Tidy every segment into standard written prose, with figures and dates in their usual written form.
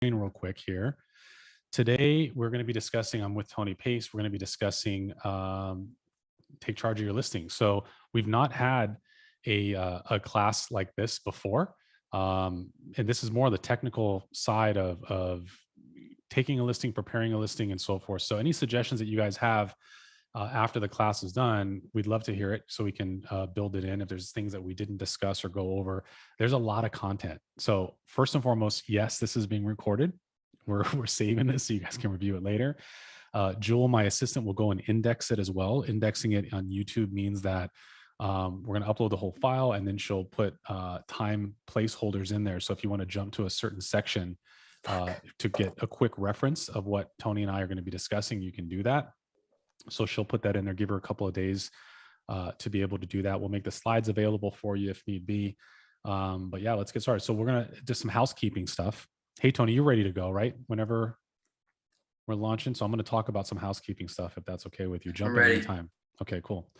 real quick here. Today, we're going to be discussing, I'm with Tony Pace, we're going to be discussing take charge of your listing. So we've not had a class like this before. And this is more the technical side of taking a listing, preparing a listing, and so forth. So any suggestions that you guys have after the class is done, we'd love to hear it so we can build it in. If there's things that we didn't discuss or go over, there's a lot of content. So first and foremost, yes, this is being recorded. We're saving this so you guys can review it later. Jewel, my assistant, will go and index it as well. Indexing it on YouTube means that we're going to upload the whole file, and then she'll put time placeholders in there. So if you want to jump to a certain section to get a quick reference of what Tony and I are going to be discussing, you can do that. So she'll put that in there, give her a couple of days to be able to do that. We'll make the slides available for you if need be. But yeah, let's get started. So we're going to do some housekeeping stuff. Hey, Tony, you're ready to go, right? Whenever we're launching. So I'm going to talk about some housekeeping stuff, if that's okay with you. Jump in anytime. Okay, cool.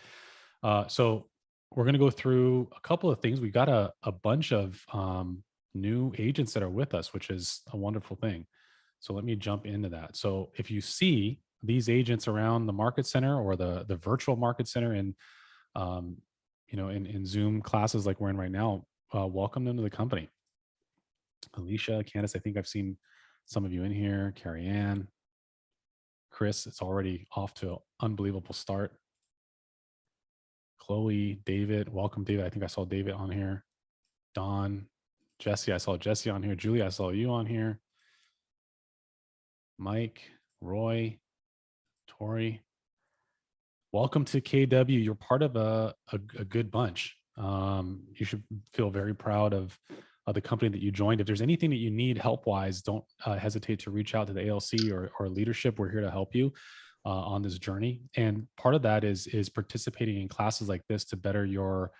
So we're going to go through a couple of things. We've got a bunch of new agents that are with us, which is a wonderful thing. So let me jump into that. So if you see these agents around the market center or the virtual market center in, in Zoom classes like we're in right now, welcome them to the company. Alicia, Candace, I think I've seen some of you in here. Carrie Ann, Chris, it's already off to an unbelievable start. Chloe, David, welcome David. I think I saw David on here. Don, Jesse, I saw Jesse on here. Julie, I saw you on here. Mike, Roy, Tori, welcome to KW. You're part of a good bunch. You should feel very proud of the company that you joined. If there's anything that you need help-wise, don't hesitate to reach out to the ALC or leadership. We're here to help you on this journey. And part of that is participating in classes like this to better your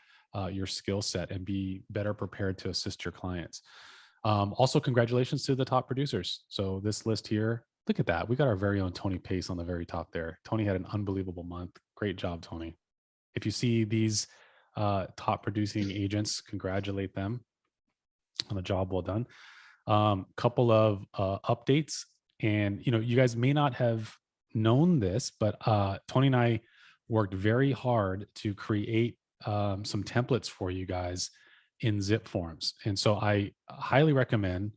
skill set and be better prepared to assist your clients. Also, congratulations to the top producers. So this list here, look at that. We got our very own Tony Pace on the very top there. Tony had an unbelievable month. Great job, Tony. If you see these top producing agents, congratulate them on a job well done. Couple of updates, and you guys may not have known this, but Tony and I worked very hard to create some templates for you guys in Zipforms, and so I highly recommend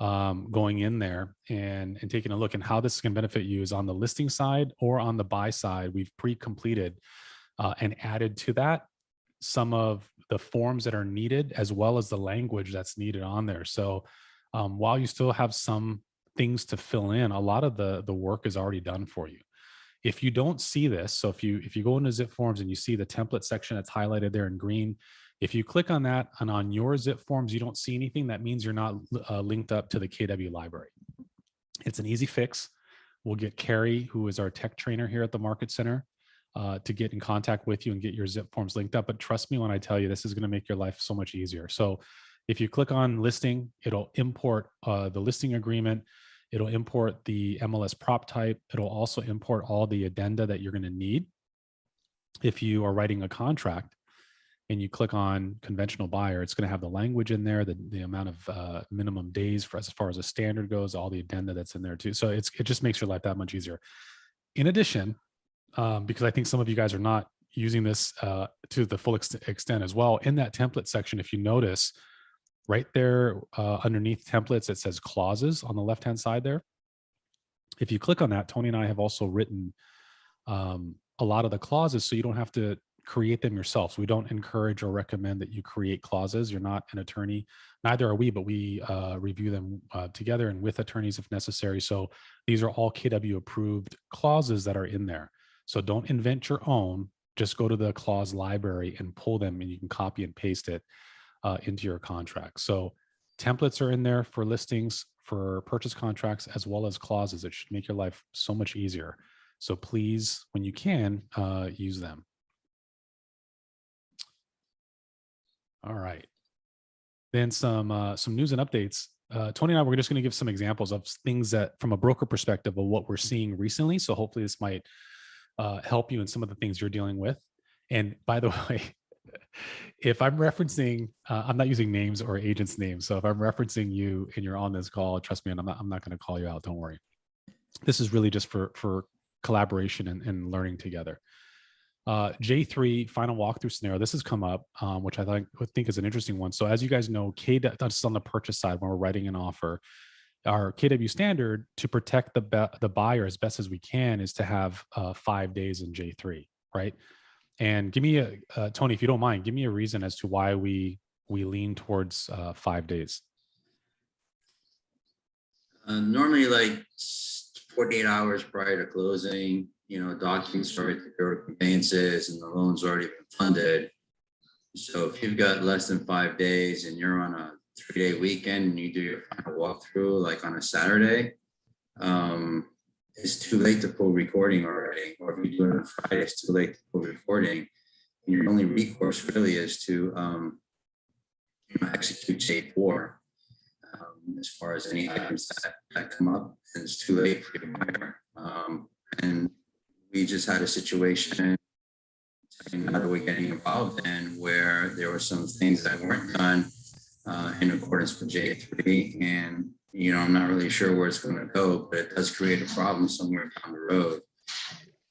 going in there and taking a look. And how this can benefit you is on the listing side or on the buy side. We've pre-completed and added to that some of the forms that are needed, as well as the language that's needed on there. So while you still have some things to fill in, a lot of the work is already done for you. If you don't see this, so if you go into Zipforms and you see the template section that's highlighted there in green, if you click on that and on your Zipforms you don't see anything, that means you're not linked up to the KW library. It's an easy fix. We'll get Carrie, who is our tech trainer here at the Market Center, to get in contact with you and get your Zipforms linked up. But trust me when I tell you, this is going to make your life so much easier. So if you click on listing, it'll import the listing agreement. It'll import the MLS prop type. It'll also import all the addenda that you're going to need. If you are writing a contract and you click on conventional buyer, it's going to have the language in there, the amount of minimum days for as far as a standard goes, all the addenda that's in there too. So it just makes your life that much easier. In addition, because I think some of you guys are not using this to the full extent as well. In that template section, if you notice right there underneath templates, it says clauses on the left-hand side there. If you click on that, Tony and I have also written a lot of the clauses so you don't have to create them yourself. So we don't encourage or recommend that you create clauses. You're not an attorney, neither are we, but we review them together and with attorneys if necessary. So these are all KW approved clauses that are in there. So don't invent your own, just go to the clause library and pull them, and you can copy and paste it into your contract. So templates are in there for listings, for purchase contracts, as well as clauses. It should make your life so much easier. So please, when you can, use them. All right. Then some news and updates. Tony and I, we're just going to give some examples of things that, from a broker perspective, of what we're seeing recently. So hopefully this might help you in some of the things you're dealing with. And by the way, If I'm referencing, I'm not using names or agents' names. So if I'm referencing you and you're on this call, trust me, and I'm not going to call you out. Don't worry. This is really just for collaboration and learning together. J3 final walkthrough scenario. This has come up, which I think is an interesting one. So as you guys know, that's on the purchase side when we're writing an offer. Our KW standard to protect the buyer as best as we can is to have 5 days in J3, right? And give me Tony, if you don't mind, give me a reason as to why we lean towards 5 days. Normally, like 48 hours prior to closing, documents already prepared, conveyances, and the loan's already been funded. So if you've got less than 5 days and you're on a 3-day weekend and you do your final walkthrough like on a Saturday, it's too late to pull recording already. Or if you do it on Friday, it's too late to pull recording. And your only recourse really is to execute J4 as far as any items that come up, and it's too late for your buyer. And we just had a situation that we're getting involved in where there were some things that weren't done in accordance with J3, and I'm not really sure where it's going to go, but it does create a problem somewhere down the road.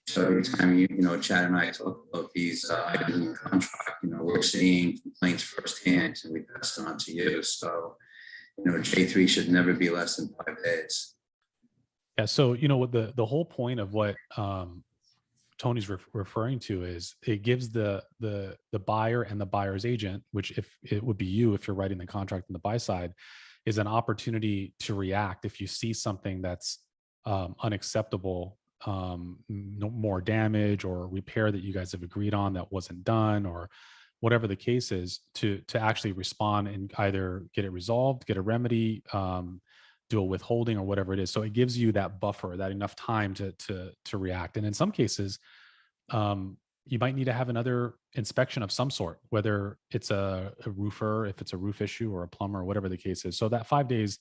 So every time Chad and I talk about these items in the contract, we're seeing complaints firsthand, and we pass it on to you. So J3 should never be less than 5 days. Yeah. So what the whole point of what Tony's referring to is it gives the buyer and the buyer's agent, which if it would be you if you're writing the contract on the buy side, is an opportunity to react if you see something that's unacceptable, no more damage or repair that you guys have agreed on that wasn't done, or whatever the case is, to actually respond and either get it resolved, get a remedy, do a withholding or whatever it is. So it gives you that buffer, that enough time to react. And in some cases, you might need to have another inspection of some sort, whether it's a roofer, if it's a roof issue, or a plumber, or whatever the case is. So that 5 days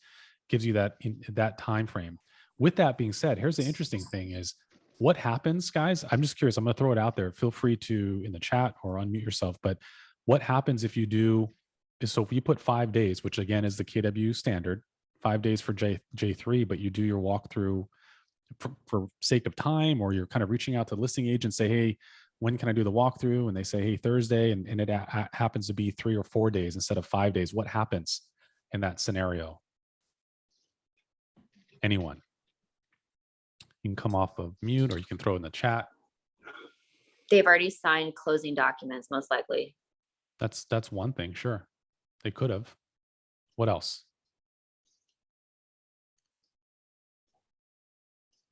gives you that time frame. With that being said, here's the interesting thing is what happens, guys. I'm just curious. I'm going to throw it out there. Feel free to in the chat or unmute yourself. But what happens if you do is, so if you put 5 days, which again is the KW standard, 5 days for J3, but you do your walkthrough for sake of time, or you're kind of reaching out to the listing agent, say, hey, when can I do the walkthrough? And they say, hey, Thursday, and it happens to be 3 or 4 days instead of 5 days. What happens in that scenario? Anyone? You can come off of mute, or you can throw it in the chat. They've already signed closing documents, most likely. That's one thing. Sure, they could have. What else?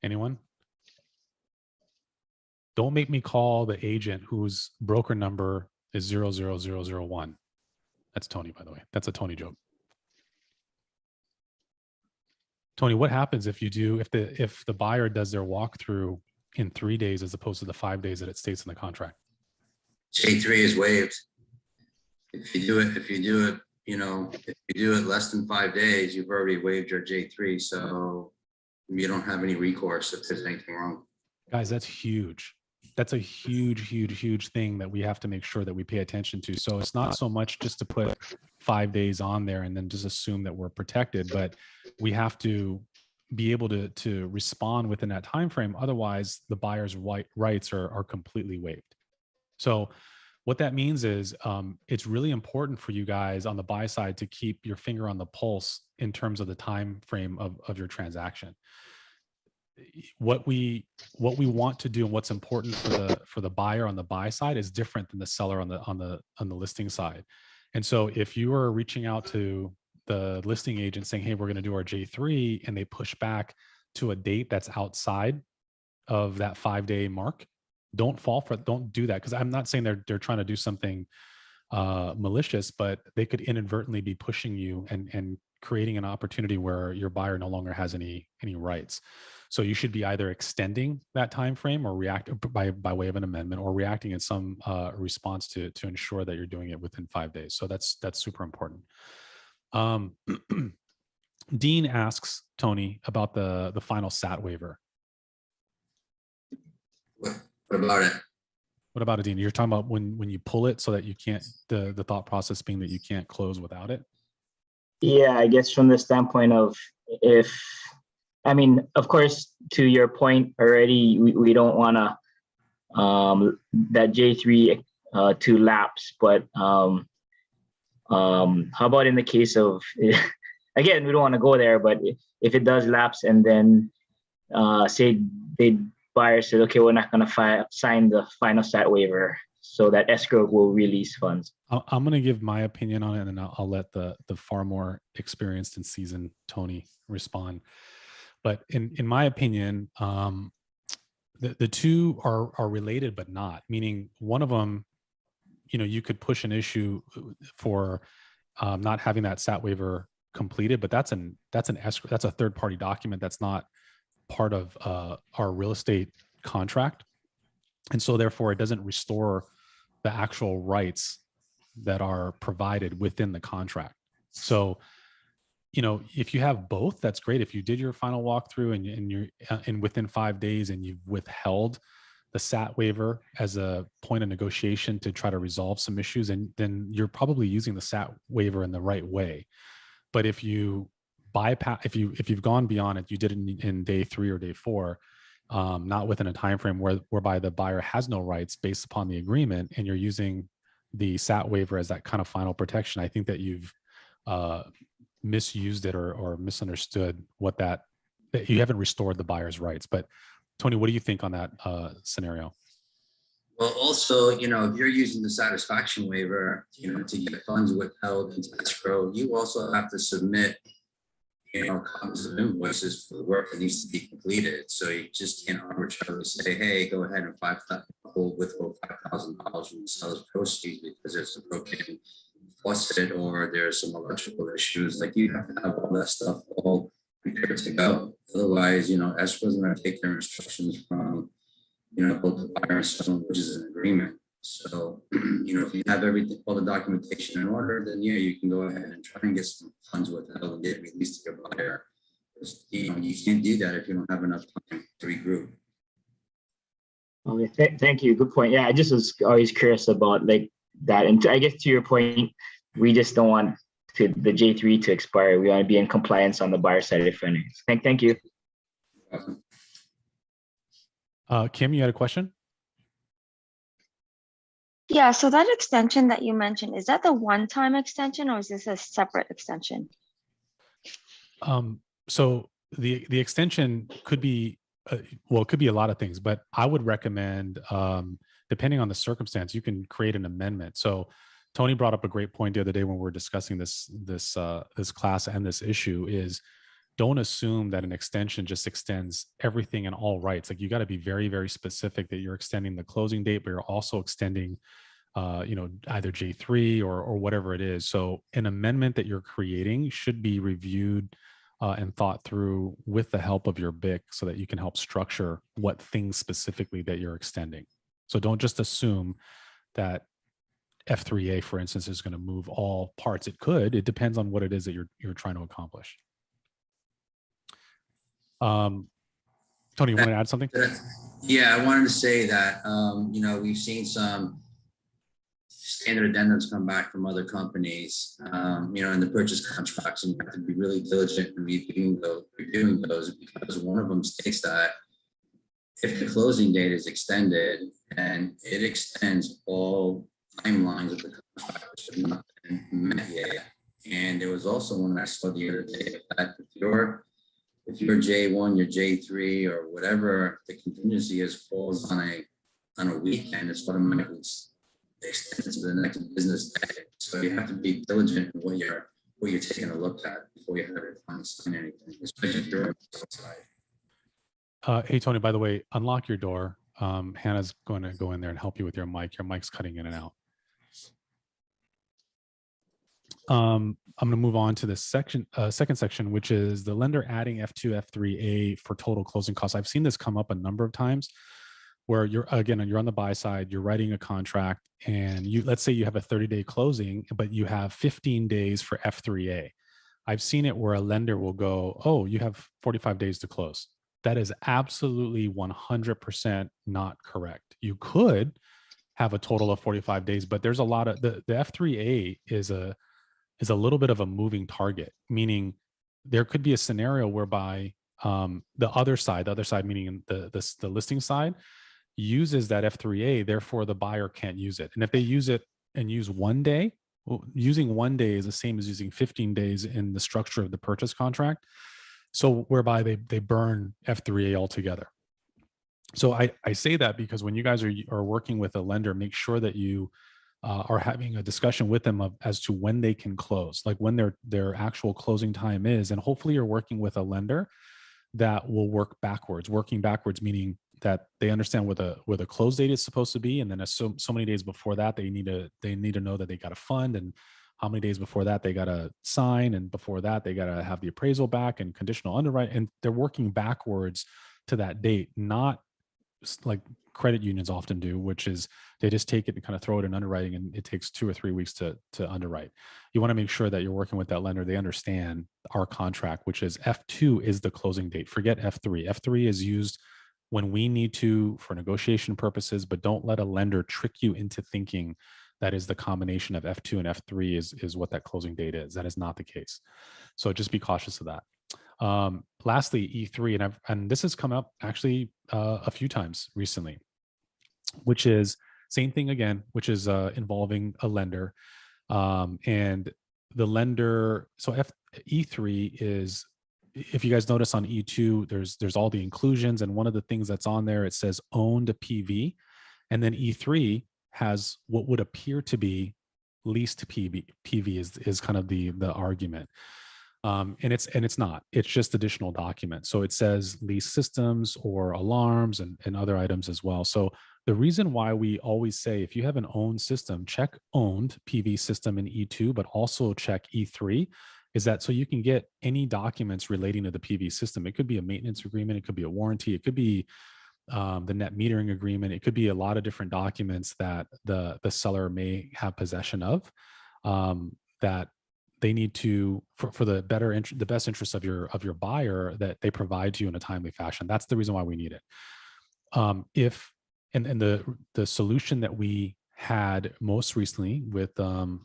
Anyone? Don't make me call the agent whose broker number is 00001. That's Tony, by the way. That's a Tony joke. Tony, what happens if the buyer does their walkthrough in 3 days as opposed to the 5 days that it states in the contract? J3 is waived. If you do it less than 5 days, you've already waived your J3. So you don't have any recourse if there's anything wrong. Guys, that's huge. That's a huge thing that we have to make sure that we pay attention to. So it's not so much just to put 5 days on there and then just assume that we're protected, but we have to be able to respond within that time frame. Otherwise, the buyer's rights are completely waived. So what that means is it's really important for you guys on the buy side to keep your finger on the pulse in terms of the time frame of your transaction. What we want to do and what's important for the buyer on the buy side is different than the seller on the listing side. And so if you are reaching out to the listing agent saying, hey, we're going to do our J3, and they push back to a date that's outside of that 5-day mark, don't fall for it. Don't do that. Because I'm not saying they're trying to do something malicious, but they could inadvertently be pushing you and creating an opportunity where your buyer no longer has any rights. So you should be either extending that time frame or react by way of an amendment, or reacting in some response to ensure that you're doing it within 5 days. So that's super important. Dean asks Tony about the final SAT waiver. What about it? What about it, Dean? You're talking about when you pull it so that you can't, the thought process being that you can't close without it? Yeah, I guess from the standpoint of if, I mean, of course, to your point already, we don't want to that J3 to lapse, but how about in the case of, again, we don't want to go there, but if it does lapse and then say the buyer said, okay, we're not going to sign the final stat waiver, so that escrow will release funds. I'm going to give my opinion on it, and then I'll let the far more experienced and seasoned Tony respond. But in my opinion, the two are related but not. Meaning, one of them, you could push an issue for not having that stat waiver completed, but that's an escrow. That's a third party document. That's not part of our real estate contract, and so therefore it doesn't restore the actual rights that are provided within the contract. So, if you have both, that's great. If you did your final walkthrough and you're within 5 days and you've withheld the SAT waiver as a point of negotiation to try to resolve some issues, and then you're probably using the SAT waiver in the right way. But if you bypass, if you've gone beyond it, you did it in day 3 or day 4, not within a time frame whereby the buyer has no rights based upon the agreement, and you're using the SAT waiver as that kind of final protection, I think that you've misused it or misunderstood that you haven't restored the buyer's rights. But Tony, what do you think on that scenario? Well, also, if you're using the satisfaction waiver, to get funds withheld into escrow, you also have to submit, copies of invoices for the work that needs to be completed. So you just can't arbitrarily say, hey, go ahead and withhold $5,000 from the seller's proceeds because there's a broken faucet or there's some electrical issues. Like, you have to have all that stuff all prepared to go. Otherwise, escrow is going to take their instructions from, both the buyer and seller, which is an agreement. So, if you have all the documentation in order, then yeah, you can go ahead and try and get some funds withheld and get released to your buyer. You can't do that if you don't have enough time to regroup. Okay, thank you. Good point. Yeah, I just was always curious about that. And I guess to your point, we just don't want the J3 to expire. We want to be in compliance on the buyer side of finance. Thank you. Kim, you had a question? Yeah, so that extension that you mentioned, is that the one-time extension or is this a separate extension? So the extension could be, it could be a lot of things, but I would recommend, depending on the circumstance, you can create an amendment. So Tony brought up a great point the other day when we were discussing this class and this issue is, don't assume that an extension just extends everything and all rights. Like, you got to be very, very specific that you're extending the closing date, but you're also extending, either J3 or whatever it is. So an amendment that you're creating should be reviewed and thought through with the help of your BIC so that you can help structure what things specifically that you're extending. So don't just assume that F3A, for instance, is going to move all parts. It could. It depends on what it is that you're trying to accomplish. Tony, you want to add something? Yeah, I wanted to say that, we've seen some standard addendums come back from other companies, in the purchase contracts, and you have to be really diligent in reviewing those, because one of them states that if the closing date is extended, and it extends all timelines of the contract, which have not been met yet. And there was also one I saw the other day that if you're J1, you're J3, or whatever the contingency is, falls on a weekend, it's automatically extended to the next business day. So you have to be diligent in what you're taking a look at before you have your client sign anything, especially if you're outside. Hey, Tony, by the way, unlock your door. Hannah's going to go in there and help you with your mic. Your mic's cutting in and out. I'm going to move on to the second section, which is the lender adding F2, F3A for total closing costs. I've seen this come up a number of times where you're on the buy side, you're writing a contract, and let's say you have a 30-day closing, but you have 15 days for F3A. I've seen it where a lender will go, oh, you have 45 days to close. That is absolutely 100% not correct. You could have a total of 45 days, but there's a lot of the F3A is a little bit of a moving target, meaning there could be a scenario whereby the other side meaning the listing side, uses that F3A, therefore the buyer can't use it. And if they use it and use 1 day, well, using 1 day is the same as using 15 days in the structure of the purchase contract. So whereby they burn F3A altogether. So I say that because when you guys are working with a lender, make sure that you are having a discussion with them as to when they can close, like when their actual closing time is. And hopefully you're working with a lender that will work backwards, working backwards, meaning that they understand where the close date is supposed to be. And then so many days before that, they need to know that they got to fund, and how many days before that they got to sign. And before that, they got to have the appraisal back and conditional underwrite. And they're working backwards to that date, not like credit unions often do, which is they just take it and kind of throw it in underwriting, and it takes 2 or 3 weeks to underwrite. You want to make sure that you're working with that lender. They understand our contract, which is F2 is the closing date. Forget F3. F3 is used when we need to for negotiation purposes, but don't let a lender trick you into thinking that is the combination of F2 and F3 is what that closing date is. That is not the case. So just be cautious of that. Lastly, E3, and this has come up actually a few times recently, which is same thing again, which is involving a lender, and the lender. So E3 is, if you guys notice on E2, there's all the inclusions, and one of the things that's on there, it says owned PV, and then E3 has what would appear to be leased PV is kind of the argument. And it's not, it's just additional documents. So it says lease systems or alarms and other items as well. So the reason why we always say, if you have an owned system, check owned PV system in E2, but also check E3, is that so you can get any documents relating to the PV system. It could be a maintenance agreement. It could be a warranty. It could be the net metering agreement. It could be a lot of different documents that the seller may have possession of, that they need to, for the best interest of your buyer, that they provide to you in a timely fashion. That's the reason why we need it. The solution that we had most recently with, and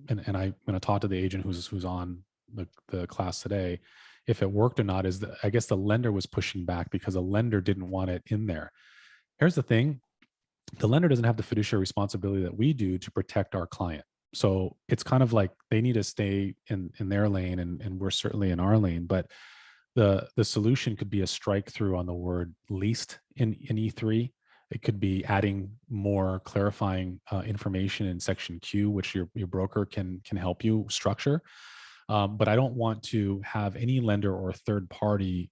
I'm going to talk to the agent who's on the class today, if it worked or not, is that I guess the lender was pushing back because the lender didn't want it in there. Here's the thing. The lender doesn't have the fiduciary responsibility that we do to protect our client. So it's kind of like they need to stay in their lane, and we're certainly in our lane. But the solution could be a strike through on the word leased in E3. It could be adding more clarifying information in section Q, which your broker can help you structure. But I don't want to have any lender or third party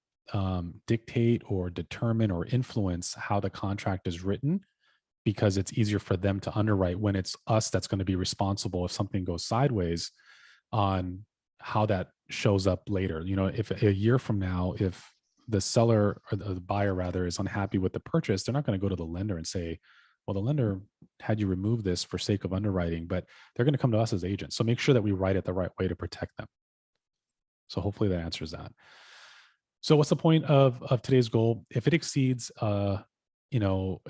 dictate or determine or influence how the contract is written, because it's easier for them to underwrite when it's us that's going to be responsible if something goes sideways on how that shows up later. You know, if a year from now, if the seller or the buyer rather is unhappy with the purchase, they're not going to go to the lender and say, well, the lender had you remove this for sake of underwriting, but they're going to come to us as agents. So make sure that we write it the right way to protect them. So hopefully that answers that. So what's the point of today's goal? If it exceeds,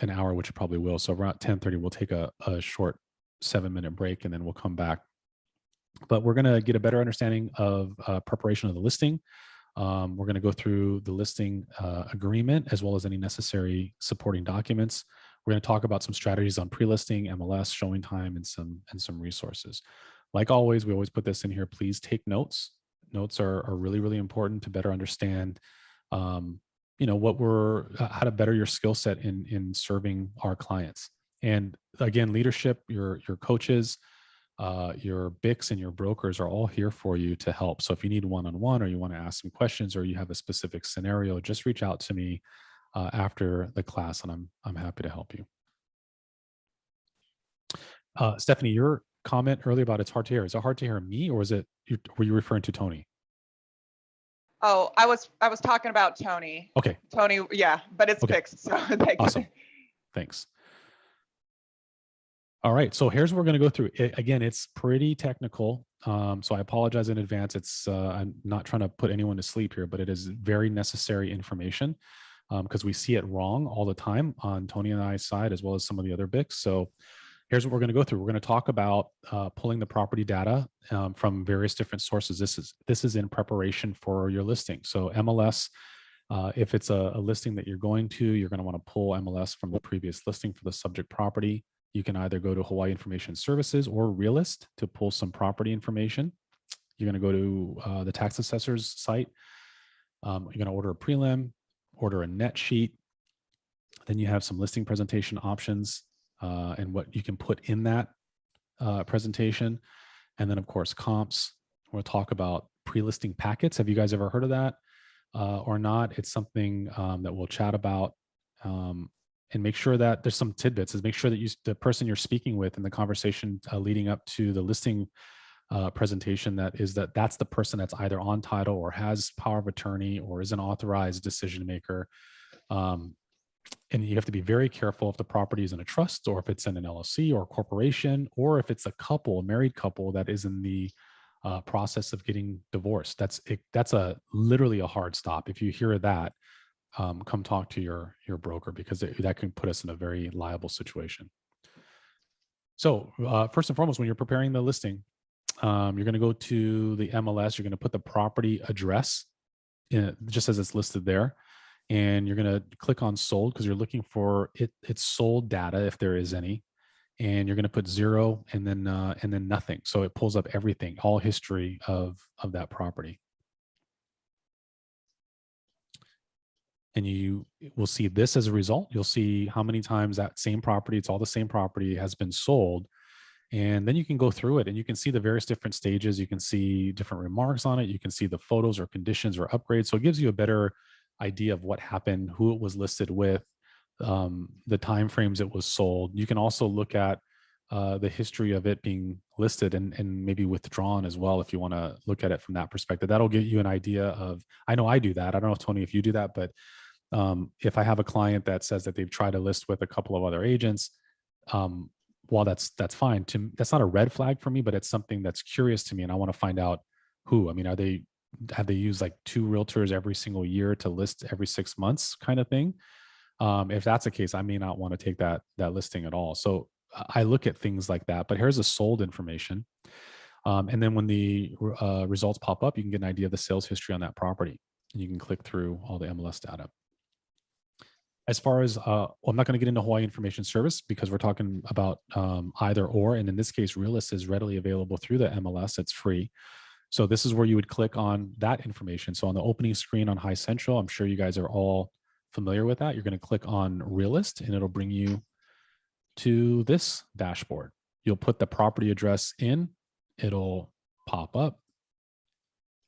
an hour, which it probably will. So around 10:30, we'll take a short 7-minute break, and then we'll come back. But we're going to get a better understanding of preparation of the listing. We're going to go through the listing agreement, as well as any necessary supporting documents. We're going to talk about some strategies on pre-listing, MLS, showing time, and some resources. Like always, we always put this in here. Please take notes. Notes are really, really important to better understand how to better your skill set in serving our clients. And again, leadership, your coaches, your BICs and your brokers are all here for you to help. So if you need one-on-one, or you want to ask some questions, or you have a specific scenario, just reach out to me after the class, and I'm happy to help you. Stephanie, your comment earlier about it's hard to hear. Is it hard to hear me, or were you referring to Tony? Oh, I was talking about Tony. Okay. Tony, yeah, but it's fixed. So thank awesome. you. Thanks. All right, so here's what we're going to go through. Again, it's pretty technical, so I apologize in advance. I'm not trying to put anyone to sleep here, but it is very necessary information because we see it wrong all the time on Tony and I's side, as well as some of the other BICs. So here's what we're going to go through. We're going to talk about pulling the property data from various different sources. This is in preparation for your listing. So MLS, if it's a listing that you're going to want to pull MLS from the previous listing for the subject property. You can either go to Hawaii Information Services or Realist to pull some property information. You're going to go to the tax assessor's site. You're going to order a prelim, order a net sheet. Then you have some listing presentation options and what you can put in that presentation. And then, of course, comps. We'll talk about pre-listing packets. Have you guys ever heard of that or not? It's something that we'll chat about. And make sure that there's some tidbits. Is make sure that the person you're speaking with in the conversation leading up to the listing presentation, that's the person that's either on title or has power of attorney or is an authorized decision maker. And you have to be very careful if the property is in a trust or if it's in an LLC or a corporation, or if it's a married couple that is in the process of getting divorced. That's literally a hard stop. If you hear that, come talk to your broker, because that can put us in a very liable situation. So first and foremost, when you're preparing the listing, you're going to go to the MLS. You're going to put the property address in, just as it's listed there, and you're going to click on sold because you're looking for it's sold data if there is any, and you're going to put 0 and then nothing. So it pulls up everything, all history of that property. And you will see this as a result. You'll see how many times that same property, it's all the same property, has been sold. And then you can go through it and you can see the various different stages. You can see different remarks on it. You can see the photos or conditions or upgrades. So it gives you a better idea of what happened, who it was listed with, the time frames it was sold. You can also look at the history of it being listed and maybe withdrawn as well, if you want to look at it from that perspective. That'll give you an idea of, I know I do that. I don't know, Tony, if you do that, but if I have a client that says that they've tried to list with a couple of other agents, while that's fine. That's not a red flag for me, but it's something that's curious to me, and I want to find out who. I mean, have they used like 2 realtors every single year to list every 6 months, kind of thing? If that's the case, I may not want to take that listing at all. So I look at things like that. But here's the sold information, and then when the results pop up, you can get an idea of the sales history on that property, and you can click through all the MLS data. As far as, well, I'm not going to get into Hawaii Information Service because we're talking about either or. And in this case, Realist is readily available through the MLS. It's free. So this is where you would click on that information. So on the opening screen on High Central, I'm sure you guys are all familiar with that. You're going to click on Realist and it'll bring you to this dashboard. You'll put the property address in, it'll pop up.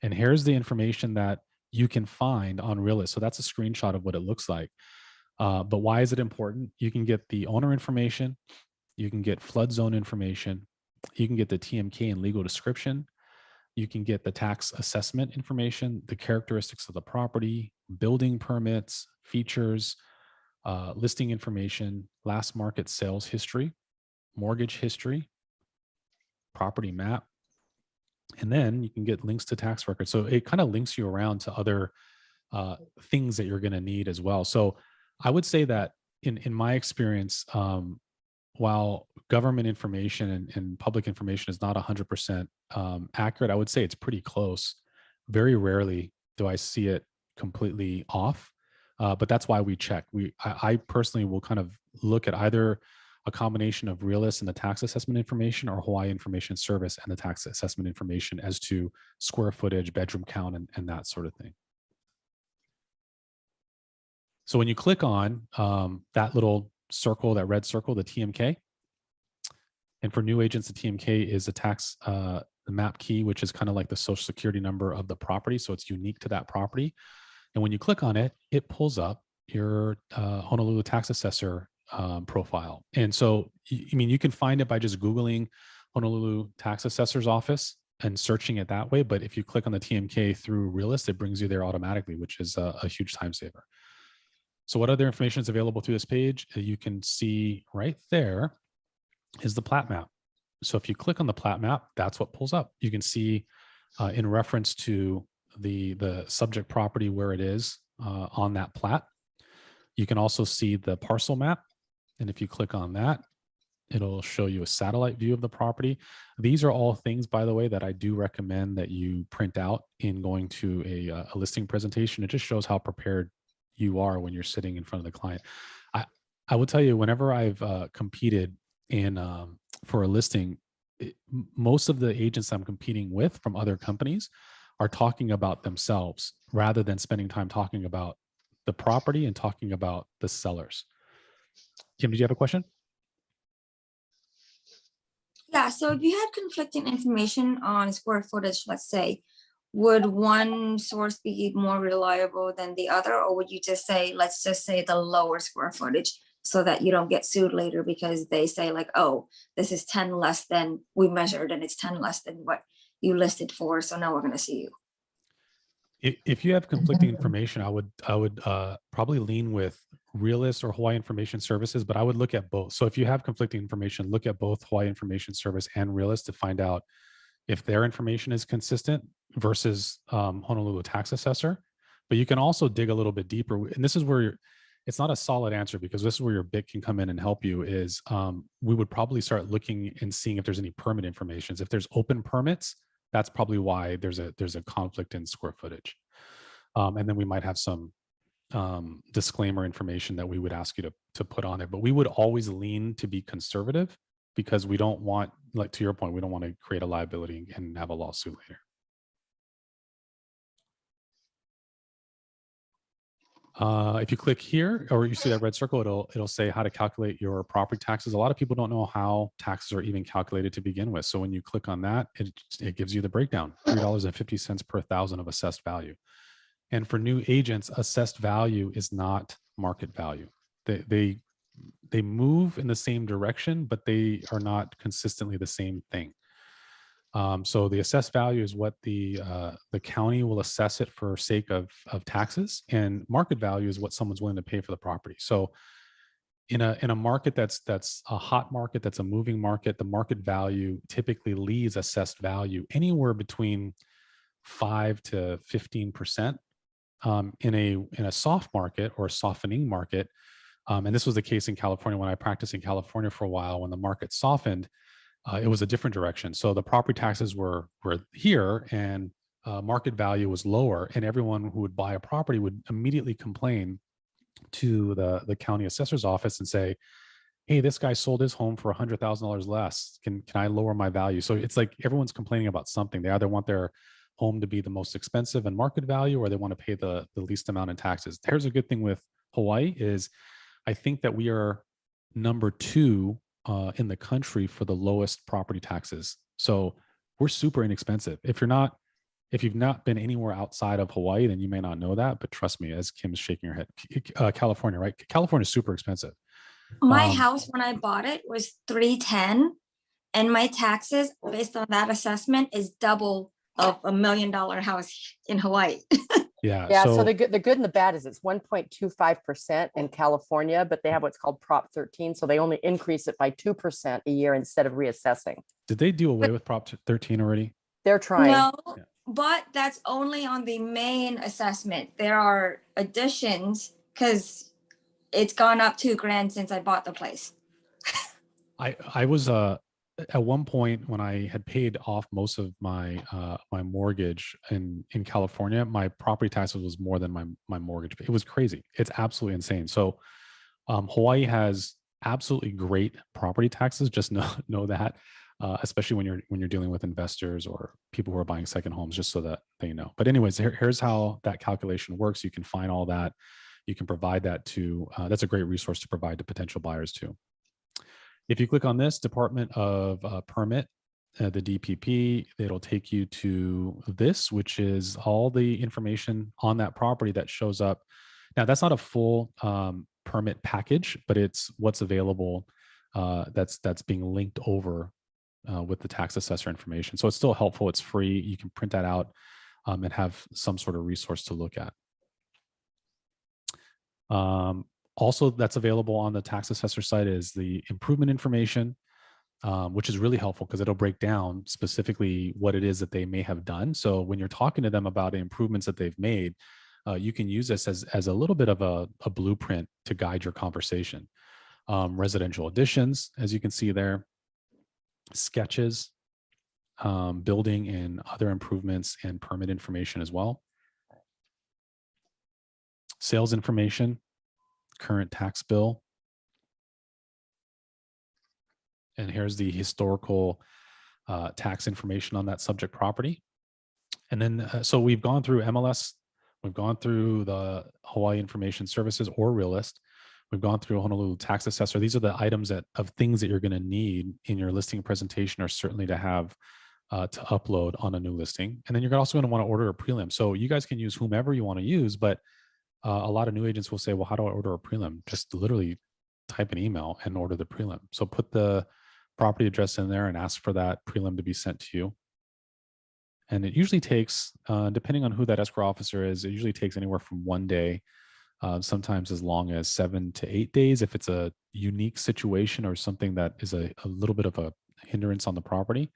And here's the information that you can find on Realist. So that's a screenshot of what it looks like. But why is it important? You can get the owner information, you can get flood zone information, you can get the TMK and legal description, you can get the tax assessment information, the characteristics of the property, building permits, features, listing information, last market sales history, mortgage history, property map, and then you can get links to tax records. So it kind of links you around to other things that you're going to need as well. So I would say that in my experience, while government information and public information is not 100% accurate, I would say it's pretty close. Very rarely do I see it completely off, but that's why we check. I personally will kind of look at either a combination of Realist and the tax assessment information, or Hawaii Information Service and the tax assessment information as to square footage, bedroom count, and that sort of thing. So when you click on that little circle, that red circle, the TMK, and for new agents, the TMK is the map key, which is kind of like the social security number of the property. So it's unique to that property. And when you click on it, it pulls up your Honolulu Tax Assessor profile. And so, I mean, you can find it by just Googling Honolulu Tax Assessor's office and searching it that way. But if you click on the TMK through Realist, it brings you there automatically, which is a huge time saver. So what other information is available through this page? You can see right there is the plat map. So if you click on the plat map, that's what pulls up. You can see in reference to the subject property where it is on that plat. You can also see the parcel map. And if you click on that, It'll show you a satellite view of the property. These are all things, by the way, that I do recommend that you print out in going to a listing presentation. It just shows how prepared you are when you're sitting in front of the client. I will tell you, whenever I've competed in for a listing, most of the agents I'm competing with from other companies are talking about themselves rather than spending time talking about the property and talking about the sellers. Kim, did you have a question? Yeah, so if you had conflicting information on square footage, let's say, would one source be more reliable than the other? Or would you just say, let's just say the lower square footage so that you don't get sued later because they say like, oh, this is 10 less than we measured and it's 10 less than what you listed for. So now we're going to sue you. If you have conflicting information, I would probably lean with Realist or Hawaii Information Services, but I would look at both. So if you have conflicting information, look at both Hawaii Information Service and Realist to find out if their information is consistent versus Honolulu Tax Assessor. But you can also dig a little bit deeper. And this is where it's not a solid answer, because this is where your BIC can come in and help you is we would probably start looking and seeing if there's any permit information. If there's open permits, that's probably why there's a conflict in square footage. And then we might have some disclaimer information that we would ask you to put on there. But we would always lean to be conservative because we don't want, like to your point, we don't want to create a liability and have a lawsuit later. If you click here or you see that red circle, it'll say how to calculate your property taxes. A lot of people don't know how taxes are even calculated to begin with. So when you click on that, it gives you the breakdown, $3.50 per thousand of assessed value. And for new agents, assessed value is not market value. They move in the same direction, but they are not consistently the same thing. So the assessed value is what the county will assess it for sake of taxes, and market value is what someone's willing to pay for the property. So in a market that's a hot market, that's a moving market, the market value typically leads assessed value anywhere between 5 to 15%. In a soft market or a softening market, and this was the case in California when I practiced in California for a while. When the market softened, it was a different direction. So the property taxes were here, and market value was lower, and everyone who would buy a property would immediately complain to the county assessor's office and say, hey, this guy sold his home for $100,000 less. Can I lower my value? So it's like everyone's complaining about something. They either want their home to be the most expensive in market value, or they want to pay the least amount in taxes. Here's a good thing with Hawaii is I think that we are number 2 in the country for the lowest property taxes. So we're super inexpensive. If you've not been anywhere outside of Hawaii, then you may not know that, but trust me, as Kim's shaking her head, California, right? California is super expensive. My house, when I bought it, was 310, and my taxes based on that assessment is double of $1 million house in Hawaii. Yeah. So the good and the bad is it's 1.25% in California, but they have what's called Prop 13. So they only increase it by 2% a year instead of reassessing. Did they do away with Prop 13 already? They're trying. No, but that's only on the main assessment. There are additions because it's gone up $2,000 since I bought the place. I was at one point when I had paid off most of my my mortgage in California, my property taxes was more than my mortgage. It was crazy. It's absolutely insane. So Hawaii has absolutely great property taxes. Just know that, especially when you're dealing with investors or people who are buying second homes, just so that they know. But anyways, here's how that calculation works. You can find all that. You can provide that to. That's a great resource to provide to potential buyers too. If you click on this Department of Permit, the DPP, it'll take you to this, which is all the information on that property that shows up. Now, that's not a full permit package, but it's what's available that's being linked over with the tax assessor information. So it's still helpful. It's free. You can print that out and have some sort of resource to look at. Also, that's available on the tax assessor site is the improvement information, which is really helpful because it'll break down specifically what it is that they may have done. So when you're talking to them about the improvements that they've made, you can use this as a little bit of a blueprint to guide your conversation. residential additions, as you can see there, sketches, building and other improvements and permit information as well. Sales information, current tax bill. And here's the historical tax information on that subject property. And then, so we've gone through MLS, we've gone through the Hawaii Information Services or Realist. We've gone through Honolulu Tax Assessor. These are the items of things that you're going to need in your listing presentation, or certainly to have to upload on a new listing. And then you're also going to want to order a prelim. So you guys can use whomever you want to use, but a lot of new agents will say, well, how do I order a prelim? Just literally type an email and order the prelim. So put the property address in there and ask for that prelim to be sent to you. And it usually takes, depending on who that escrow officer is, it usually takes anywhere from 1 day, sometimes as long as 7 to 8 days if it's a unique situation or something that is a little bit of a hindrance on the property.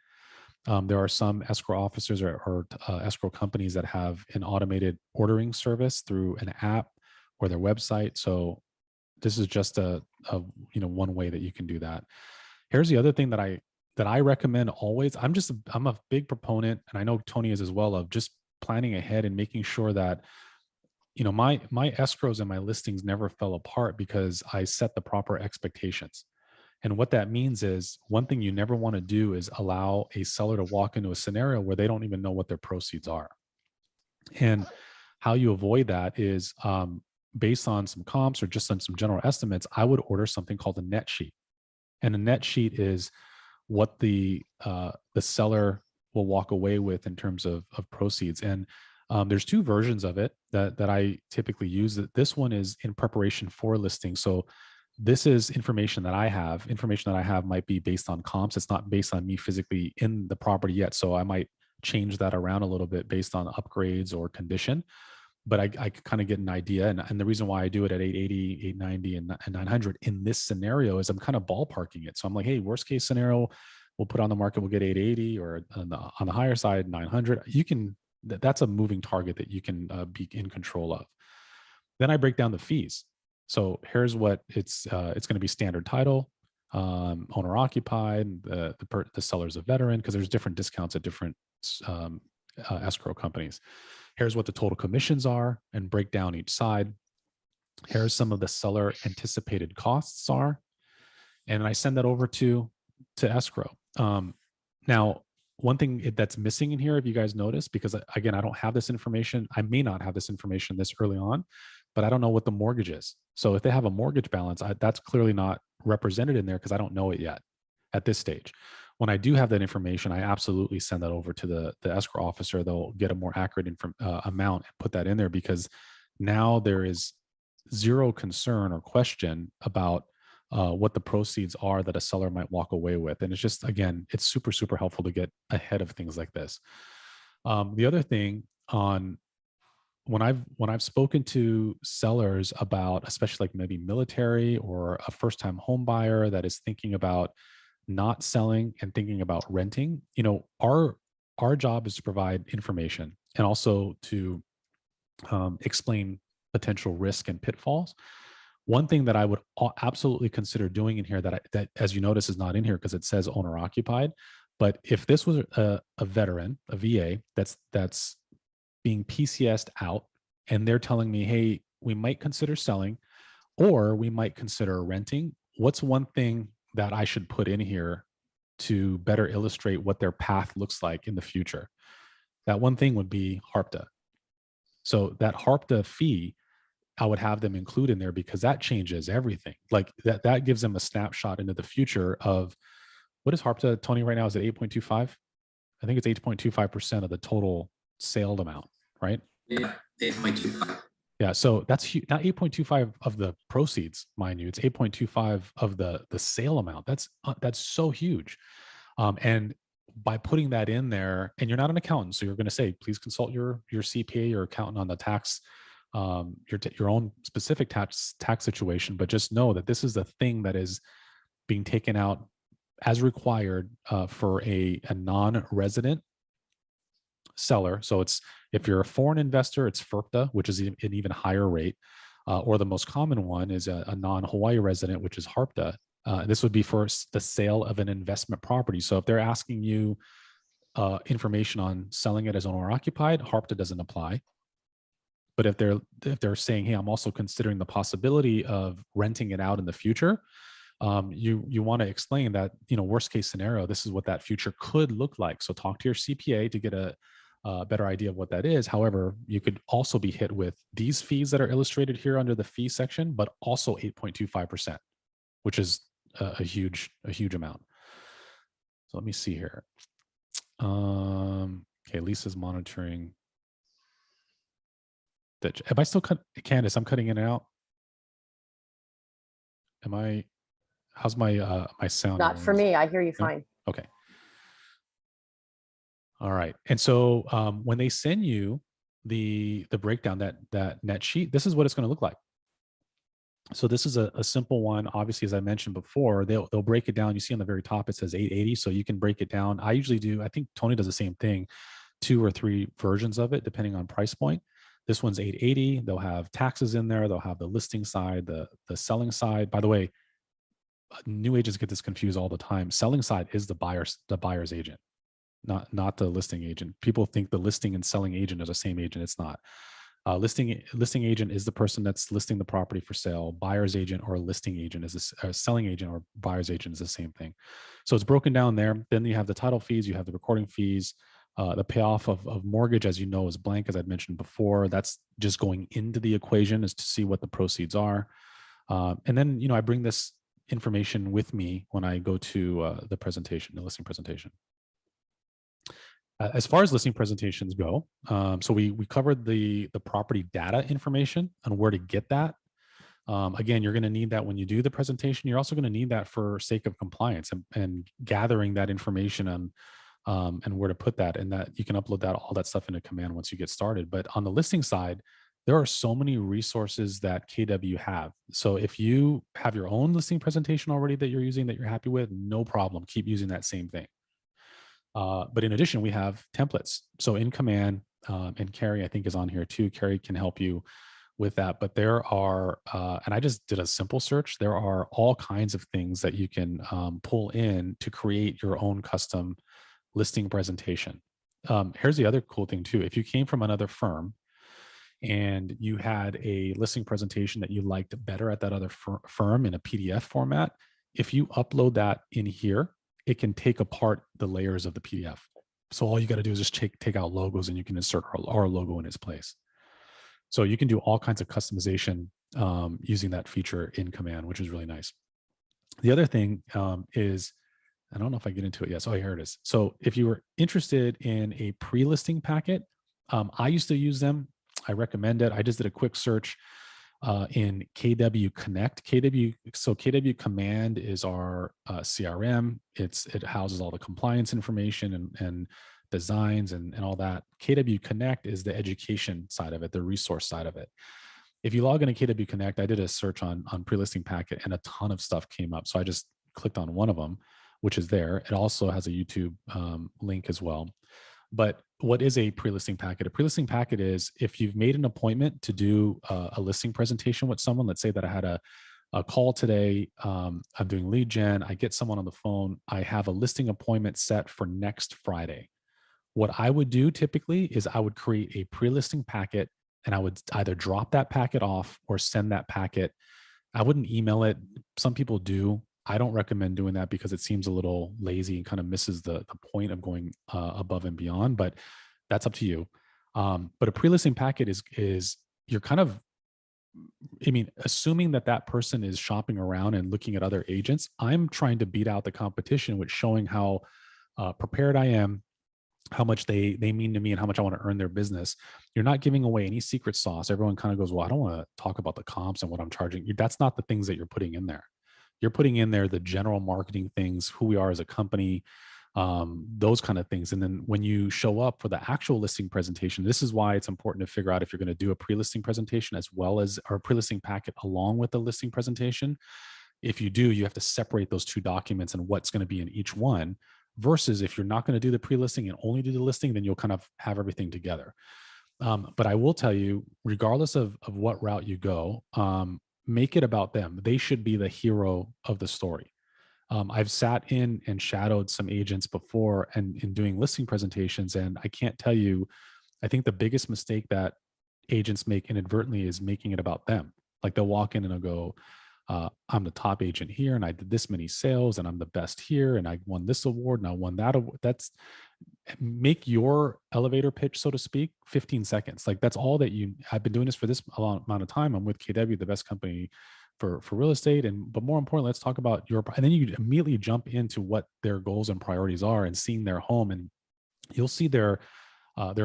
There are some escrow officers or escrow companies that have an automated ordering service through an app or their website. So this is just a one way that you can do that. Here's the other thing that I recommend always. I'm a big proponent, and I know Tony is as well, of just planning ahead and making sure that, my escrows and my listings never fell apart because I set the proper expectations. And what that means is, one thing you never want to do is allow a seller to walk into a scenario where they don't even know what their proceeds are. And how you avoid that is based on some comps or just on some general estimates, I would order something called a net sheet. And a net sheet is what the seller will walk away with in terms of proceeds. And there's 2 versions of it that I typically use. This one is in preparation for listing. So this is information that I have. Information that I have might be based on comps. It's not based on me physically in the property yet. So I might change that around a little bit based on upgrades or condition. But I kind of get an idea. And the reason why I do it at 880, 890, and 900 in this scenario is I'm kind of ballparking it. So I'm like, hey, worst case scenario, we'll put on the market, we'll get 880, or on the higher side, 900. That's a moving target that you can be in control of. Then I break down the fees. So here's what it's going to be: standard title, owner occupied, the seller's a veteran, because there's different discounts at different escrow companies. Here's what the total commissions are, and break down each side. Here's some of the seller anticipated costs are. And I send that over to escrow. Now, one thing that's missing in here, if you guys notice, because again, I don't have this information, I may not have this information this early on, but I don't know what the mortgage is. So if they have a mortgage balance, that's clearly not represented in there because I don't know it yet at this stage. When I do have that information, I absolutely send that over to the escrow officer. They'll get a more accurate amount and put that in there, because now there is zero concern or question about what the proceeds are that a seller might walk away with. And it's just, again, it's super, super helpful to get ahead of things like this. The other thing when I've spoken to sellers about, especially like maybe military or a first-time home buyer that is thinking about not selling and thinking about renting, our job is to provide information and also to explain potential risk and pitfalls. One thing that I would absolutely consider doing in here that as you notice is not in here because it says owner occupied, but if this was a veteran, a VA that's being PCS'd out, and they're telling me, hey, we might consider selling or we might consider renting, what's one thing that I should put in here to better illustrate what their path looks like in the future? That one thing would be HARPTA. So that HARPTA fee, I would have them include in there, because that changes everything. Like that gives them a snapshot into the future of what is HARPTA, Tony, right now? Is it 8.25? I think it's 8.25% of the total sale amount, right? Yeah, 8.25. Yeah, so that's not 8.25 of the proceeds, mind you. It's 8.25 of the sale amount. That's so huge. And by putting that in there, and you're not an accountant, so you're going to say, please consult your CPA, your accountant on the tax, your own specific tax situation. But just know that this is the thing that is being taken out as required for a non-resident seller. So it's, if you're a foreign investor, it's FERPTA, which is an even higher rate. or the most common one is a non-Hawaii resident, which is HARPTA. This would be for the sale of an investment property. So if they're asking you information on selling it as owner occupied, HARPTA doesn't apply. But if they're saying, hey, I'm also considering the possibility of renting it out in the future, you want to explain that, worst case scenario, this is what that future could look like. So talk to your CPA to get a better idea of what that is. However, you could also be hit with these fees that are illustrated here under the fee section, but also 8.25%, which is a huge amount. So let me see here. Okay, Lisa's monitoring. Am I still Candace? I'm cutting in and out. How's my my sound? Not for me. I hear you No? fine. Okay. All right. And so when they send you the breakdown, that net sheet, this is what it's going to look like. So this is a simple one. Obviously, as I mentioned before, they'll break it down. You see on the very top, it says 880. So you can break it down. I usually do, I think Tony does the same thing, 2 or 3 versions of it, depending on price point. This one's 880. They'll have taxes in there. They'll have the listing side, the selling side. By the way, new agents get this confused all the time. Selling side is the buyer's agent, not the listing agent. People think the listing and selling agent is the same agent. It's not. Listing agent is the person that's listing the property for sale. Buyer's agent or listing agent is a selling agent or buyer's agent is the same thing. So it's broken down there. Then you have the title fees, you have the recording fees, the payoff of mortgage, as you know, is blank, as I'd mentioned before. That's just going into the equation is to see what the proceeds are. And then, I bring this information with me when I go to the presentation, the listing presentation. As far as listing presentations go, so we covered the property data information and where to get that. Again, you're going to need that when you do the presentation. You're also going to need that for sake of compliance and gathering that information and where to put that, and that you can upload all that stuff into Command once you get started. But on the listing side, there are so many resources that KW have. So if you have your own listing presentation already that you're using that you're happy with, no problem. Keep using that same thing. But in addition, we have templates. So in Command, and Carrie, I think, is on here too. Carrie can help you with that. But there are, and I just did a simple search, there are all kinds of things that you can pull in to create your own custom listing presentation. Here's the other cool thing too. If you came from another firm and you had a listing presentation that you liked better at that other firm in a PDF format, if you upload that in here, it can take apart the layers of the PDF. So all you got to do is just take out logos and you can insert our logo in its place. So you can do all kinds of customization using that feature in Command, which is really nice. The other thing is, I don't know if I get into it yet. So here it is. So if you were interested in a pre-listing packet, I used to use them. I recommend it. I just did a quick search in KW Connect. KW Command is our CRM. It houses all the compliance information and designs and all that. KW Connect is the education side of it, the resource side of it. If you log into KW Connect, I did a search on pre-listing packet and a ton of stuff came up. So I just clicked on one of them, which is there. It also has a YouTube link as well. But what is a pre-listing packet? A pre-listing packet is if you've made an appointment to do a listing presentation with someone. Let's say that I had a call today. I'm doing lead gen. I get someone on the phone. I have a listing appointment set for next Friday. What I would do typically is I would create a pre-listing packet and I would either drop that packet off or send that packet. I wouldn't email it. Some people do. I don't recommend doing that because it seems a little lazy and kind of misses the point of going above and beyond, but that's up to you. But a pre-listing packet is you're kind of, assuming that person is shopping around and looking at other agents, I'm trying to beat out the competition with showing how prepared I am, how much they mean to me and how much I want to earn their business. You're not giving away any secret sauce. Everyone kind of goes, well, I don't want to talk about the comps and what I'm charging. That's not the things that you're putting in there. You're putting in there the general marketing things, who we are as a company, those kind of things. And then when you show up for the actual listing presentation, this is why it's important to figure out if you're going to do a pre-listing presentation as well as our pre-listing packet along with the listing presentation. If you do, you have to separate those 2 documents and what's going to be in each one, versus if you're not going to do the pre-listing and only do the listing, then you'll kind of have everything together. But I will tell you, regardless of what route you go, make it about them. They should be the hero of the story. I've sat in and shadowed some agents before and in doing listing presentations, and I can't tell you, I think the biggest mistake that agents make inadvertently is making it about them. Like they'll walk in and they'll go, I'm the top agent here and I did this many sales and I'm the best here and I won this award and I won that award. That's make your elevator pitch, so to speak, 15 seconds. Like that's all that I've been doing this for this a long amount of time. I'm with KW, the best company for real estate. But more importantly, let's talk about and then you immediately jump into what their goals and priorities are and seeing their home, and you'll see their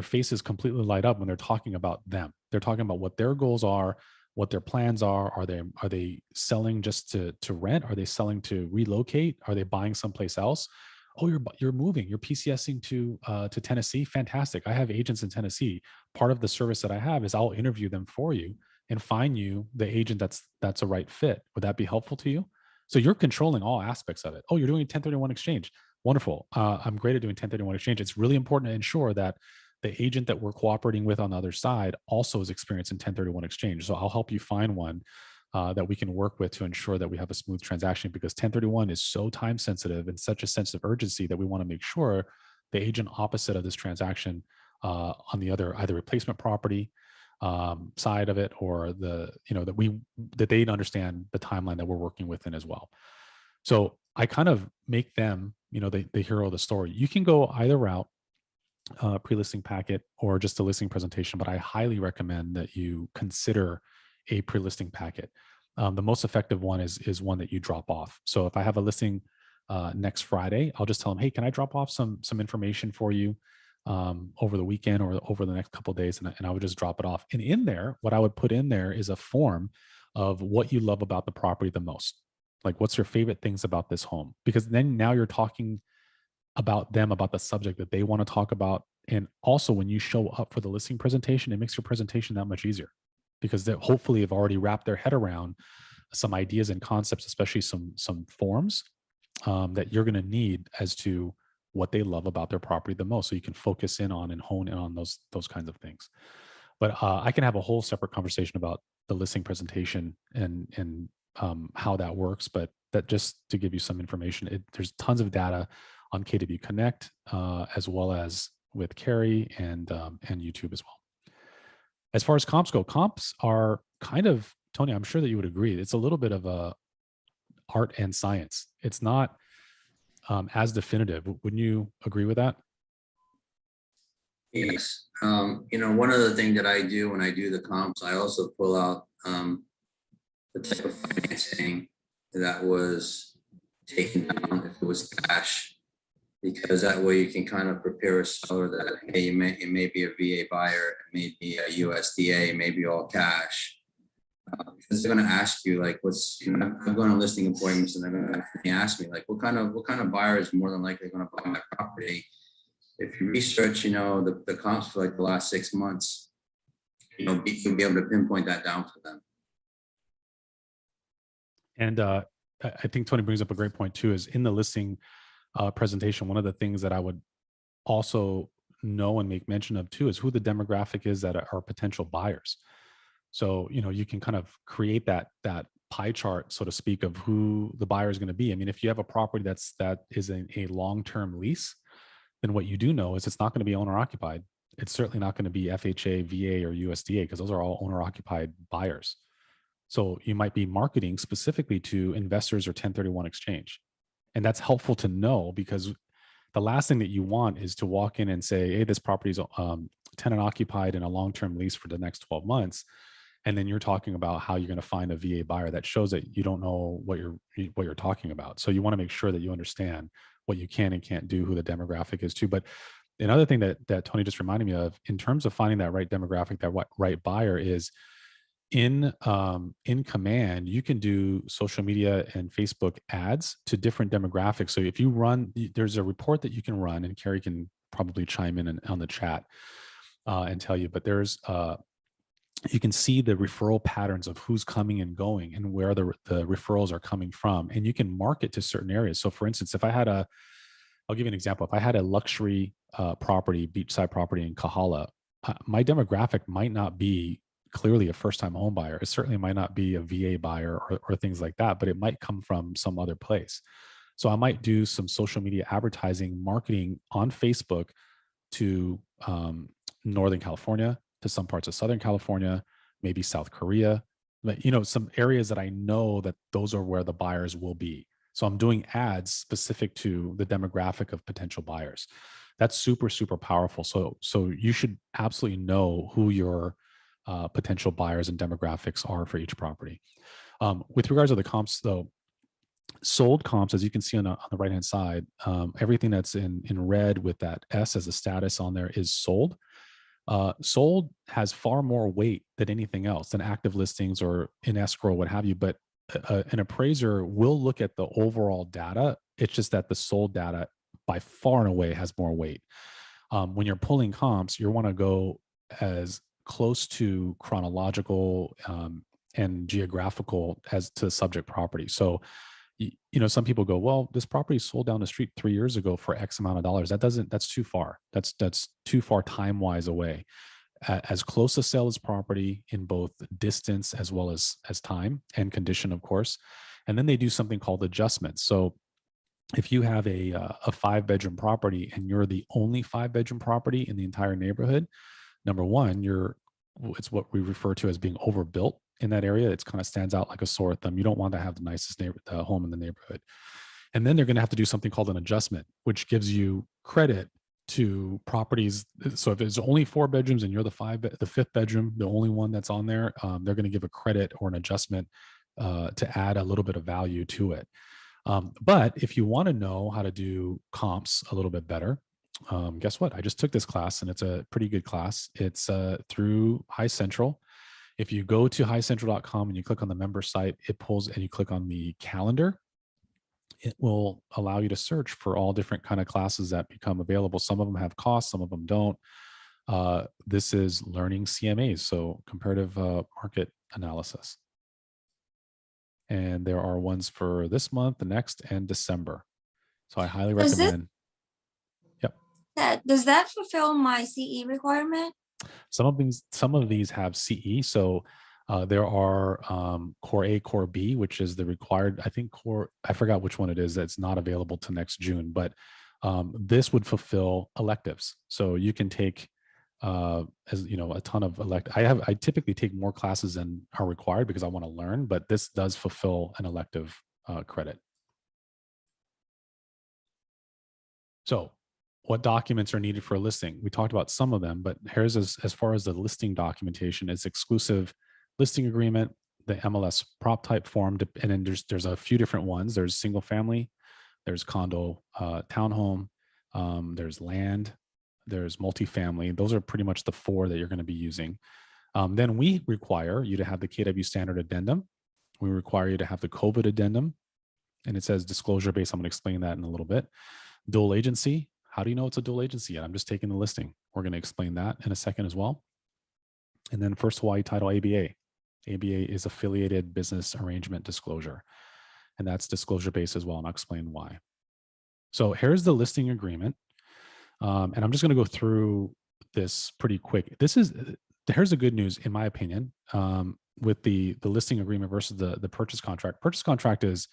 faces completely light up when they're talking about them. They're talking about what their goals are, what their plans are. Are they selling just to rent? Are they selling to relocate? Are they buying someplace else? Oh, you're moving. You're PCSing to Tennessee. Fantastic. I have agents in Tennessee. Part of the service that I have is I'll interview them for you and find you the agent that's a right fit. Would that be helpful to you? So you're controlling all aspects of it. Oh, you're doing a 1031 exchange. Wonderful. I'm great at doing 1031 exchange. It's really important to ensure that the agent that we're cooperating with on the other side also is experienced in 1031 exchange. So I'll help you find one that we can work with to ensure that we have a smooth transaction, because 1031 is so time sensitive and such a sense of urgency that we want to make sure the agent opposite of this transaction on the other, either replacement property side of it, or that they understand the timeline that we're working within as well. So I kind of make them, the hero of the story. You can go either route, pre-listing packet or just a listing presentation, but I highly recommend that you consider a pre-listing packet. The most effective one is one that you drop off. So if I have a listing next Friday, I'll just tell them, hey, can I drop off some information for you over the weekend or over the next couple of days? And I would just drop it off. And in there, what I would put in there is a form of what you love about the property the most. Like, what's your favorite things about this home? Because then now you're talking about them, about the subject that they want to talk about. And also when you show up for the listing presentation, it makes your presentation that much easier, because they hopefully have already wrapped their head around some ideas and concepts, especially some forms that you're going to need as to what they love about their property the most. So you can focus in on and hone in on those kinds of things. But I can have a whole separate conversation about the listing presentation and how that works. But that, just to give you some information, there's tons of data on KW Connect, as well as with Carrie and YouTube as well. As far as comps go, comps are kind of, Tony, I'm sure that you would agree, it's a little bit of a art and science. It's not as definitive. Wouldn't you agree with that? Yes. One other thing that I do when I do the comps, I also pull out the type of financing that was taken down, if it was cash, because that way you can kind of prepare a seller that, hey, it may be a VA buyer, it may be a USDA, it may be all cash. Because they're going to ask you, like, I'm going to listing appointments, and they're going to ask me, like, what kind of buyer is more than likely going to buy my property? If you research, the comps for like the last 6 months, you'll be able to pinpoint that down for them. And I think Tony brings up a great point too, is in the listing presentation, one of the things that I would also know and make mention of too is who the demographic is that are potential buyers. So, you can kind of create that pie chart, so to speak, of who the buyer is going to be. I mean, if you have a property that is a long-term lease, then what you do know is it's not going to be owner occupied. It's certainly not going to be FHA, VA, or USDA, because those are all owner occupied buyers. So you might be marketing specifically to investors or 1031 exchange. And that's helpful to know, because the last thing that you want is to walk in and say, hey, this property is tenant occupied in a long-term lease for the next 12 months. And then you're talking about how you're going to find a VA buyer. That shows that you don't know what you're talking about. So you want to make sure that you understand what you can and can't do, who the demographic is too. But another thing that Tony just reminded me of in terms of finding that right demographic, that right buyer, is in Command, you can do social media and Facebook ads to different demographics. So if you run, there's a report that you can run, and Carrie can probably chime in on the chat and tell you, but there's you can see the referral patterns of who's coming and going and where the referrals are coming from, and you can market to certain areas. So for instance, I'll give you an example. If I had a luxury property, beachside property in Kahala, my demographic might not be clearly a first-time home buyer. It certainly might not be a VA buyer or things like that, but it might come from some other place. So I might do some social media advertising marketing on Facebook to Northern California, to some parts of Southern California, maybe South Korea, but some areas that I know that those are where the buyers will be. So I'm doing ads specific to the demographic of potential buyers. That's super, super powerful. So you should absolutely know who your potential buyers and demographics are for each property. With regards to the comps though, sold comps, as you can see on the right-hand side, everything that's in red with that S as a status on there is sold. Sold has far more weight than anything else, than active listings or in escrow, what have you. But an appraiser will look at the overall data. It's just that the sold data by far and away has more weight. When you're pulling comps, you want to go as close to chronological and geographical as to the subject property. So, some people go, well, this property sold down the street 3 years ago for X amount of dollars. That's too far. That's too far time-wise away. As close a sale as property in both distance as well as time and condition, of course. And then they do something called adjustments. So if you have a 5-bedroom property and you're the only 5-bedroom property in the entire neighborhood, number one, it's what we refer to as being overbuilt in that area. It kind of stands out like a sore thumb. You don't want to have the nicest home in the neighborhood. And then they're going to have to do something called an adjustment, which gives you credit to properties. So if it's only 4 bedrooms and you're the 5th bedroom, the only one that's on there, they're going to give a credit or an adjustment to add a little bit of value to it. But if you want to know how to do comps a little bit better, guess what? I just took this class and it's a pretty good class. It's through High Central. If you go to highcentral.com and you click on the member site, it pulls and you click on the calendar. It will allow you to search for all different kind of classes that become available. Some of them have costs, some of them don't. This is learning CMAs, so comparative market analysis. And there are ones for this month, the next, and December. So I highly recommend. Does that fulfill my CE requirement? Some of these have CE. So there are Core A, Core B, which is the required, I think I forgot which one it is that's not available till next June, but this would fulfill electives. So you can take a ton of I typically take more classes than are required because I want to learn, but this does fulfill an elective credit. So what documents are needed for a listing? We talked about some of them, but here's as far as the listing documentation, it's exclusive listing agreement, the MLS prop type form, and then there's a few different ones. There's single family, there's condo, townhome, there's land, there's multifamily. Those are pretty much the 4 that you're going to be using. Then we require you to have the KW Standard Addendum. We require you to have the COVID Addendum, and it says disclosure base. I'm going to explain that in a little bit. Dual agency. How do you know it's a dual agency yet? I'm just taking the listing. We're going to explain that in a second as well. And then First Hawaii Title ABA. ABA is affiliated business arrangement disclosure, and that's disclosure based as well. And I'll explain why. So here's the listing agreement. And I'm just going to go through this pretty quick. Here's the good news, in my opinion, with the listing agreement versus the purchase contract. Purchase contract is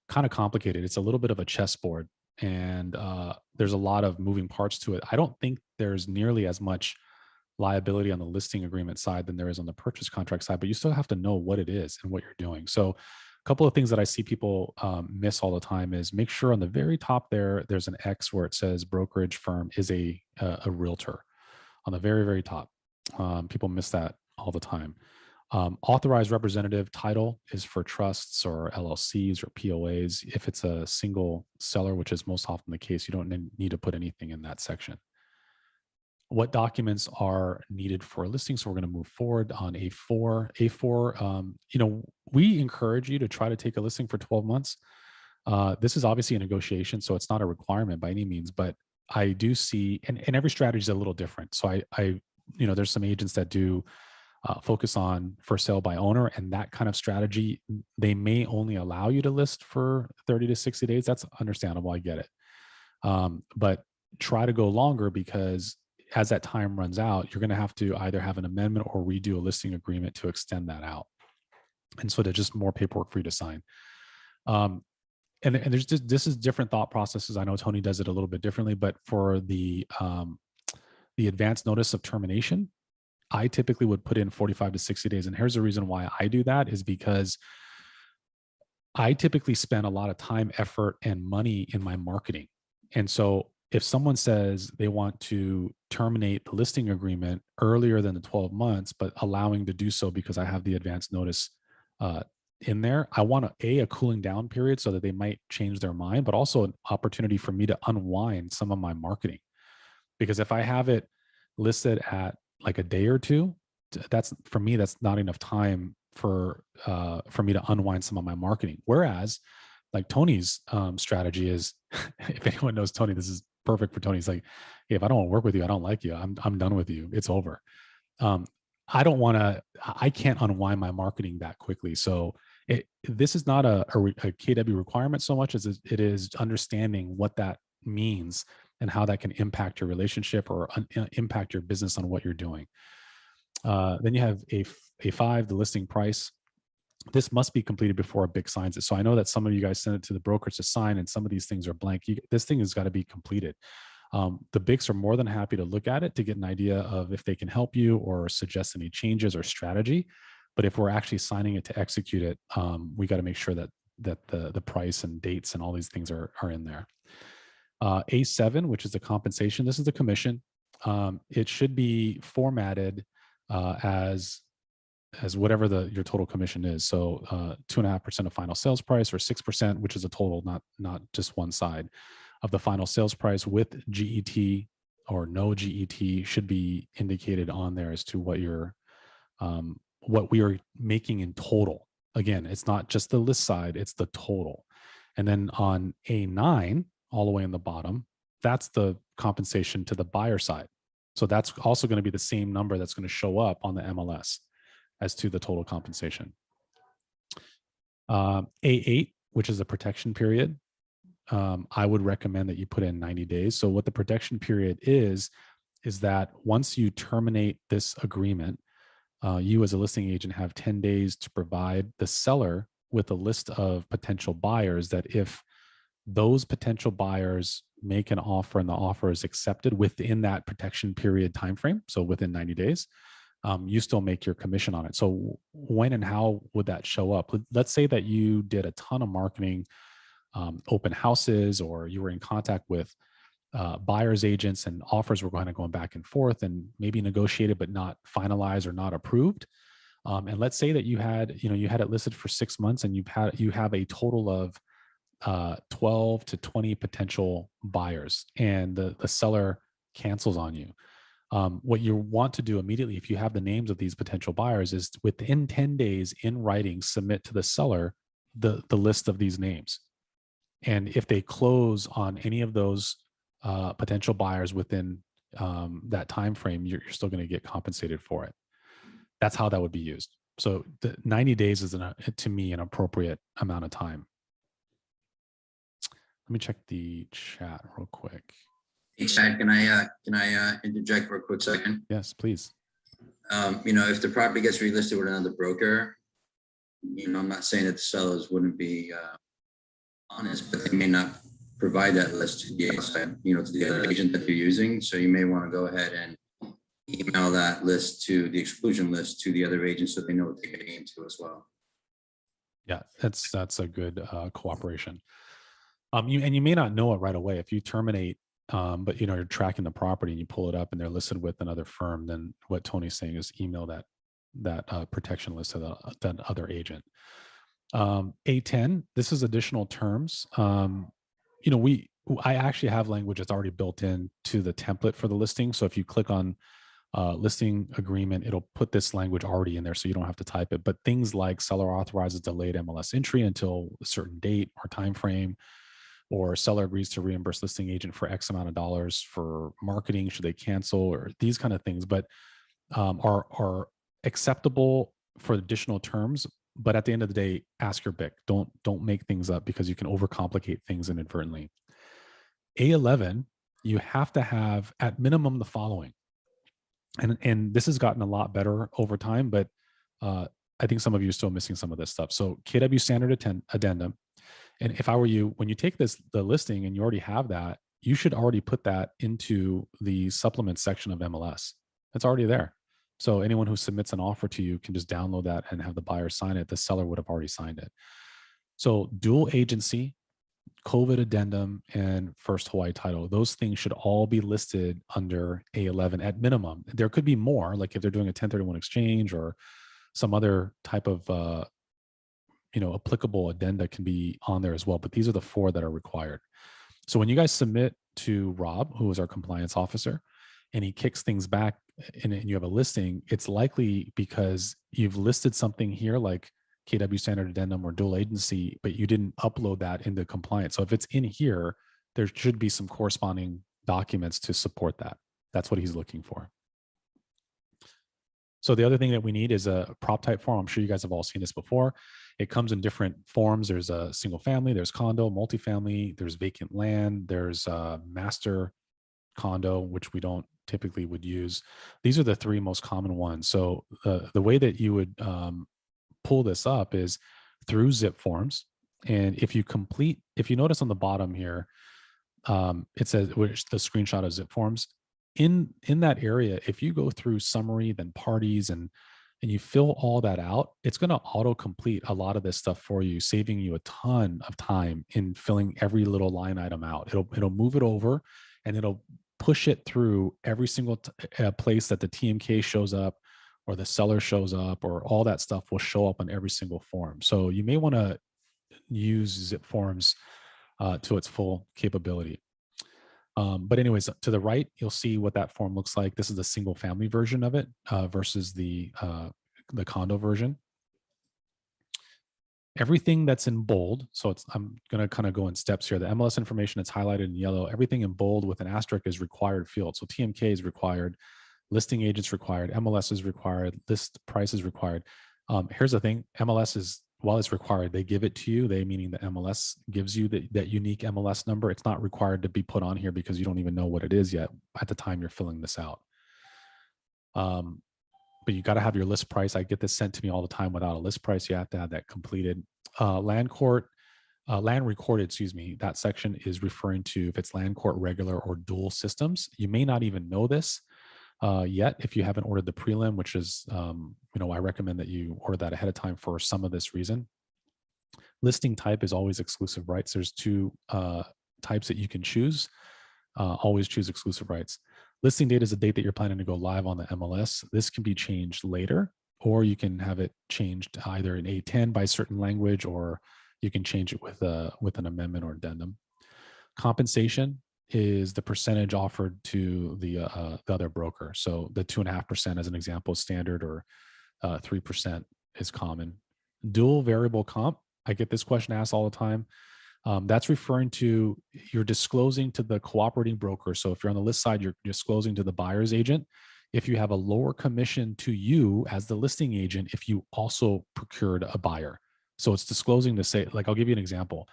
kind of complicated. It's a little bit of a chessboard, and there's a lot of moving parts to it. I don't think there's nearly as much liability on the listing agreement side than there is on the purchase contract side, but you still have to know what it is and what you're doing. So a couple of things that I see people miss all the time is make sure on the very top there's an X where it says brokerage firm is a realtor on the very, very top. People miss that all the time. Authorized representative title is for trusts or LLCs or POAs. If it's a single seller, which is most often the case, you don't need to put anything in that section. What documents are needed for a listing? So we're going to move forward on A4. A4, we encourage you to try to take a listing for 12 months. This is obviously a negotiation, so it's not a requirement by any means, but I do see, and every strategy is a little different. So there's some agents that do focus on for sale by owner, and that kind of strategy, they may only allow you to list for 30 to 60 days. That's understandable. I get it. But try to go longer because as that time runs out, you're going to have to either have an amendment or redo a listing agreement to extend that out. And so there's just more paperwork for you to sign. And there's just, this is different thought processes. I know Tony does it a little bit differently, but for the advance notice of termination, I typically would put in 45 to 60 days. And here's the reason why I do that is because I typically spend a lot of time, effort, and money in my marketing. And so if someone says they want to terminate the listing agreement earlier than the 12 months, but allowing to do so because I have the advance notice in there, I want a cooling down period so that they might change their mind, but also an opportunity for me to unwind some of my marketing. Because if I have it listed at like a day or two, that's, for me, that's not enough time for me to unwind some of my marketing. Whereas like Tony's strategy is, if anyone knows Tony, this is perfect for Tony. He's like, hey, if I don't want to work with you, I don't like you, I'm done with you. It's over. I can't unwind my marketing that quickly. So this is not a KW requirement so much as it is understanding what that means and how that can impact your relationship or impact your business on what you're doing. Then you have A5, the listing price. This must be completed before a BIC signs it. So I know that some of you guys send it to the brokers to sign, and some of these things are blank. This thing has got to be completed. The BICs are more than happy to look at it to get an idea of if they can help you or suggest any changes or strategy. But if we're actually signing it to execute it, we got to make sure that the price and dates and all these things are in there. A7, which is the compensation. This is the commission. It should be formatted as whatever your total commission is. So 2.5% of final sales price, or 6%, which is a total, not just one side of the final sales price, with GET or no GET should be indicated on there as to what we are making in total. Again, it's not just the list side, it's the total. And then on A9, all the way in the bottom, that's the compensation to the buyer side. So that's also going to be the same number that's going to show up on the MLS as to the total compensation. A8, which is a protection period, I would recommend that you put in 90 days. So what the protection period is that once you terminate this agreement, you as a listing agent have 10 days to provide the seller with a list of potential buyers that if those potential buyers make an offer and the offer is accepted within that protection period timeframe, so within 90 days, you still make your commission on it. So when and how would that show up? Let's say that you did a ton of marketing, open houses, or you were in contact with buyers agents and offers were going back and forth and maybe negotiated but not finalized or not approved. And let's say that you had it listed for 6 months and you have a total of 12 to 20 potential buyers, and the seller cancels on you. What you want to do immediately, if you have the names of these potential buyers, is within 10 days in writing, submit to the seller the list of these names. And if they close on any of those potential buyers within that time frame, you're still going to get compensated for it. That's how that would be used. So the 90 days is, to me, an appropriate amount of time. Let me check the chat real quick. Hey, Chad, can I interject for a quick second? Yes, please. If the property gets relisted with another broker, I'm not saying that the sellers wouldn't be honest, but they may not provide that list to the outside, to the other agent that you're using. So you may want to go ahead and email that list to the exclusion list to the other agents so they know what they're getting into as well. Yeah, that's a good cooperation. You may not know it right away if you terminate, but you're tracking the property and you pull it up and they're listed with another firm. Then what Tony's saying is email that protection list to that other agent. A10, this is additional terms. I actually have language that's already built in to the template for the listing. So if you click on listing agreement, it'll put this language already in there, so you don't have to type it. But things like seller authorizes delayed MLS entry until a certain date or time frame, or seller agrees to reimburse listing agent for X amount of dollars for marketing should they cancel, or these kind of things, but are acceptable for additional terms. But at the end of the day, ask your BIC. Don't make things up, because you can overcomplicate things inadvertently. A11, you have to have at minimum the following. And this has gotten a lot better over time, but I think some of you are still missing some of this stuff. So KW Standard Addendum. And if I were you, when you take the listing and you already have that, you should already put that into the supplement section of MLS. It's already there. So anyone who submits an offer to you can just download that and have the buyer sign it. The seller would have already signed it. So dual agency, COVID addendum, and first Hawaii title, those things should all be listed under A11 at minimum. There could be more, like if they're doing a 1031 exchange or some other type of applicable addenda can be on there as well. But these are the 4 that are required. So when you guys submit to Rob, who is our compliance officer, and he kicks things back and you have a listing, it's likely because you've listed something here like KW Standard Addendum or dual agency, but you didn't upload that into compliance. So if it's in here, there should be some corresponding documents to support that. That's what he's looking for. So the other thing that we need is a prop type form. I'm sure you guys have all seen this before. It comes in different forms. There's a single family, there's condo, multifamily, there's vacant land, there's a master condo, which we don't typically would use. These are the 3 most common ones. So the way that you would pull this up is through Zipforms. And if you notice on the bottom here, it says the screenshot of Zipforms. In that area, if you go through summary, then parties, and you fill all that out, it's going to auto-complete a lot of this stuff for you, saving you a ton of time in filling every little line item out. It'll move it over, and it'll push it through every single place that the TMK shows up or the seller shows up, or all that stuff will show up on every single form. So you may want to use Zipforms to its full capability. But anyways, to the right, you'll see what that form looks like. This is the single family version of it versus the condo version. Everything that's in bold, so I'm going to kind of go in steps here. The MLS information that's highlighted in yellow, everything in bold with an asterisk is required field. So TMK is required, listing agents required, MLS is required, list price is required. Here's the thing, MLS is, while it's required, they give it to you. They, meaning the MLS, gives you that unique MLS number. It's not required to be put on here because you don't even know what it is yet at the time you're filling this out. But you got to have your list price. I get this sent to me all the time without a list price. You have to have that completed. Land recorded, excuse me, that section is referring to if it's land court regular or dual systems. You may not even know this yet if you haven't ordered the prelim, which is, I recommend that you order that ahead of time for some of this reason. Listing type is always exclusive rights. There's 2 types that you can choose. Always choose exclusive rights. Listing date is the date that you're planning to go live on the MLS. This can be changed later, or you can have it changed either in A10 by certain language, or you can change it with an amendment or addendum. Compensation is the percentage offered to the other broker. So the 2.5% as an example is standard, or 3% is common. Dual variable comp, I get this question asked all the time. That's referring to you're disclosing to the cooperating broker. So if you're on the list side, you're disclosing to the buyer's agent. If you have a lower commission to you as the listing agent, if you also procured a buyer. So it's disclosing to say, like, I'll give you an example.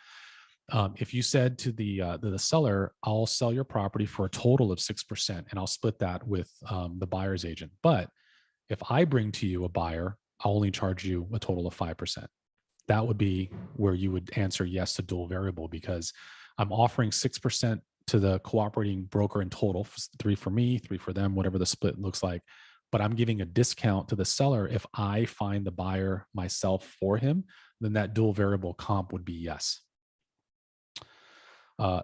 If you said to the seller, I'll sell your property for a total of 6%, and I'll split that with the buyer's agent. But if I bring to you a buyer, I'll only charge you a total of 5%. That would be where you would answer yes to dual variable, because I'm offering 6% to the cooperating broker in total, 3 for me, 3 for them, whatever the split looks like. But I'm giving a discount to the seller if I find the buyer myself for him, then that dual variable comp would be yes.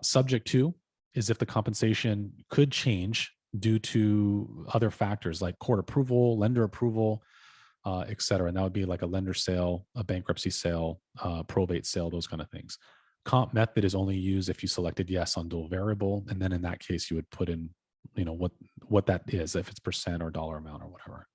Subject to is if the compensation could change due to other factors like court approval, lender approval, et cetera. And that would be like a lender sale, a bankruptcy sale, probate sale, those kind of things. Comp method is only used if you selected yes on dual variable. And then in that case, you would put in, what that is, if it's percent or dollar amount or whatever.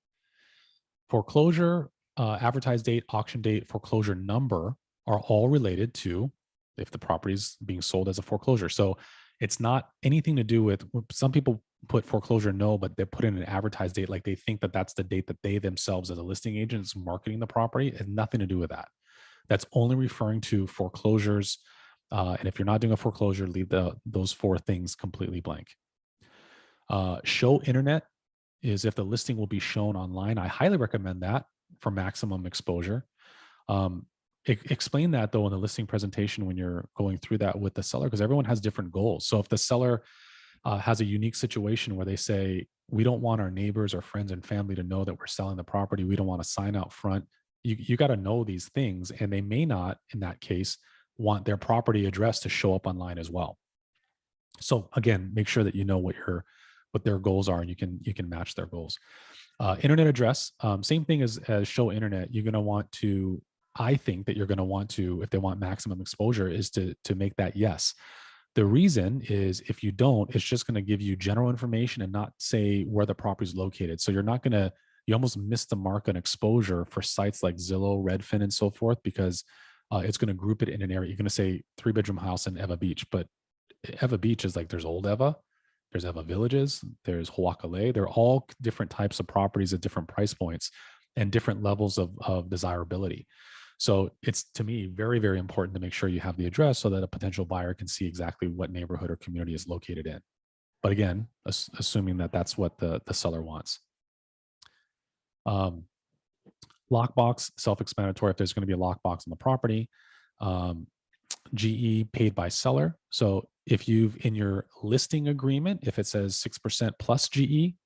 Foreclosure, advertised date, auction date, foreclosure number are all related to if the property is being sold as a foreclosure. So it's not anything to do with, some people put foreclosure no, but they put in an advertised date, like they think that that's the date that they themselves as a listing agent is marketing the property. It has nothing to do with that. That's only referring to foreclosures. And if you're not doing a foreclosure, leave those 4 things completely blank. Show internet is if the listing will be shown online. I highly recommend that for maximum exposure. Explain that though in the listing presentation when you're going through that with the seller, because everyone has different goals. So if the seller has a unique situation where they say, we don't want our neighbors or friends and family to know that we're selling the property, we don't want a sign out front, you got to know these things, and they may not, in that case, want their property address to show up online as well. So again, make sure that you know what their goals are, and you can match their goals. Internet address, same thing as show internet. You're going to want to, I think that you're going to want to, if they want maximum exposure, is to make that yes. The reason is if you don't, it's just going to give you general information and not say where the property is located. So you almost miss the mark on exposure for sites like Zillow, Redfin, and so forth, because it's going to group it in an area. You're going to say 3-bedroom house in Eva Beach, but Eva Beach is like, there's Old Eva, there's Eva Villages, there's Huacalay. They're all different types of properties at different price points and different levels of desirability. So it's, to me, very, very important to make sure you have the address so that a potential buyer can see exactly what neighborhood or community is located in. But again, assuming that that's what the seller wants. Lockbox, self-explanatory. If there's going to be a lockbox on the property, GE paid by seller. So if you've in your listing agreement, if it says 6% plus GE,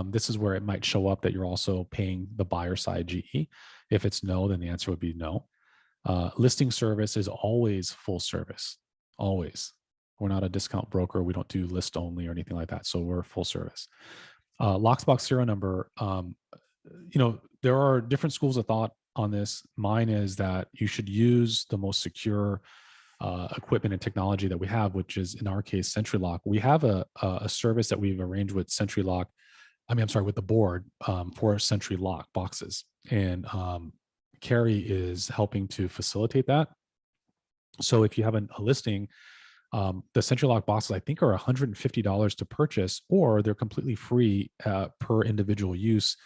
this is where it might show up that you're also paying the buyer side GE. If it's no, then the answer would be no. Listing service is always full service, always. We're not a discount broker. We don't do list only or anything like that. So we're full service. Lockbox serial number, there are different schools of thought on this. Mine is that you should use the most secure equipment and technology that we have, which is in our case, SentryLock. We have a service that we've arranged with SentryLock. With the board for SentryLock boxes. And Carrie is helping to facilitate that. So if you have a listing, the SentryLock boxes, I think, are $150 to purchase, or they're completely free per individual use.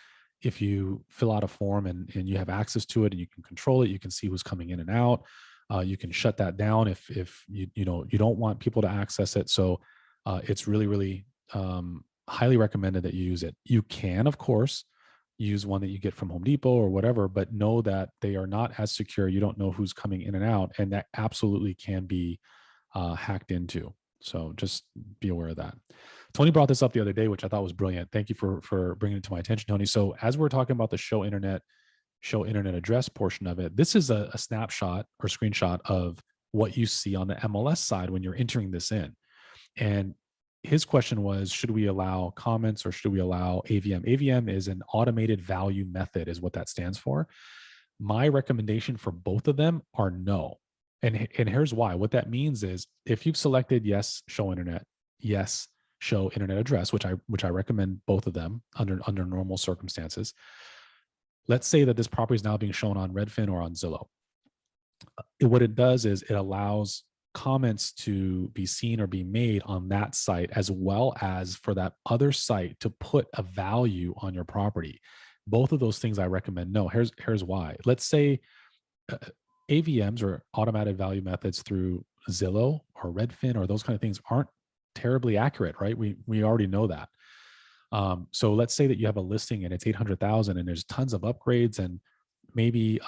If you fill out a form and you have access to it and you can control it, you can see who's coming in and out. You can shut that down if you don't want people to access it. So it's really, really highly recommended that you use it. You can, of course, use one that you get from Home Depot or whatever, but know that they are not as secure. You don't know who's coming in and out, and that absolutely can be hacked into. So just be aware of that. Tony brought this up the other day, which I thought was brilliant. Thank you for bringing it to my attention, Tony. So as we're talking about the show internet address portion of it, this is a snapshot or screenshot of what you see on the MLS side when you're entering this in. And his question was, should we allow comments or should we allow AVM? AVM is an automated value method, is what that stands for. My recommendation for both of them are no. And here's why. What that means is if you've selected yes, show internet, yes, show internet address, which I recommend both of them under normal circumstances. Let's say that this property is now being shown on Redfin or on Zillow. What it does is it allows comments to be seen or be made on that site, as well as for that other site to put a value on your property. Both of those things I recommend no. Here's why. Let's say AVMs or automated value methods through Zillow or Redfin or those kind of things aren't terribly accurate, right? We already know that. So let's say that you have a listing and it's 800,000 and there's tons of upgrades, and maybe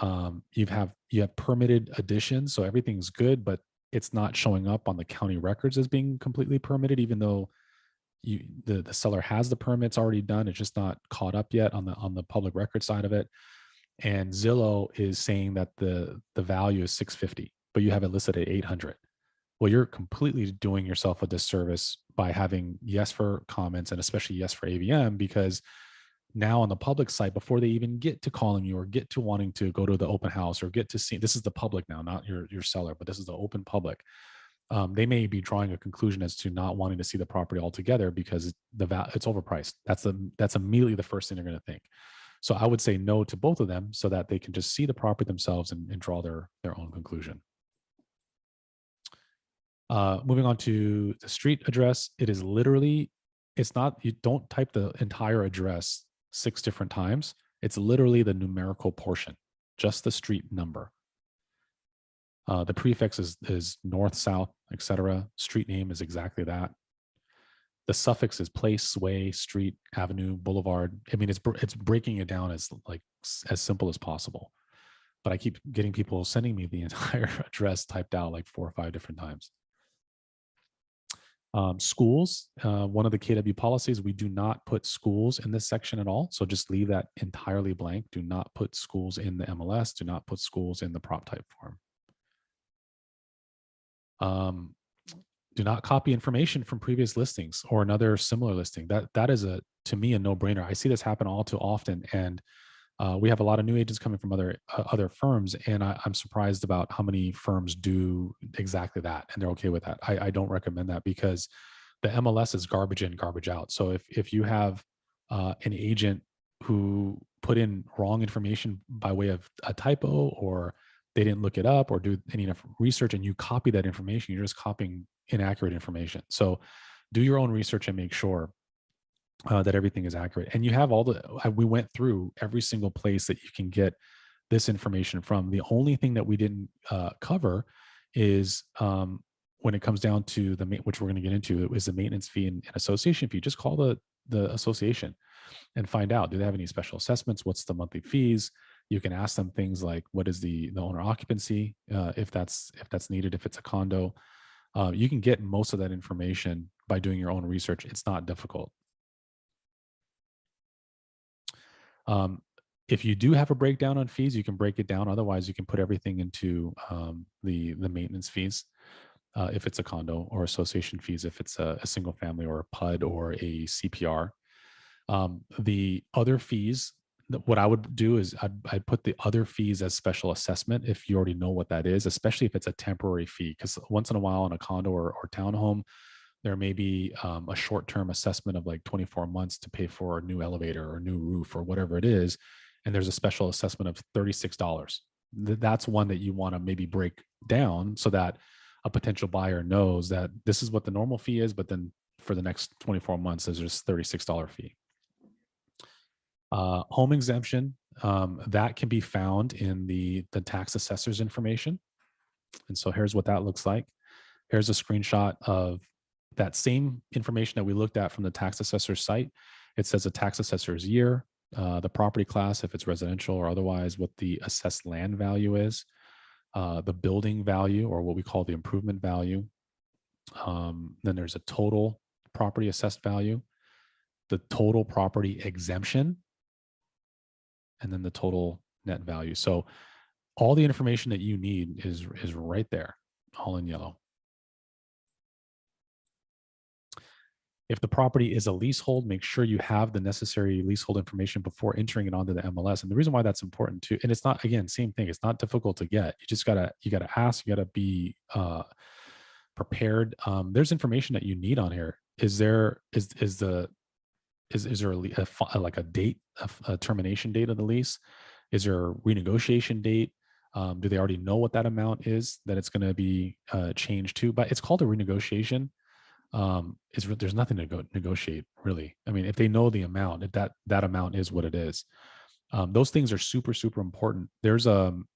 you have permitted additions, so everything's good, but it's not showing up on the county records as being completely permitted, even though the seller has the permits already done. It's just not caught up yet on the public record side of it. And Zillow is saying that the value is 650, but you have it listed at 800. Well, you're completely doing yourself a disservice by having yes for comments and especially yes for AVM, because now on the public site, before they even get to calling you or get to wanting to go to the open house or get to see, this is the public now, not your seller, but this is the open public. They may be drawing a conclusion as to not wanting to see the property altogether because it's overpriced. That's immediately the first thing they're going to think. So I would say no to both of them so that they can just see the property themselves and draw their own conclusion. Moving on to the street address, it is literally, it's not, you don't type the entire address 6 different times. It's literally the numerical portion, just the street number. The prefix is north, south, etc. Street name is exactly that. the suffix is place, way, street, avenue, boulevard. I mean, it's breaking it down as like as simple as possible. But I keep getting people sending me the entire address typed out like 4 or 5 different times. Schools, one of the KW policies, we do not put schools in this section at all. So just leave that entirely blank. Do not put schools in the MLS. Do not put schools in the prop type form. Do not copy information from previous listings or another similar listing. That is to me a no-brainer. I see this happen all too often, and we have a lot of new agents coming from other firms, and I'm surprised about how many firms do exactly that, and they're okay with that. I don't recommend that because the MLS is garbage in, garbage out. So if you have an agent who put in wrong information by way of a typo, or they didn't look it up or do any enough research, and you copy that information, you're just copying inaccurate information. So do your own research and make sure that everything is accurate. And you have we went through every single place that you can get this information from. The only thing that we didn't cover is when it comes down to which we're going to get into, is the maintenance fee and association fee. Just call the association and find out, do they have any special assessments? What's the monthly fees? You can ask them things like, what is the owner occupancy, if that's needed, if it's a condo. You can get most of that information by doing your own research. It's not difficult. If you do have a breakdown on fees, you can break it down. Otherwise, you can put everything into the maintenance fees if it's a condo, or association fees if it's a single family or a PUD or a CPR. The other fees, what I would do is I'd put the other fees as special assessment if you already know what that is, especially if it's a temporary fee, because once in a while in a condo or townhome, there may be a short-term assessment of like 24 months to pay for a new elevator or new roof or whatever it is. And there's a special assessment of $36. That's one that you want to maybe break down so that a potential buyer knows that this is what the normal fee is, but then for the next 24 months, there's just $36 fee. Home exemption, that can be found in the tax assessor's information. And so here's what that looks like. Here's a screenshot of that same information that we looked at from the tax assessor's site. It says the tax assessor's year, the property class, if it's residential or otherwise, what the assessed land value is, the building value, or what we call the improvement value. Then there's a total property assessed value, the total property exemption, and then the total net value. So all the information that you need is right there, all in yellow. If the property is a leasehold, make sure you have the necessary leasehold information before entering it onto the MLS. And the reason why that's important too, and it's not, again, same thing, it's not difficult to get. You just gotta ask, you gotta be prepared. There's information that you need on here. Is there like a date, a termination date of the lease? Is there a renegotiation date? Do they already know what that amount is that it's going to be changed to? But it's called a renegotiation. There's nothing to negotiate, really. I mean, if they know the amount, if that amount is what it is, those things are super, super important. There's in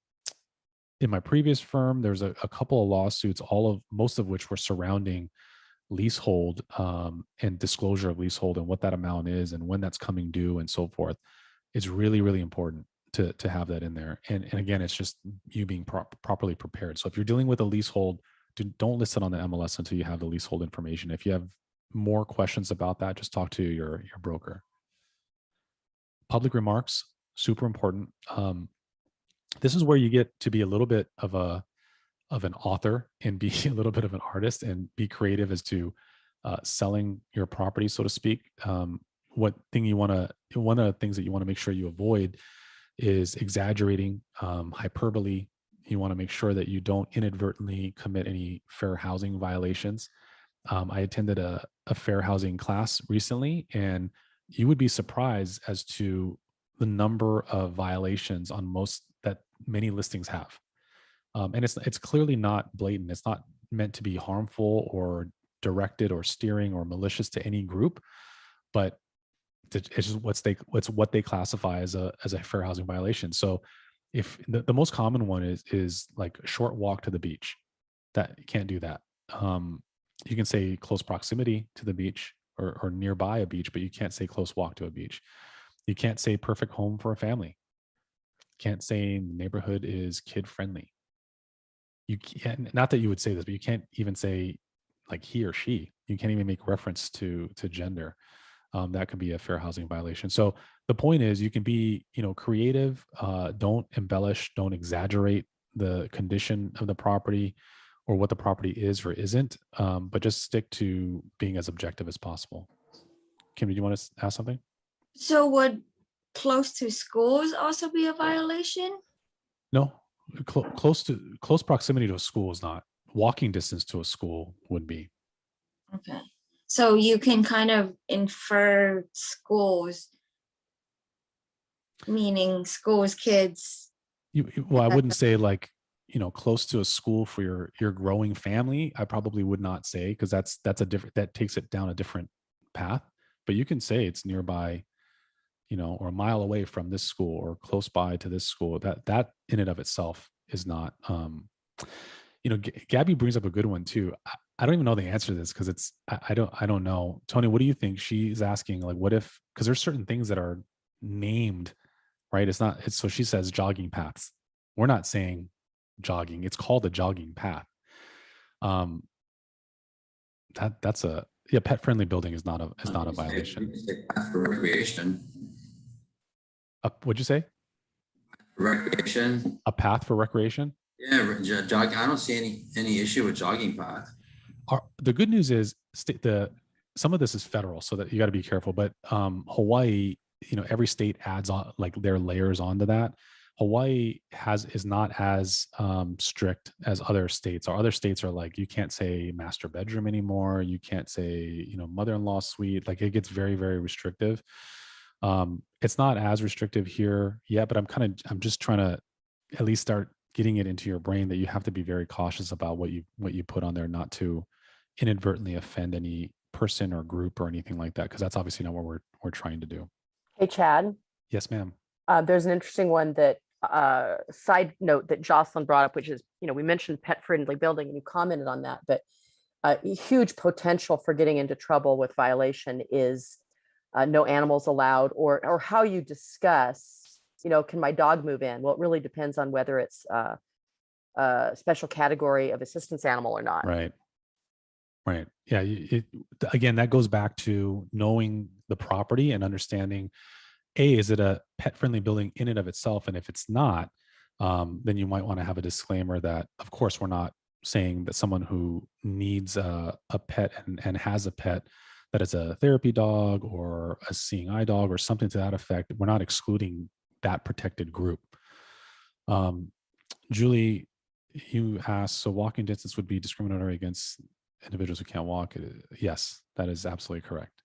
my previous firm, there's a couple of lawsuits, most of which were surrounding leasehold and disclosure of leasehold and what that amount is and when that's coming due and so forth. It's really, really important to have that in there. And again, it's just you being properly prepared. So if you're dealing with a leasehold, don't list it on the MLS until you have the leasehold information. If you have more questions about that, just talk to your broker. Public remarks, super important. This is where you get to be a little bit of an author and be a little bit of an artist and be creative as to selling your property, so to speak. One of the things that you want to make sure you avoid is exaggerating, hyperbole. You want to make sure that you don't inadvertently commit any fair housing violations. I attended a fair housing class recently, and you would be surprised as to the number of violations on that many listings have. And it's clearly not blatant. It's not meant to be harmful or directed or steering or malicious to any group, but it's just what they classify as a fair housing violation. So if the most common one is like a short walk to the beach, that you can't do that. You can say close proximity to the beach, or nearby a beach, but you can't say close walk to a beach. You can't say perfect home for a family. Can't say the neighborhood is kid friendly. You can't, not that you would say this, but you can't even say like he or she. You can't even make reference to gender. That could be a fair housing violation. So the point is, you can be, creative. Don't embellish. Don't exaggerate the condition of the property or what the property is or isn't. But just stick to being as objective as possible. Kim, do you want to ask something? So would close to schools also be a violation? No, close proximity to a school is not. Walking distance to a school would be. Okay. So you can kind of infer schools, meaning schools, kids. Well, I wouldn't say like, close to a school for your growing family. I probably would not say, because that's a different, that takes it down a different path. But you can say it's nearby, or a mile away from this school or close by to this school. That in and of itself is not. Gabby brings up a good one too. I don't even know the answer to this because it's I don't know. Tony, what do you think? She's asking like, what if, because there's certain things that are named, right? So she says jogging paths. We're not saying jogging. It's called a jogging path. That's a pet friendly building is not a violation. For recreation. What'd you say? Recreation. A path for recreation? Yeah, jogging. I don't see any issue with jogging path. The good news is some of this is federal, so that you got to be careful. But Hawaii, every state adds on like their layers onto that. Hawaii is not as strict as other states. Our other states are like, you can't say master bedroom anymore. You can't say, mother-in-law suite. Like it gets very, very restrictive. It's not as restrictive here yet, but I'm just trying to at least start getting it into your brain that you have to be very cautious about what you put on there, not to inadvertently offend any person or group or anything like that, because that's obviously not what we're trying to do. Hey, Chad. Yes, ma'am. There's an interesting one that side note that Jocelyn brought up, which is, we mentioned pet friendly building and you commented on that, but a huge potential for getting into trouble with violation is no animals allowed, or how you discuss, can my dog move in? Well, it really depends on whether it's a special category of assistance animal or not. Right. Yeah. Again, that goes back to knowing the property and understanding, is it a pet friendly building in and of itself? And if it's not, then you might want to have a disclaimer that, of course, we're not saying that someone who needs a pet and has a pet that is a therapy dog or a seeing eye dog or something to that effect, we're not excluding that protected group. Julie, you asked, so walking distance would be discriminatory against individuals who can't walk. Yes, that is absolutely correct.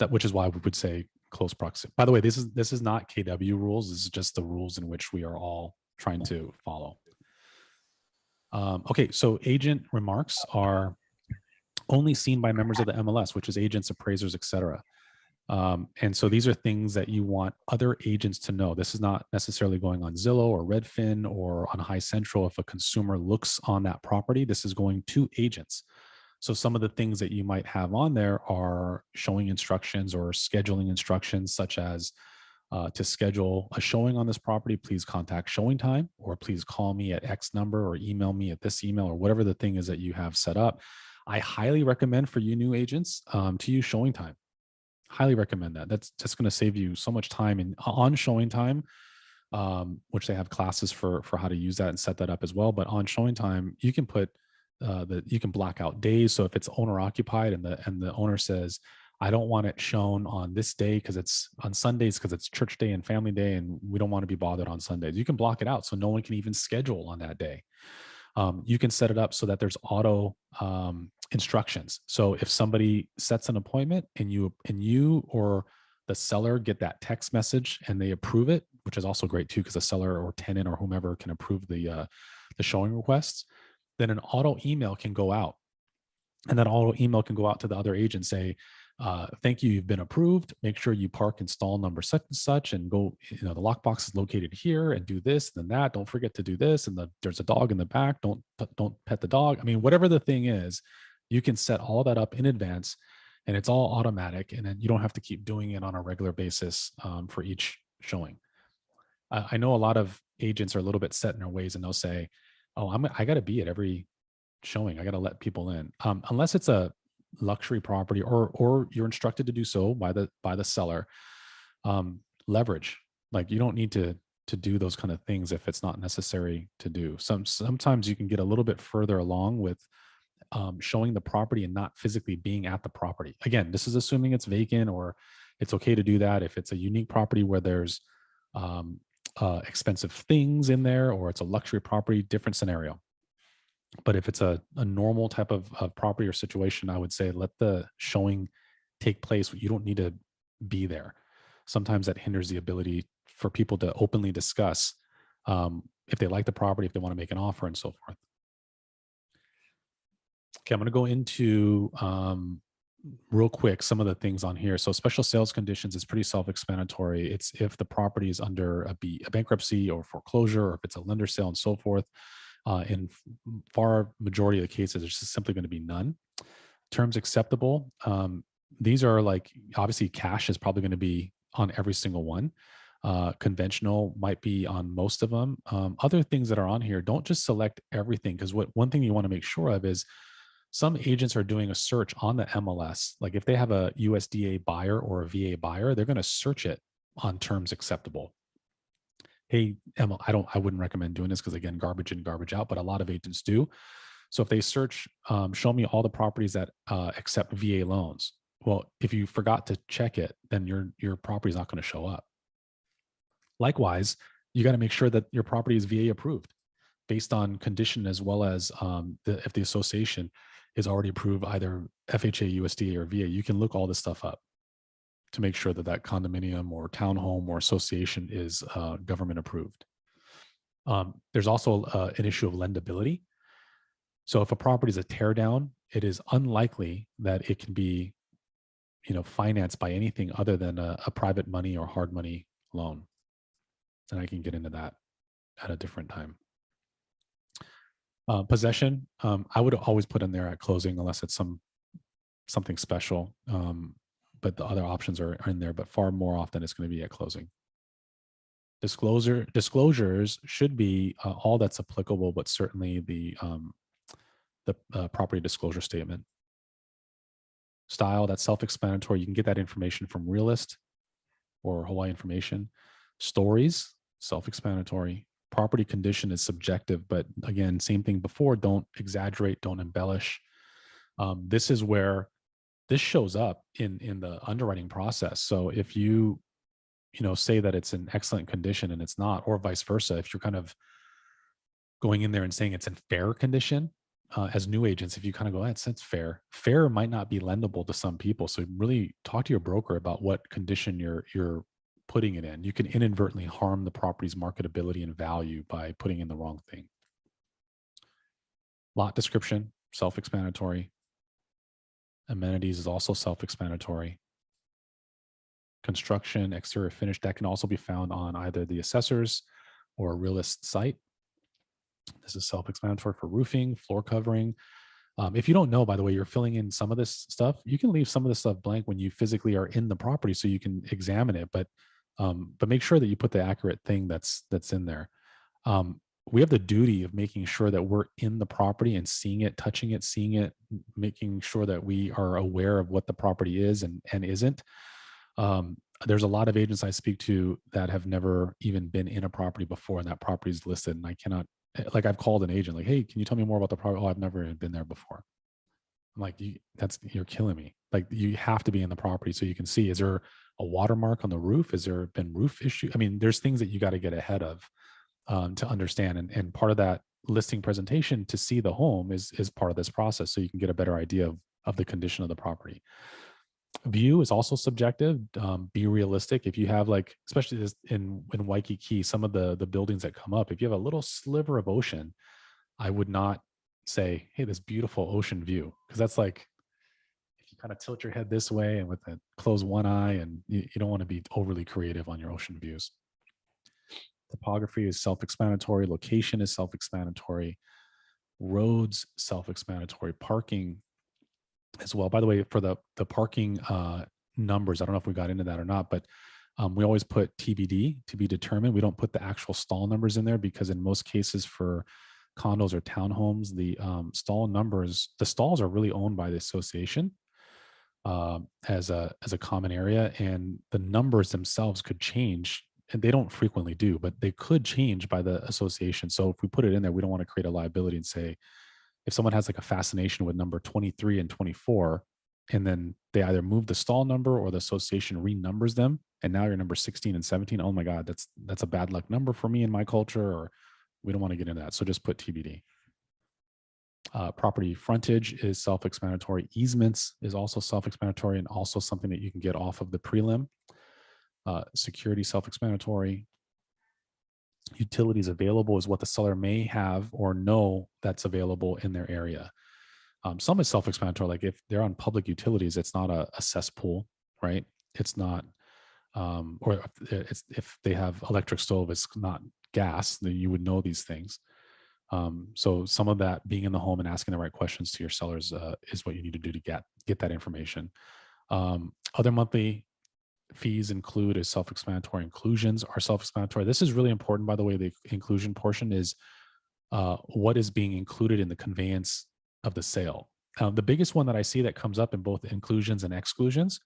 Which is why we would say close proximity. By the way, this is not KW rules. This is just the rules in which we are all trying to follow. Okay, so agent remarks are only seen by members of the MLS, which is agents, appraisers, etc. And so these are things that you want other agents to know. This is not necessarily going on Zillow or Redfin or on High Central. If a consumer looks on that property, this is going to agents. So some of the things that you might have on there are showing instructions or scheduling instructions, such as to schedule a showing on this property, please contact showing time, or please call me at X number, or email me at this email, or whatever the thing is that you have set up. I highly recommend for you new agents to use showing time. Highly recommend that. That's just going to save you so much time on showing time, which they have classes for how to use that and set that up as well. But on showing time, you can put you can block out days. So if it's owner occupied and the owner says, I don't want it shown on this day because it's on Sundays because it's church day and family day and we don't want to be bothered on Sundays, you can block it out so no one can even schedule on that day. You can set it up so that there's auto instructions. So if somebody sets an appointment and you or the seller get that text message and they approve it, which is also great too, because the seller or tenant or whomever can approve the showing requests, then an auto email can go out. And that auto email can go out to the other agent, say, thank you, you've been approved. Make sure you park in stall number such and such and go, the lockbox is located here and do this and then that. Don't forget to do this. And there's a dog in the back. Don't pet the dog. I mean, whatever the thing is, you can set all that up in advance. and it's all automatic, and then you don't have to keep doing it on a regular basis for each showing. I know a lot of agents are a little bit set in their ways, and they'll say, oh, I got to be at every showing. I got to let people in, unless it's a luxury property or you're instructed to do so by the seller. Leverage, like you don't need to do those kind of things if it's not necessary to do. Sometimes you can get a little bit further along with showing the property and not physically being at the property. Again, this is assuming it's vacant, or it's okay to do that if it's a unique property where there's expensive things in there, or it's a luxury property, different scenario. But if it's a normal type of property or situation, I would say let the showing take place. You don't need to be there. Sometimes that hinders the ability for people to openly discuss if they like the property, if they want to make an offer, and so forth. Okay, I'm going to go into real quick some of the things on here. So special sales conditions is pretty self-explanatory. It's if the property is under a bankruptcy or foreclosure, or if it's a lender sale and so forth. In far majority of the cases, it's just simply going to be none. Terms acceptable. These are like, obviously cash is probably going to be on every single one. Conventional might be on most of them. Other things that are on here, don't just select everything, because one thing you want to make sure of is some agents are doing a search on the MLS. Like if they have a USDA buyer or a VA buyer, they're going to search it on terms acceptable. Hey, Emma, I wouldn't recommend doing this because, again, garbage in, garbage out, but a lot of agents do. So if they search, show me all the properties that accept VA loans. Well, if you forgot to check it, then your property is not going to show up. Likewise, you got to make sure that your property is VA approved based on condition, as well as if the association is already approved, either FHA, USDA, or VA. You can look all this stuff up to make sure that that condominium or townhome or association is government approved. There's also an issue of lendability. So if a property is a tear down, it is unlikely that it can be, financed by anything other than a private money or hard money loan. And I can get into that at a different time. Possession, I would always put in there at closing, unless it's something special. But the other options are in there, but far more often it's going to be at closing. Disclosures should be all that's applicable, but certainly the property disclosure statement. Style, that's self-explanatory. You can get that information from Realist or Hawaii Information. Stories, self-explanatory. Property condition is subjective, but again, same thing before, don't exaggerate, don't embellish. This is where this shows up in the underwriting process. So if you say that it's in excellent condition and it's not, or vice versa, if you're kind of going in there and saying it's in fair condition, as new agents, if you kind of go, it's fair might not be lendable to some people. So really talk to your broker about what condition you're putting it in. You can inadvertently harm the property's marketability and value by putting in the wrong thing. Lot description, self-explanatory. Amenities is also self-explanatory. Construction, exterior finish, that can also be found on either the assessor's or Realist site. This is self-explanatory for roofing, floor covering. If you don't know, by the way, you're filling in some of this stuff. You can leave some of this stuff blank when you physically are in the property so you can examine it, but make sure that you put the accurate thing that's in there. We have the duty of making sure that we're in the property and seeing it, touching it, seeing it, making sure that we are aware of what the property is and isn't. There's a lot of agents I speak to that have never even been in a property before, and that property is listed, and I cannot, like, I've called an agent like, hey, can you tell me more about the property? Oh, I've never been there before. I'm like, you're killing me. Like, you have to be in the property so you can see, is there a watermark on the roof? Has there been roof issue? I mean, there's things that you got to get ahead of to understand. And part of that listing presentation to see the home is part of this process, so you can get a better idea of the condition of the property. View is also subjective. Be realistic. If you have, like, especially this in Waikiki, some of the buildings that come up, if you have a little sliver of ocean, I would not say, hey, this beautiful ocean view, because that's like, if you kind of tilt your head this way and with a close one eye, and you don't want to be overly creative on your ocean views. Topography is self-explanatory. Location is self-explanatory. Roads, self-explanatory. Parking, as well. By the way, for the parking numbers, I don't know if we got into that or not, but we always put TBD, to be determined. We don't put the actual stall numbers in there because in most cases for condos or townhomes, the stall numbers, the stalls are really owned by the association as a common area, and the numbers themselves could change. And they don't frequently do, but they could change by the association. So if we put it in there, we don't want to create a liability and say, if someone has like a fascination with number 23 and 24, and then they either move the stall number or the association renumbers them, and now you're number 16 and 17. Oh my God, that's a bad luck number for me in my culture, or we don't want to get into that. So just put TBD. Property frontage is self-explanatory. Easements is also self-explanatory and also something that you can get off of the prelim. Security, self-explanatory. Utilities available is what the seller may have or know that's available in their area. Some is self-explanatory, like if they're on public utilities, it's not a cesspool, right? It's not, or if they have electric stove, it's not gas, then you would know these things. So some of that being in the home and asking the right questions to your sellers is what you need to do to get that information. Other monthly fees include is self-explanatory. Inclusions are self-explanatory. This is really important, by the way. The inclusion portion is what is being included in the conveyance of the sale. The biggest one that I see that comes up in both inclusions and exclusions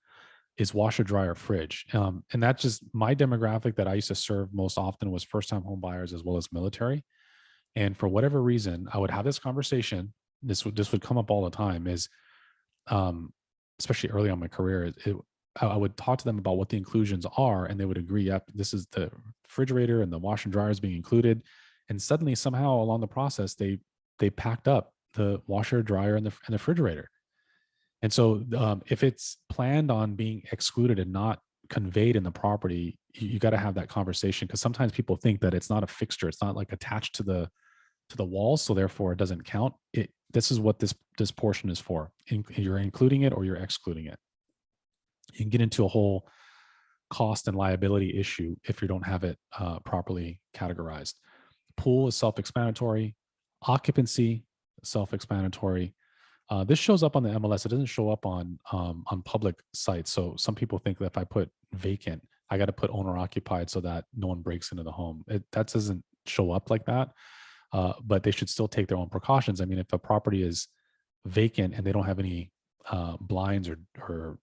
is washer, dryer, fridge. And that's just my demographic that I used to serve most often was first-time home buyers as well as military. And for whatever reason, I would have this conversation. This would come up all the time. Is especially early on in my career, I would talk to them about what the inclusions are, and they would agree, yep, this is the refrigerator and the washer and dryer is being included. And suddenly, somehow along the process, they packed up the washer, dryer, and the refrigerator. And so if it's planned on being excluded and not conveyed in the property, you got to have that conversation, because sometimes people think that it's not a fixture. It's not like attached to the wall, so therefore it doesn't count. This is what this portion is for. You're including it or you're excluding it. You can get into a whole cost and liability issue if you don't have it properly categorized. Pool is self-explanatory. Occupancy, self-explanatory. This shows up on the MLS. It doesn't show up on public sites. So some people think that if I put vacant, I got to put owner occupied so that no one breaks into the home. That doesn't show up like that, but they should still take their own precautions. I mean, if a property is vacant and they don't have any blinds or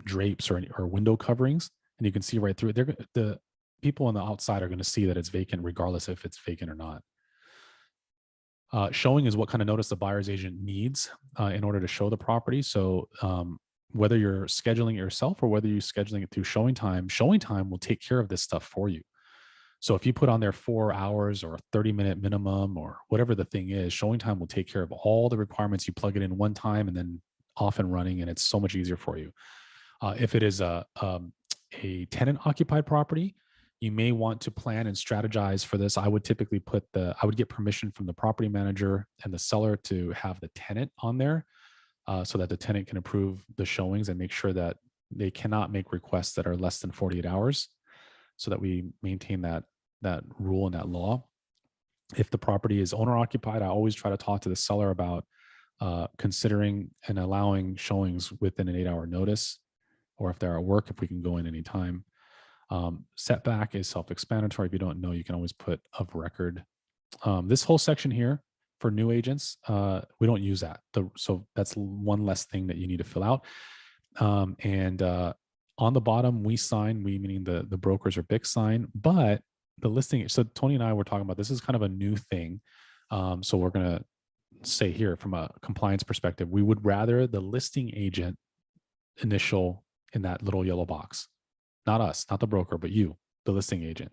drapes or window coverings, and you can see right through it, the people on the outside are going to see that it's vacant regardless if it's vacant or not. Showing is what kind of notice the buyer's agent needs in order to show the property. So whether you're scheduling it yourself or whether you're scheduling it through showing time will take care of this stuff for you. So if you put on there 4 hours or a 30-minute minimum or whatever the thing is, showing time will take care of all the requirements. You plug it in one time and then off and running, and it's so much easier for you. If it is a tenant occupied property, you may want to plan and strategize for this. I would typically I would get permission from the property manager and the seller to have the tenant on there so that the tenant can approve the showings and make sure that they cannot make requests that are less than 48 hours so that we maintain that rule and that law. If the property is owner occupied, I always try to talk to the seller about considering and allowing showings within an 8-hour notice, or if they're at work, if we can go in anytime. Setback is self-explanatory. If you don't know, you can always put of record. This whole section here for new agents, we don't use that. So that's one less thing that you need to fill out. And on the bottom, we meaning the brokers or BIC sign, but the listing. So Tony and I were talking about, this is kind of a new thing. So we're going to say here from a compliance perspective, we would rather the listing agent initial in that little yellow box. Not us, not the broker, but you, the listing agent.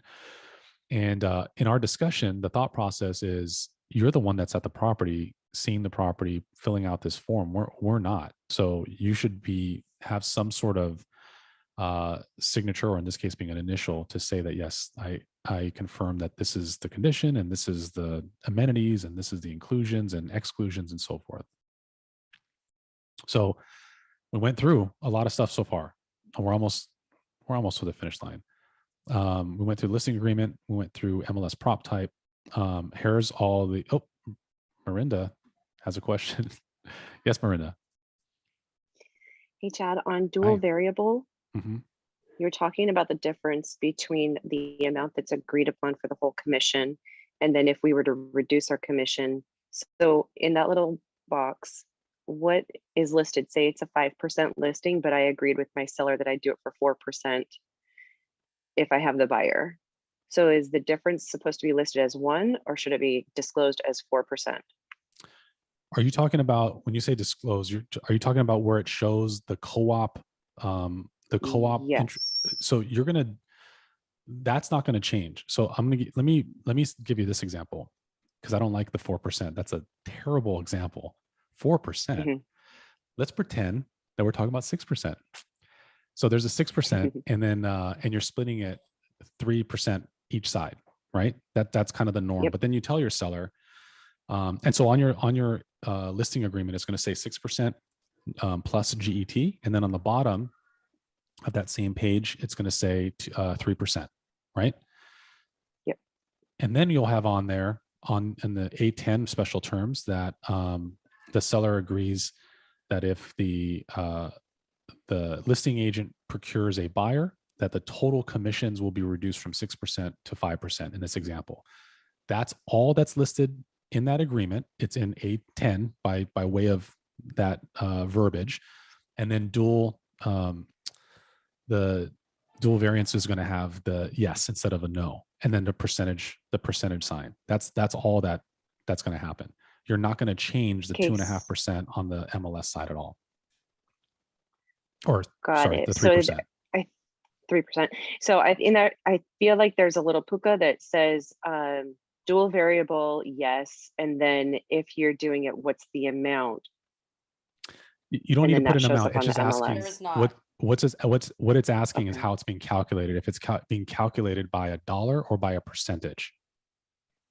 And in our discussion, the thought process is you're the one that's at the property, seeing the property, filling out this form. We're not. So you should have some sort of signature, or in this case being an initial, to say that, yes, I confirm that this is the condition and this is the amenities and this is the inclusions and exclusions and so forth. So we went through a lot of stuff so far. We're almost to the finish line. We went through listing agreement. We went through MLS prop type. Here's all the, Marinda has a question. Yes, Marinda. Hey, Chad, on dual Hi. variable, Mhm. you're talking about the difference between the amount that's agreed upon for the whole commission, and then if we were to reduce our commission. So in that little box, what is listed? Say it's a 5% listing, but I agreed with my seller that I do it for 4% if I have the buyer. So is the difference supposed to be listed as 1, or should it be disclosed as 4%? Are you talking about, when you say disclose, are you talking about where it shows the co-op, Yes. so you're going to, that's not going to change. So I'm going to, let me give you this example, because I don't like the 4%. That's a terrible example. 4%. Mhm. Let's pretend that we're talking about 6%. So there's a 6%, and then and you're splitting it 3% each side, right? That's kind of the norm. Yep. But then you tell your seller, and so on your listing agreement, it's going to say 6% plus GET, and then on the bottom of that same page, it's going to say 3%, right? Yep. And then you'll have on there in the A10 special terms that the seller agrees that if the listing agent procures a buyer, that the total commissions will be reduced from 6% to 5% in this example. That's all that's listed in that agreement. It's in A10 by way of that verbiage. And then the dual variance is going to have the yes instead of a no, and then the percentage sign. That's all that's going to happen. You're not going to change the 2.5% on the MLS side at all. Or Got sorry, it. the So 3%. 3%. So in there, I feel like there's a little puka that says dual variable, yes. And then if you're doing it, what's the amount? You don't And need to then put that an shows amount. up It's on just the asking There MLS. is not. what it's asking is Okay. how it's being calculated. If it's being calculated by a dollar or by a percentage.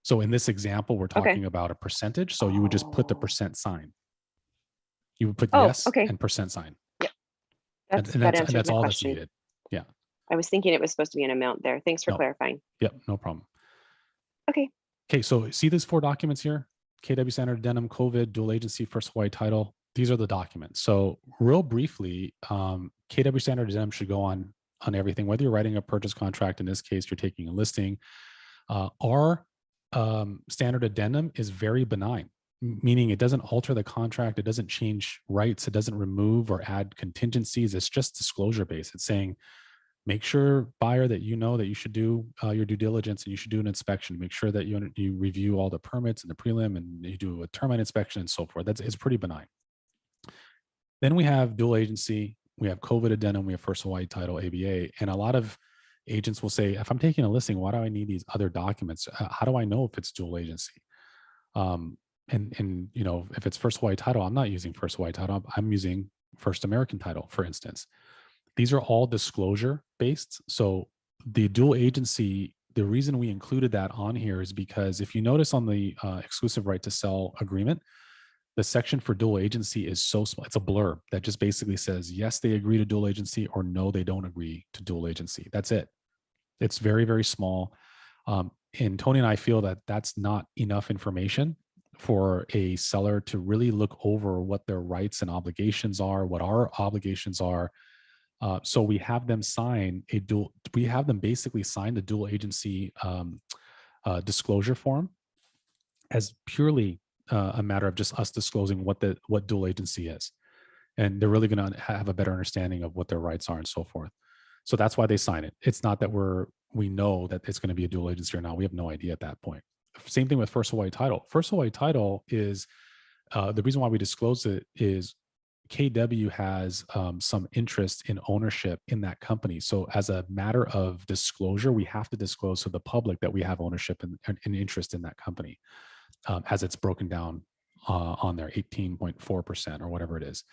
So in this example, we're talking about a percentage. So you would just put the Oh. percent sign. You would put Oh, yes okay. and percent sign. That And answers that's my all question. that's needed. Yeah. I was thinking it was supposed to be an amount there. Thanks for No. clarifying. Yep. No problem. Okay. Okay. So see these 4 documents here: KW Standard Addendum, COVID, dual agency, first Hawaii title. These are the documents. So real briefly, KW Standard Addendum should go on everything, whether you're writing a purchase contract. In this case, you're taking a listing. Our Standard Addendum is very benign, meaning it doesn't alter the contract. It doesn't change rights. It doesn't remove or add contingencies. It's just disclosure based. It's saying, make sure, buyer, that you know that you should do your due diligence and you should do an inspection. Make sure that you review all the permits and the prelim, and you do a termite inspection and so forth. It's pretty benign. Then we have dual agency, we have COVID addendum, we have first Hawaii title, ABA, and a lot of agents will say, if I'm taking a listing, why do I need these other documents? How do I know if it's dual agency? And if it's first Hawaii title, I'm not using first Hawaii title. I'm using first American title, for instance. These are all disclosure based. So the dual agency, the reason we included that on here is because if you notice on the exclusive right to sell agreement, the section for dual agency is so small. It's a blurb that just basically says, yes, they agree to dual agency, or no, they don't agree to dual agency. That's it. It's very, very small. And Tony and I feel that that's not enough information for a seller to really look over what their rights and obligations are, what our obligations are. So we have them basically sign the dual agency disclosure form as purely a matter of just us disclosing what dual agency is. And they're really going to have a better understanding of what their rights are and so forth. So that's why they sign it. It's not that we know that it's going to be a dual agency or not. We have no idea at that point. Same thing with first Hawaii title. First Hawaii title is the reason why we disclose it is KW has some interest in ownership in that company. So as a matter of disclosure, we have to disclose to the public that we have ownership and interest in that company, as it's broken down on there, 18.4% or whatever it is.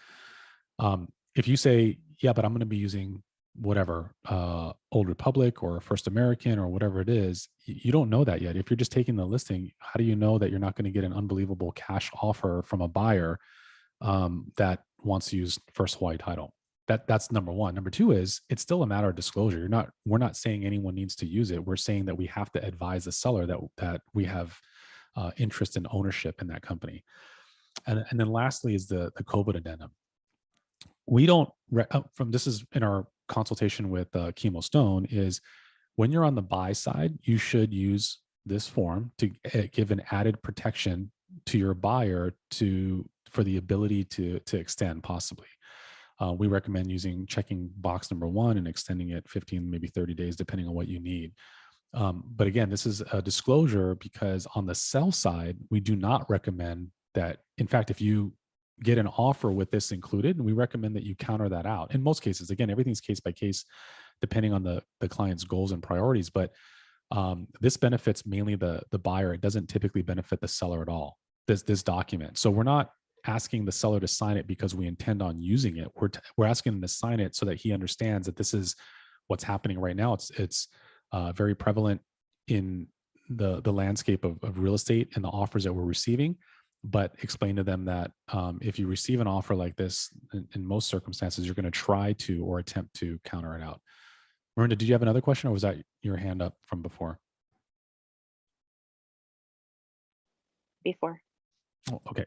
If you say, yeah, but I'm going to be using whatever, Old Republic or First American or whatever it is, you don't know that yet. If you're just taking the listing, how do you know that you're not going to get an unbelievable cash offer from a buyer that wants to use First Hawaii title? That's number one. Number two is it's still a matter of disclosure. We're not saying anyone needs to use it. We're saying that we have to advise the seller that we have interest in ownership in that company. And then lastly is the COVID addendum. we don't, from this is in our consultation with Chemo Stone, is when you're on the buy side, you should use this form to give an added protection to your buyer for the ability to extend possibly. We recommend checking box number 1 and extending it 15, maybe 30 days, depending on what you need. But again, this is a disclosure because on the sell side, we do not recommend that. In fact, if you get an offer with this included, we recommend that you counter that out. In most cases, again, everything's case by case, depending on the client's goals and priorities. But this benefits mainly the buyer. It doesn't typically benefit the seller at all, this document. So we're not asking the seller to sign it because we intend on using it. We're asking him to sign it so that he understands that this is what's happening right now. It's very prevalent in the landscape of real estate and the offers that we're receiving. But explain to them that if you receive an offer like this, in most circumstances, you're going to try to or attempt to counter it out. Miranda, did you have another question, or was that your hand up from before? Before. Oh, okay.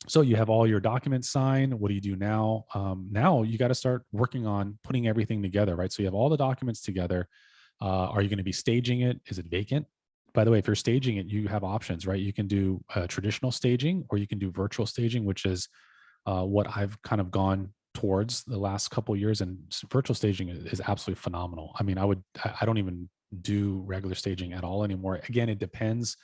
So you have all your documents signed. What do you do now? Now you got to start working on putting everything together, right? So you have all the documents together. Are you going to be staging it? Is it vacant? By the way, if you're staging it, you have options, right? You can do traditional staging, or you can do virtual staging, which is what I've kind of gone towards the last couple of years. And virtual staging is absolutely phenomenal. I mean, I don't even do regular staging at all anymore. Again, it depends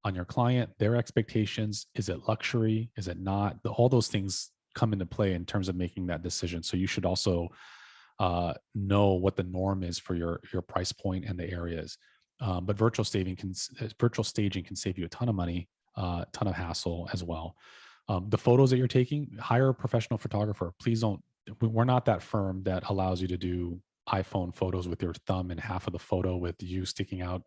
on your client, their expectations. Is it luxury? Is it not? All those things come into play in terms of making that decision. So you should also know what the norm is for your price point and the areas. But virtual staging can save you a ton of money, ton of hassle as well. The photos that you're taking, hire a professional photographer. Please don't. We're not that firm that allows you to do iPhone photos with your thumb in half of the photo with you sticking out.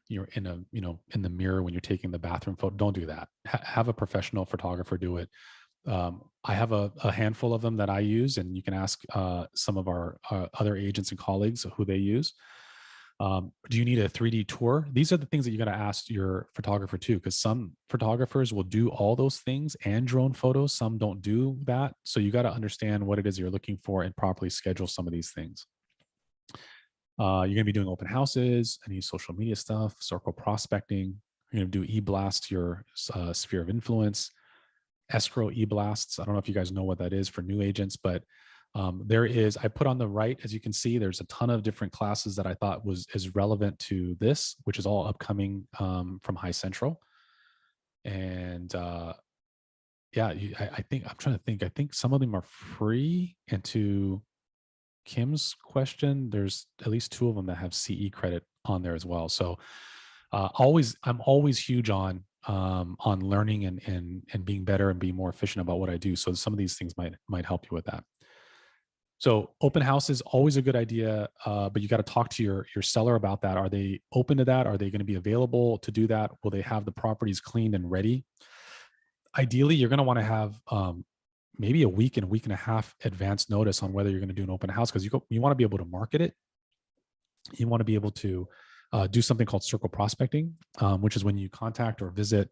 You're in the mirror when you're taking the bathroom photo. Don't do that. Have a professional photographer do it. I have a handful of them that I use, and you can ask some of our other agents and colleagues who they use. Do you need a 3D tour? These are the things that you got to ask your photographer too, because some photographers will do all those things and drone photos. Some don't do that. So you got to understand what it is you're looking for and properly schedule some of these things. You're going to be doing open houses, any social media stuff, circle prospecting. You're going to do e-blast your sphere of influence, escrow e-blasts. I don't know if you guys know what that is for new agents, but I put on the right, as you can see, there's a ton of different classes that I thought is relevant to this, which is all upcoming from High Central. And I think some of them are free. And to Kim's question, there's at least 2 of them that have CE credit on there as well. So I'm always huge on learning and being better and being more efficient about what I do. So some of these things might help you with that. So open house is always a good idea, but you got to talk to your seller about that. Are they open to that? Are they going to be available to do that? Will they have the properties cleaned and ready? Ideally, you're going to want to have maybe a week and a half advance notice on whether you're going to do an open house, because you want to be able to market it. You want to be able to do something called circle prospecting, which is when you contact or visit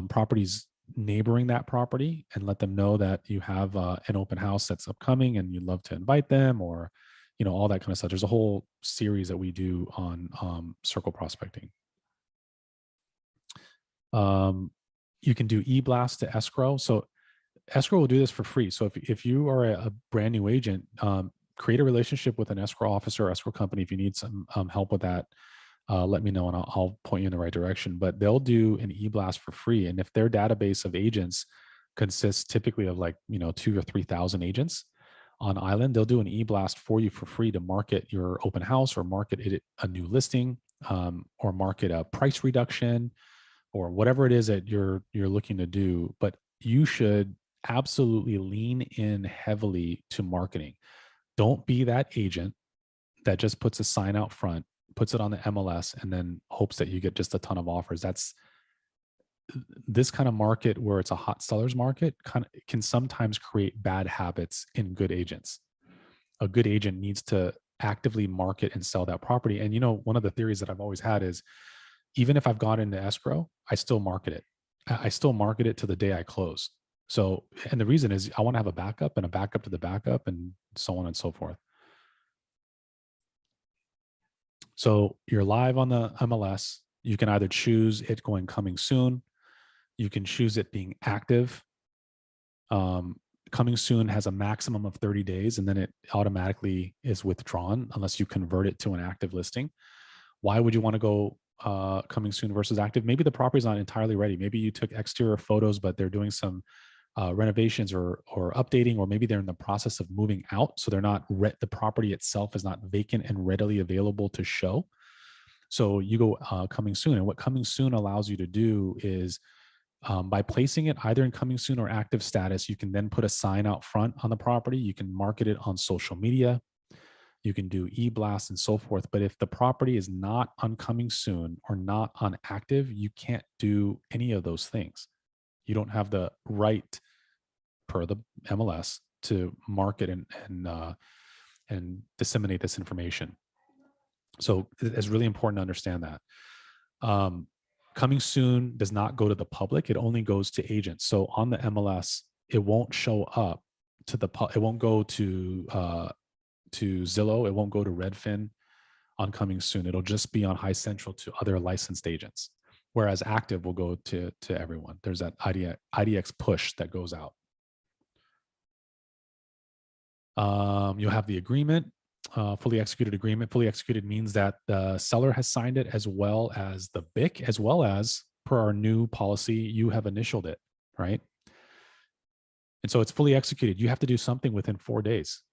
properties neighboring that property and let them know that you have an open house that's upcoming and you'd love to invite them, or all that kind of stuff. There's a whole series that we do on circle prospecting. You can do e-blast to escrow. So escrow will do this for free. So if you are a brand new agent, create a relationship with an escrow officer or escrow company. If you need some help with that, let me know and I'll point you in the right direction. But they'll do an e-blast for free. And if their database of agents consists typically of 2,000 or 3,000 agents on island, they'll do an e-blast for you for free to market your open house or market a new listing, or market a price reduction or whatever it is that you're looking to do. But you should absolutely lean in heavily to marketing. Don't be that agent that just puts a sign out front, puts it on the MLS, and then hopes that you get just a ton of offers. This kind of market where it's a hot seller's market can sometimes create bad habits in good agents. A good agent needs to actively market and sell that property. And one of the theories that I've always had is, even if I've gone into escrow, I still market it. I still market it to the day I close. So, and the reason is I want to have a backup and a backup to the backup and so on and so forth. So you're live on the MLS. You can either choose it going coming soon. You can choose it being active. Coming soon has a maximum of 30 days and then it automatically is withdrawn unless you convert it to an active listing. Why would you want to go coming soon versus active? Maybe the property's not entirely ready. Maybe you took exterior photos, but they're doing some renovations or updating, or maybe they're in the process of moving out. So they're not, the property itself is not vacant and readily available to show. So you go coming soon. And what coming soon allows you to do is by placing it either in coming soon or active status, you can then put a sign out front on the property. You can market it on social media. You can do e-blasts and so forth. But if the property is not on coming soon or not on active, you can't do any of those things. You don't have the right per the MLS to market and disseminate this information. So it's really important to understand that. Coming soon does not go to the public. It only goes to agents. So on the MLS, it won't show up to the it won't go to Zillow. It won't go to Redfin on coming soon. It'll just be on High Central to other licensed agents. Whereas active will go to everyone. There's that IDX push that goes out. You'll have the agreement, fully executed agreement. Fully executed means that the seller has signed it as well as the BIC, as well as per our new policy, you have initialed it, right? And so it's fully executed. You have to do something within 4 days.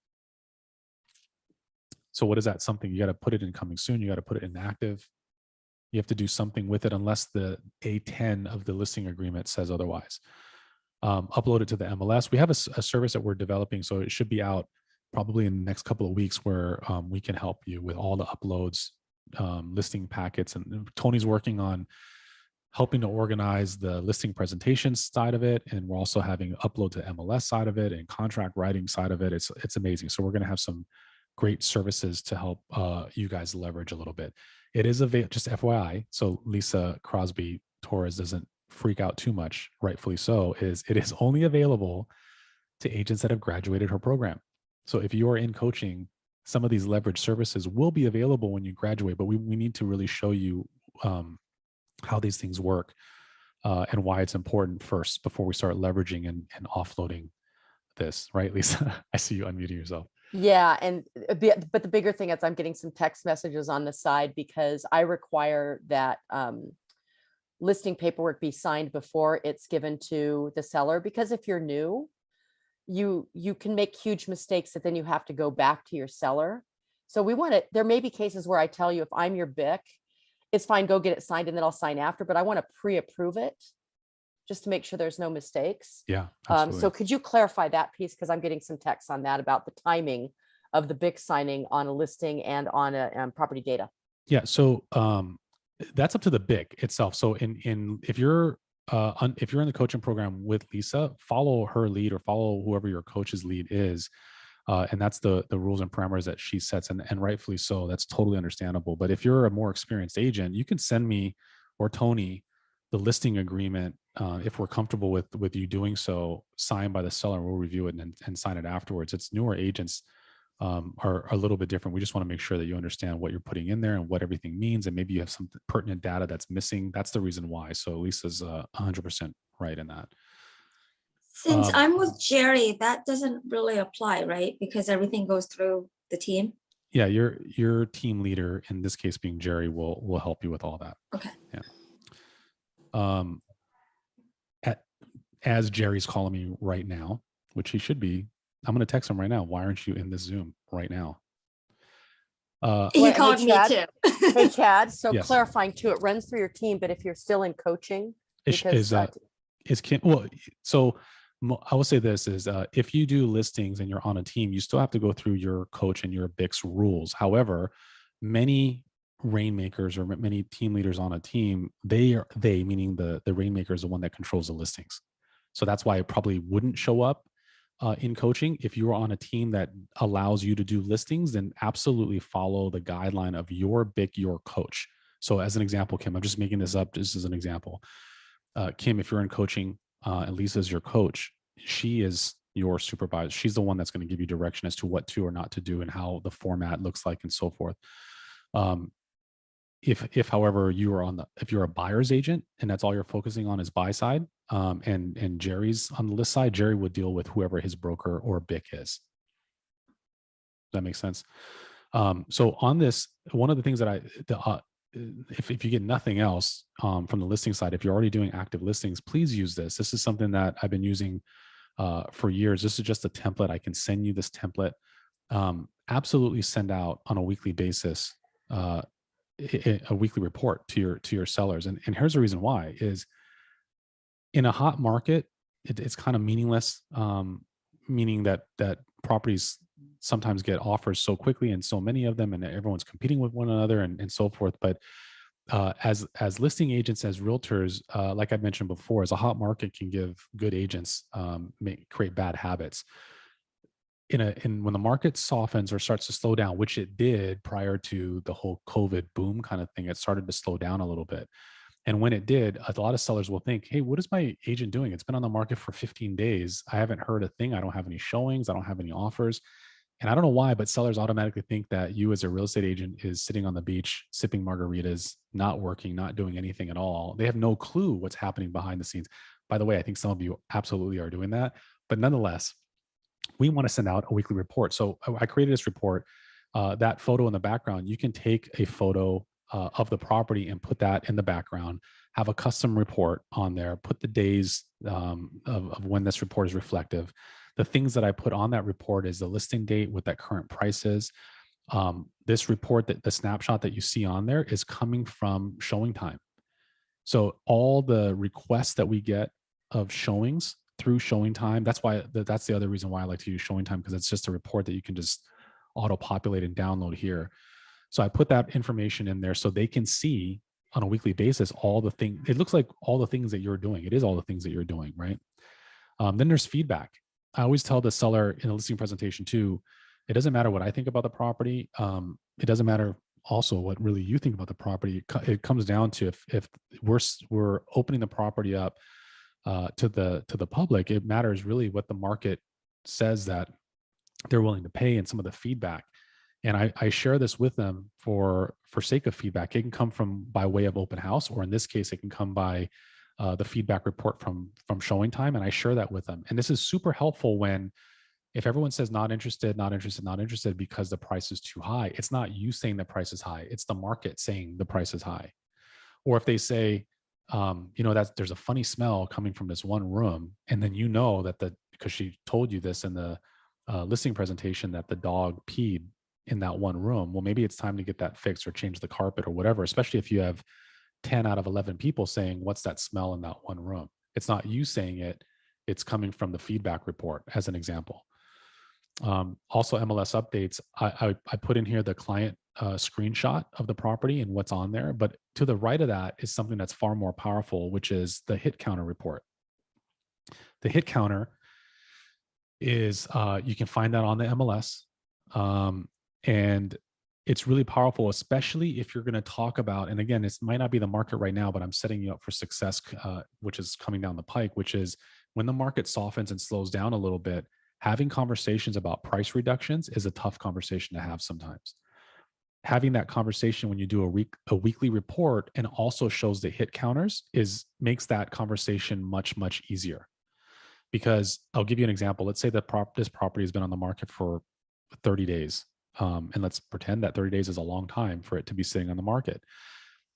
So what is that something? You got to put it in coming soon. You got to put it in active. You have to do something with it unless the A10 of the listing agreement says otherwise. Upload it to the MLS. We have a service that we're developing, so it should be out probably in the next couple of weeks where we can help you with all the uploads, listing packets. And Tony's working on helping to organize the listing presentation side of it. And we're also having upload to MLS side of it and contract writing side of it. It's amazing. So we're going to have some great services to help you guys leverage a little bit. It is available, just FYI, so Lisa Crosby Torres doesn't freak out too much, rightfully so, it is only available to agents that have graduated her program. So if you are in coaching, some of these leverage services will be available when you graduate, but we need to really show you how these things work and why it's important first before we start leveraging and offloading this, right, Lisa? I see you unmuting yourself. Yeah, and but the bigger thing is I'm getting some text messages on the side because I require that listing paperwork be signed before it's given to the seller, because if you're new, you can make huge mistakes that then you have to go back to your seller. So we want it. There may be cases where I tell you, if I'm your BIC, it's fine, go get it signed and then I'll sign after, but I want to pre-approve it just to make sure there's no mistakes. Yeah. So could you clarify that piece? Because I'm getting some texts on that about the timing of the BIC signing on a listing and on a property data. Yeah. So that's up to the BIC itself. So if you're in the coaching program with Lisa, follow her lead or follow whoever your coach's lead is. And that's the rules and parameters that she sets, and rightfully so. That's totally understandable. But if you're a more experienced agent, you can send me or Tony the listing agreement if we're comfortable with you doing so, signed by the seller. We'll review it and sign it afterwards. It's newer agents are a little bit different. We just want to make sure that you understand what you're putting in there and what everything means, and maybe you have some pertinent data that's missing. That's the reason why. So Lisa's 100% right in that. Since I'm with Jerry, that doesn't really apply, right? Because everything goes through the team. Yeah, your team leader, in this case being Jerry, will help you with all that. Okay. Yeah. As Jerry's calling me right now, which he should be, I'm going to text him right now. Why aren't you in this Zoom right now? He called me Chad, too. Hey, Chad. So Yes. clarifying too, it runs through your team, but if you're still in coaching, Is Kim? Well, so I will say this is if you do listings and you're on a team, you still have to go through your coach and your BIC's rules. However, many rainmakers or many team leaders on a team, they meaning the rainmaker is the one that controls the listings. So that's why it probably wouldn't show up in coaching. If you are on a team that allows you to do listings, then absolutely follow the guideline of your BIC, your coach. So as an example, Kim, I'm just making this up. This is an example. Kim, if you're in coaching and Lisa's your coach, she is your supervisor. She's the one that's going to give you direction as to what to or not to do and how the format looks like and so forth. If however if you're a buyer's agent and that's all you're focusing on is buy side, and Jerry's on the list side, Jerry would deal with whoever his broker or BIC is. That makes sense. So on this, one of the things that if you get nothing else from the listing side, if you're already doing active listings, please use this. This is something that I've been using for years. This is just a template. I can send you this template. Absolutely send out on a weekly basis a weekly report to your sellers. And here's the reason why is in a hot market, it's kind of meaningless, meaning that properties sometimes get offers so quickly and so many of them, and everyone's competing with one another and so forth. But as listing agents, as realtors, like I mentioned before, as a hot market can give good agents create bad habits. When the market softens or starts to slow down, which it did prior to the whole COVID boom kind of thing, it started to slow down a little bit. And when it did, a lot of sellers will think, hey, what is my agent doing? It's been on the market for 15 days. I haven't heard a thing. I don't have any showings. I don't have any offers. And I don't know why, but sellers automatically think that you as a real estate agent is sitting on the beach, sipping margaritas, not working, not doing anything at all. They have no clue what's happening behind the scenes. By the way, I think some of you absolutely are doing that. But nonetheless, we want to send out a weekly report. So I created this report. That photo in the background, you can take a photo of the property and put that in the background, have a custom report on there, put the days of when this report is reflective. The things that I put on that report is the listing date, what that current price is. This report, the snapshot that you see on there is coming from showing time. So all the requests that we get of showings through showing time, that's the other reason why I like to use showing time, because it's just a report that you can just auto populate and download here. So I put that information in there so they can see on a weekly basis all the things. It looks like all the things that you're doing. It is all the things that you're doing, right? Then there's feedback. I always tell the seller in a listing presentation too, it doesn't matter what I think about the property. It doesn't matter also what really you think about the property. It comes down to if we're opening the property up to the public, it matters really what the market says that they're willing to pay and some of the feedback. And I share this with them for sake of feedback. It can come by way of open house, or in this case, it can come by the feedback report from showing time. And I share that with them. And this is super helpful if everyone says not interested, not interested, not interested because the price is too high. It's not you saying the price is high. It's the market saying the price is high. Or if they say, there's a funny smell coming from this one room, and then because she told you this in the listing presentation that the dog peed in that one room. Well, maybe it's time to get that fixed or change the carpet or whatever, especially if you have 10 out of 11 people saying, what's that smell in that one room? It's not you saying it. It's coming from the feedback report, as an example. Also, MLS updates. I put in here the client screenshot of the property and what's on there. But to the right of that is something that's far more powerful, which is the hit counter report. The hit counter is, you can find that on the MLS. And it's really powerful, especially if you're going to talk about, and again, it might not be the market right now, but I'm setting you up for success, which is coming down the pike, which is when the market softens and slows down a little bit, having conversations about price reductions is a tough conversation to have sometimes. Having that conversation when you do a weekly report and also shows the hit counters makes that conversation much, much easier. Because I'll give you an example. Let's say that this property has been on the market for 30 days. And let's pretend that 30 days is a long time for it to be sitting on the market.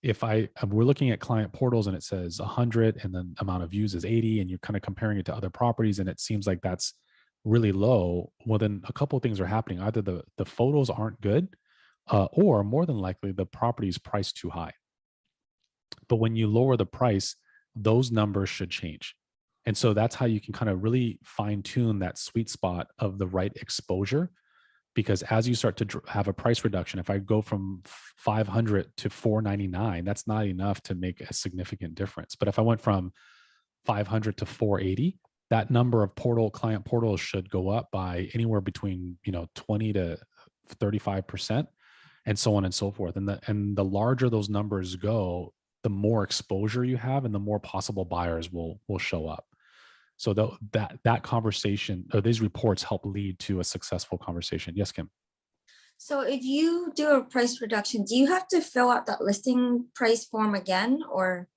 If we're looking at client portals and it says 100 and then amount of views is 80, and you're kind of comparing it to other properties and it seems like that's really low, well, then a couple of things are happening. Either the photos aren't good, or more than likely the property is priced too high. But when you lower the price, those numbers should change. And so that's how you can kind of really fine tune that sweet spot of the right exposure. Because as you start to have a price reduction, if I go from 500 to 499, that's not enough to make a significant difference. But if I went from 500 to 480, that number of client portals should go up by anywhere between 20 to 35%, and so on and so forth. And the larger those numbers go, the more exposure you have, and the more possible buyers will show up. So that conversation or these reports help lead to a successful conversation. Yes, Kim. So if you do a price reduction, do you have to fill out that listing price form again, or?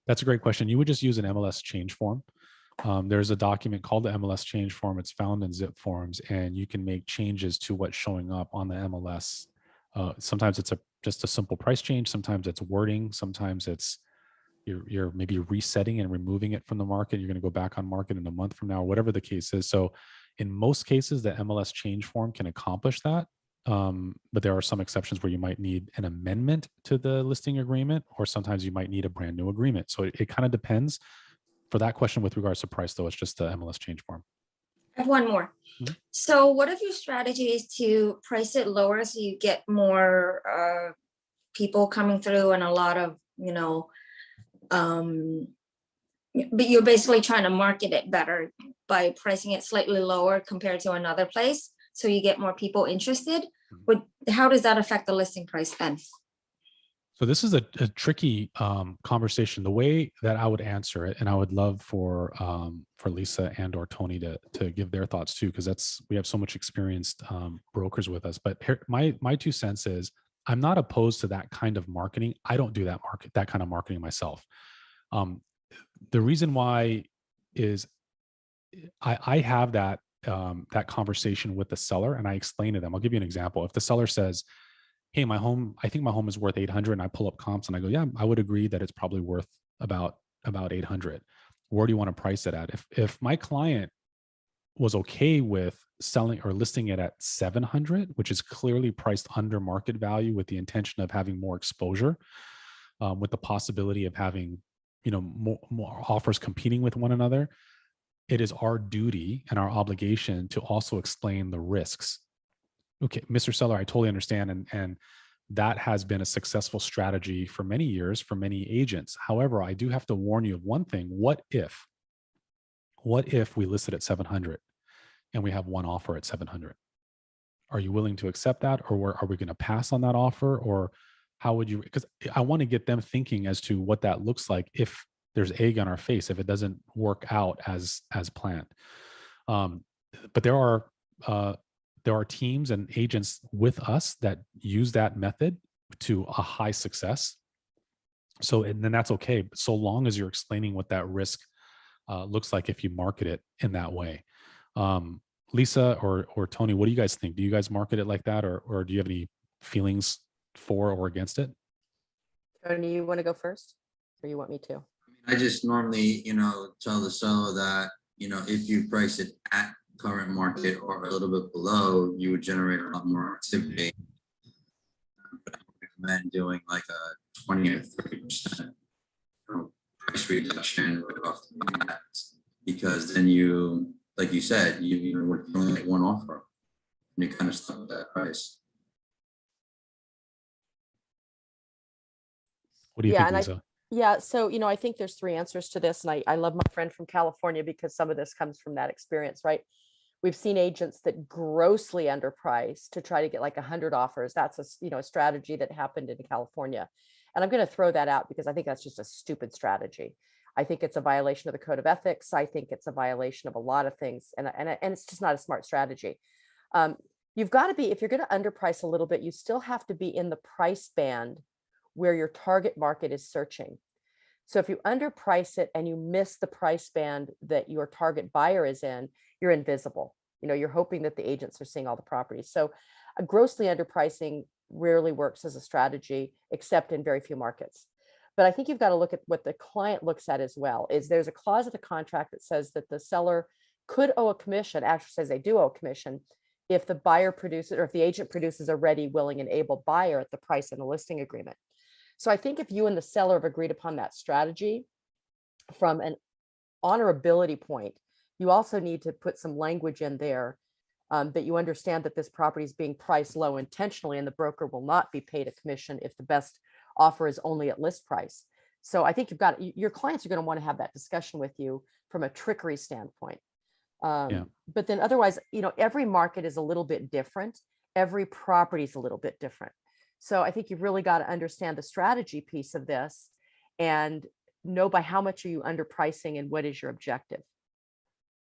That's a great question. You would just use an MLS change form. There's a document called the MLS change form. It's found in Zipforms, and you can make changes to what's showing up on the MLS. Sometimes it's just a simple price change. Sometimes it's wording. Sometimes it's you're maybe resetting and removing it from the market. You're going to go back on market in a month from now, whatever the case is. So in most cases, the MLS change form can accomplish that. But there are some exceptions where you might need an amendment to the listing agreement, or sometimes you might need a brand new agreement. So it kind of depends. For that question with regards to price, though, it's just the MLS change form. I have one more. Mhm. So what if your strategy is to price it lower so you get more people coming through and a lot of, but you're basically trying to market it better by pricing it slightly lower compared to another place, so you get more people interested? How does that affect the listing price then? So this is a tricky conversation. The way that I would answer it, and I would love for Lisa and or Tony to give their thoughts too, because we have so much experienced brokers with us. But here, my 2 cents is, I'm not opposed to that kind of marketing. I don't do that kind of marketing myself. The reason why is I have that conversation with the seller, and I explain to them. I'll give you an example. If the seller says, hey, I think my home is worth 800, and I pull up comps and I go, yeah, I would agree that it's probably worth about 800. Where do you want to price it at? If my client was okay with selling or listing it at 700, which is clearly priced under market value with the intention of having more exposure, with the possibility of having, more offers competing with one another, it is our duty and our obligation to also explain the risks. Okay, Mr. Seller, I totally understand. And that has been a successful strategy for many years for many agents. However, I do have to warn you of one thing. What if we list it at 700 and we have one offer at 700? Are you willing to accept that? Or are we going to pass on that offer? Or how would you, because I want to get them thinking as to what that looks like if there's egg on our face, if it doesn't work out as planned. But there are teams and agents with us that use that method to a high success. So, and then that's okay, so long as you're explaining what that risk looks like if you market it in that way. Lisa or Tony, what do you guys think? Do you guys market it like that, or do you have any feelings for or against it? Tony, you want to go first, or you want me to? I just normally, tell the seller that, if you price it at current market or a little bit below, you would generate a lot more activity. But I would recommend doing like a 20 or 30% price reduction right off the bat, because then you, like you said, you would only get one offer and you kind of stuck with that price. What do you think, Lisa? Yeah, so, I think there's 3 answers to this. And I love my friend from California because some of this comes from that experience, right? We've seen agents that grossly underprice to try to get like 100 offers. That's a strategy that happened in California. And I'm going to throw that out because I think that's just a stupid strategy. I think it's a violation of the code of ethics. I think it's a violation of a lot of things. And it's just not a smart strategy. You've got to be, if you're going to underprice a little bit, you still have to be in the price band where your target market is searching. So if you underprice it and you miss the price band that your target buyer is in, you're invisible. You're hoping that the agents are seeing all the properties. So a grossly underpricing rarely works as a strategy, except in very few markets. But I think you've got to look at what the client looks at as well. Is there's a clause in the contract that says that the seller could owe a commission, actually says they do owe a commission, if the buyer produces, or if the agent produces a ready, willing, and able buyer at the price in the listing agreement. So I think if you and the seller have agreed upon that strategy, from an honorability point, you also need to put some language in there that you understand that this property is being priced low intentionally, and the broker will not be paid a commission if the best offer is only at list price. So I think your clients are going to want to have that discussion with you from a trickery standpoint. But then otherwise, every market is a little bit different. Every property is a little bit different. So I think you've really got to understand the strategy piece of this and know by how much are you underpricing and what is your objective.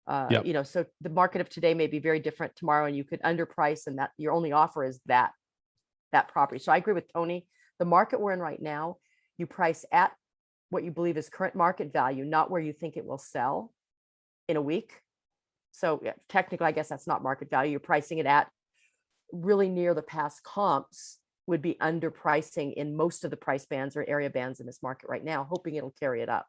Yep. You know, so the market of today may be very different tomorrow, and you could underprice, and that your only offer is that property. So I agree with Tony. The market we're in right now, you price at what you believe is current market value, not where you think it will sell in a week. So yeah, technically, I guess that's not market value. You're pricing it at really near the past comps would be underpricing in most of the price bands or area bands in this market right now, hoping it'll carry it up.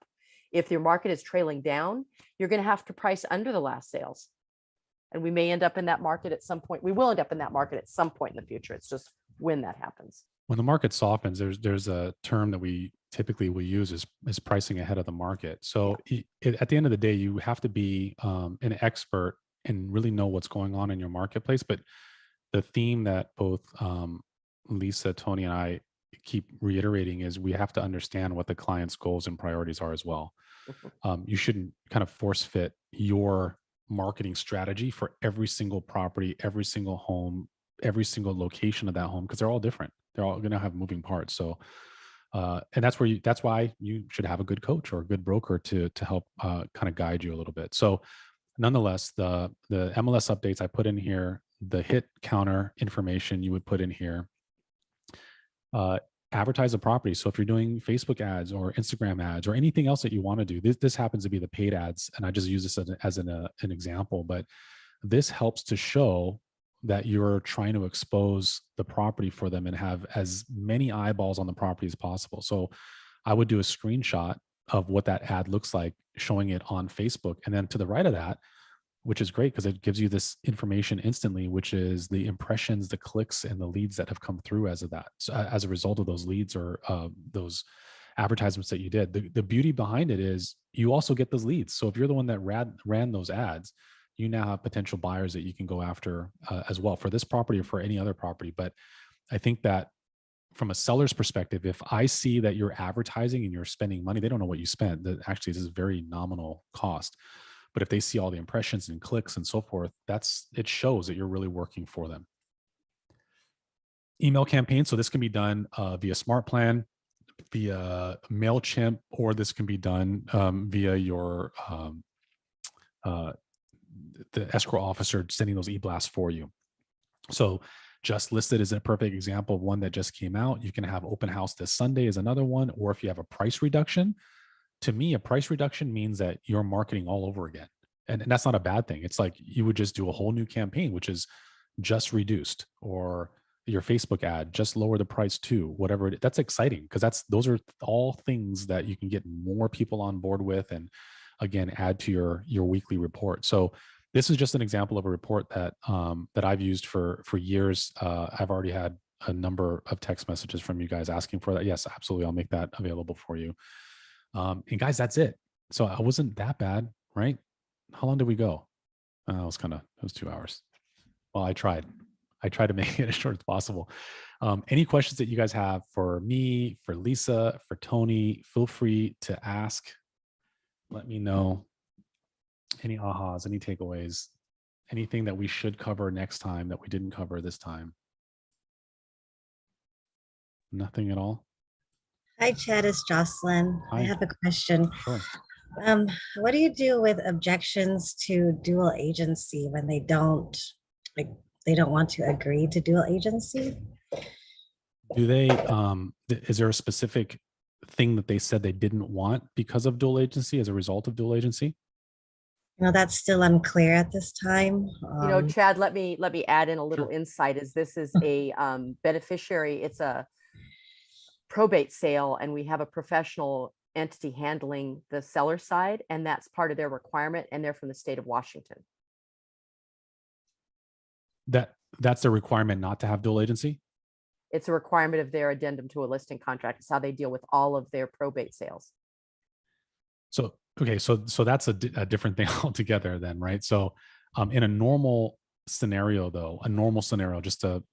If your market is trailing down, you're going to have to price under the last sales. And we may end up in that market at some point. We will end up in that market at some point in the future. It's just when that happens. When the market softens, there's a term that we typically will use is pricing ahead of the market. So at the end of the day, you have to be an expert and really know what's going on in your marketplace. But the theme that both Lisa, Tony, and I keep reiterating is we have to understand what the client's goals and priorities are as well. You shouldn't kind of force fit your marketing strategy for every single property, every single home, every single location of that home, because they're all different. They're all going to have moving parts. So, and that's why you should have a good coach or a good broker to help kind of guide you a little bit. So nonetheless, the MLS updates I put in here, the hit counter information you would put in here, advertise a property. So if you're doing Facebook ads or Instagram ads or anything else that you want to do, this happens to be the paid ads. And I just use this as an example, but this helps to show that you're trying to expose the property for them and have as many eyeballs on the property as possible. So I would do a screenshot of what that ad looks like, showing it on Facebook. And then to the right of that, which is great because it gives you this information instantly, which is the impressions, the clicks, and the leads that have come through as of that. So as a result of those leads or those advertisements that you did, the beauty behind it is you also get those leads. So if you're the one that ran those ads, you now have potential buyers that you can go after as well for this property or for any other property. But I think that from a seller's perspective, if I see that you're advertising and you're spending money, they don't know what you spent. That actually this is very nominal cost. But if they see all the impressions and clicks and so forth, it shows that you're really working for them. Email campaign. So this can be done via Smart Plan, via MailChimp, or this can be done via your the escrow officer sending those e-blasts for you. So Just Listed is a perfect example of one that just came out. You can have open house this Sunday is another one, or if you have a price reduction. To me, a price reduction means that you're marketing all over again. And that's not a bad thing. It's like you would just do a whole new campaign, which is just reduced, or your Facebook ad, just lower the price to whatever. That's exciting because those are all things that you can get more people on board with, and again, add to your weekly report. So this is just an example of a report that I've used for years. I've already had a number of text messages from you guys asking for that. Yes, absolutely. I'll make that available for you. And guys, that's it. So I wasn't that bad, right? How long did we go? It was 2 hours. Well, I tried to make it as short as possible. Any questions that you guys have for me, for Lisa, for Tony, feel free to ask. Let me know. Any ahas, any takeaways, anything that we should cover next time that we didn't cover this time? Nothing at all? Hi, Chad, it's Jocelyn. Hi. I have a question. Sure. What do you do with objections to dual agency when they don't want to agree to dual agency? Do they, is there a specific thing that they said they didn't want because of dual agency as a result of dual agency? That's still unclear at this time. Chad, let me add in a little insight. This is a beneficiary. It's a probate sale, and we have a professional entity handling the seller side, and that's part of their requirement, and they're from the state of Washington. That's a requirement not to have dual agency? It's a requirement of their addendum to a listing contract. It's how they deal with all of their probate sales. So, okay. So that's a different thing altogether then, right? So in a normal scenario though, just an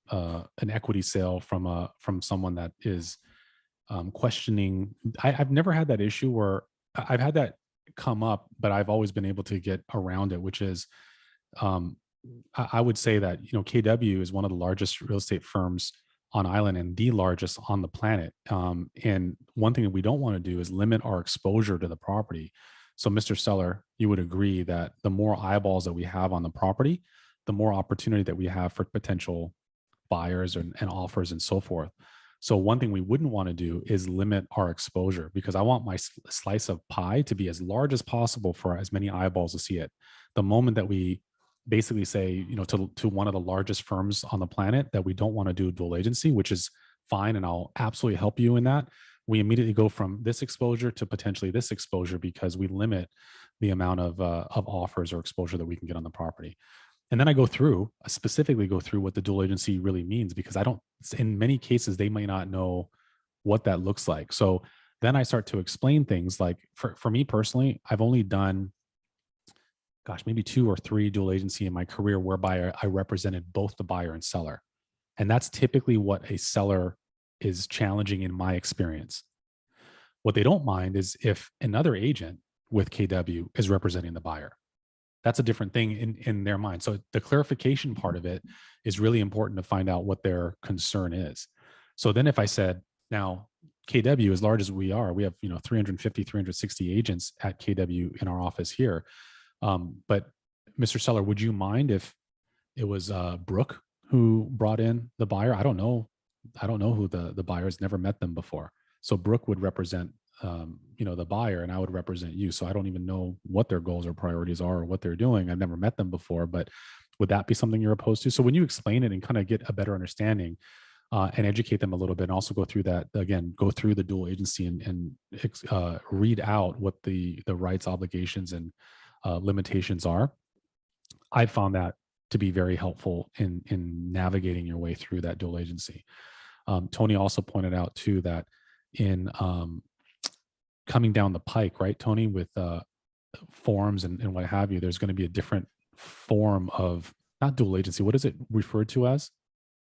equity sale from someone that is questioning, I've never had that issue where I've had that come up, but I've always been able to get around it, which is, I would say that, KW is one of the largest real estate firms on island and the largest on the planet. And one thing that we don't want to do is limit our exposure to the property. So Mr. Seller, you would agree that the more eyeballs that we have on the property, the more opportunity that we have for potential buyers and offers and so forth. So one thing we wouldn't want to do is limit our exposure, because I want my slice of pie to be as large as possible for as many eyeballs to see it. The moment that we basically say, to one of the largest firms on the planet that we don't want to do dual agency, which is fine, and I'll absolutely help you in that, we immediately go from this exposure to potentially this exposure, because we limit the amount of offers or exposure that we can get on the property. And then I specifically go through what the dual agency really means, because in many cases, they may not know what that looks like. So then I start to explain things like, for me personally, I've only done, maybe 2 or 3 dual agency in my career whereby I represented both the buyer and seller. And that's typically what a seller is challenging in my experience. What they don't mind is if another agent with KW is representing the buyer. That's a different thing in their mind. So the clarification part of it is really important to find out what their concern is. So then if I said, now KW, as large as we are, we have 350, 360 agents at KW in our office here. But Mr. Seller, would you mind if it was Brooke who brought in the buyer? I don't know who the buyer is, never met them before. So Brooke would represent the buyer, and I would represent you. So I don't even know what their goals or priorities are or what they're doing. I've never met them before, but would that be something you're opposed to? So when you explain it and kind of get a better understanding and educate them a little bit, and also go through the dual agency and read out what the rights, obligations, and limitations are, I found that to be very helpful in navigating your way through that dual agency. Tony also pointed out too that in coming down the pike, right, Tony, with forms and what have you, there's going to be a different form of, not dual agency, what is it referred to as?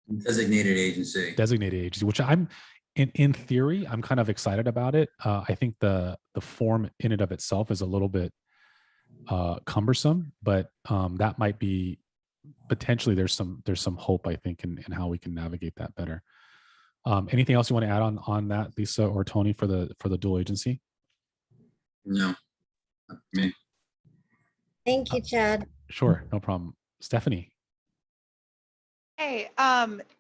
Designated agency, which I'm in theory, I'm kind of excited about it. I think the form in and of itself is a little bit cumbersome, but that might be potentially, there's some hope, I think, in how we can navigate that better. Anything else you want to add on that, Lisa or Tony, for the dual agency? No, not for me. Thank you, Chad. Sure, no problem. Stephanie. Hey,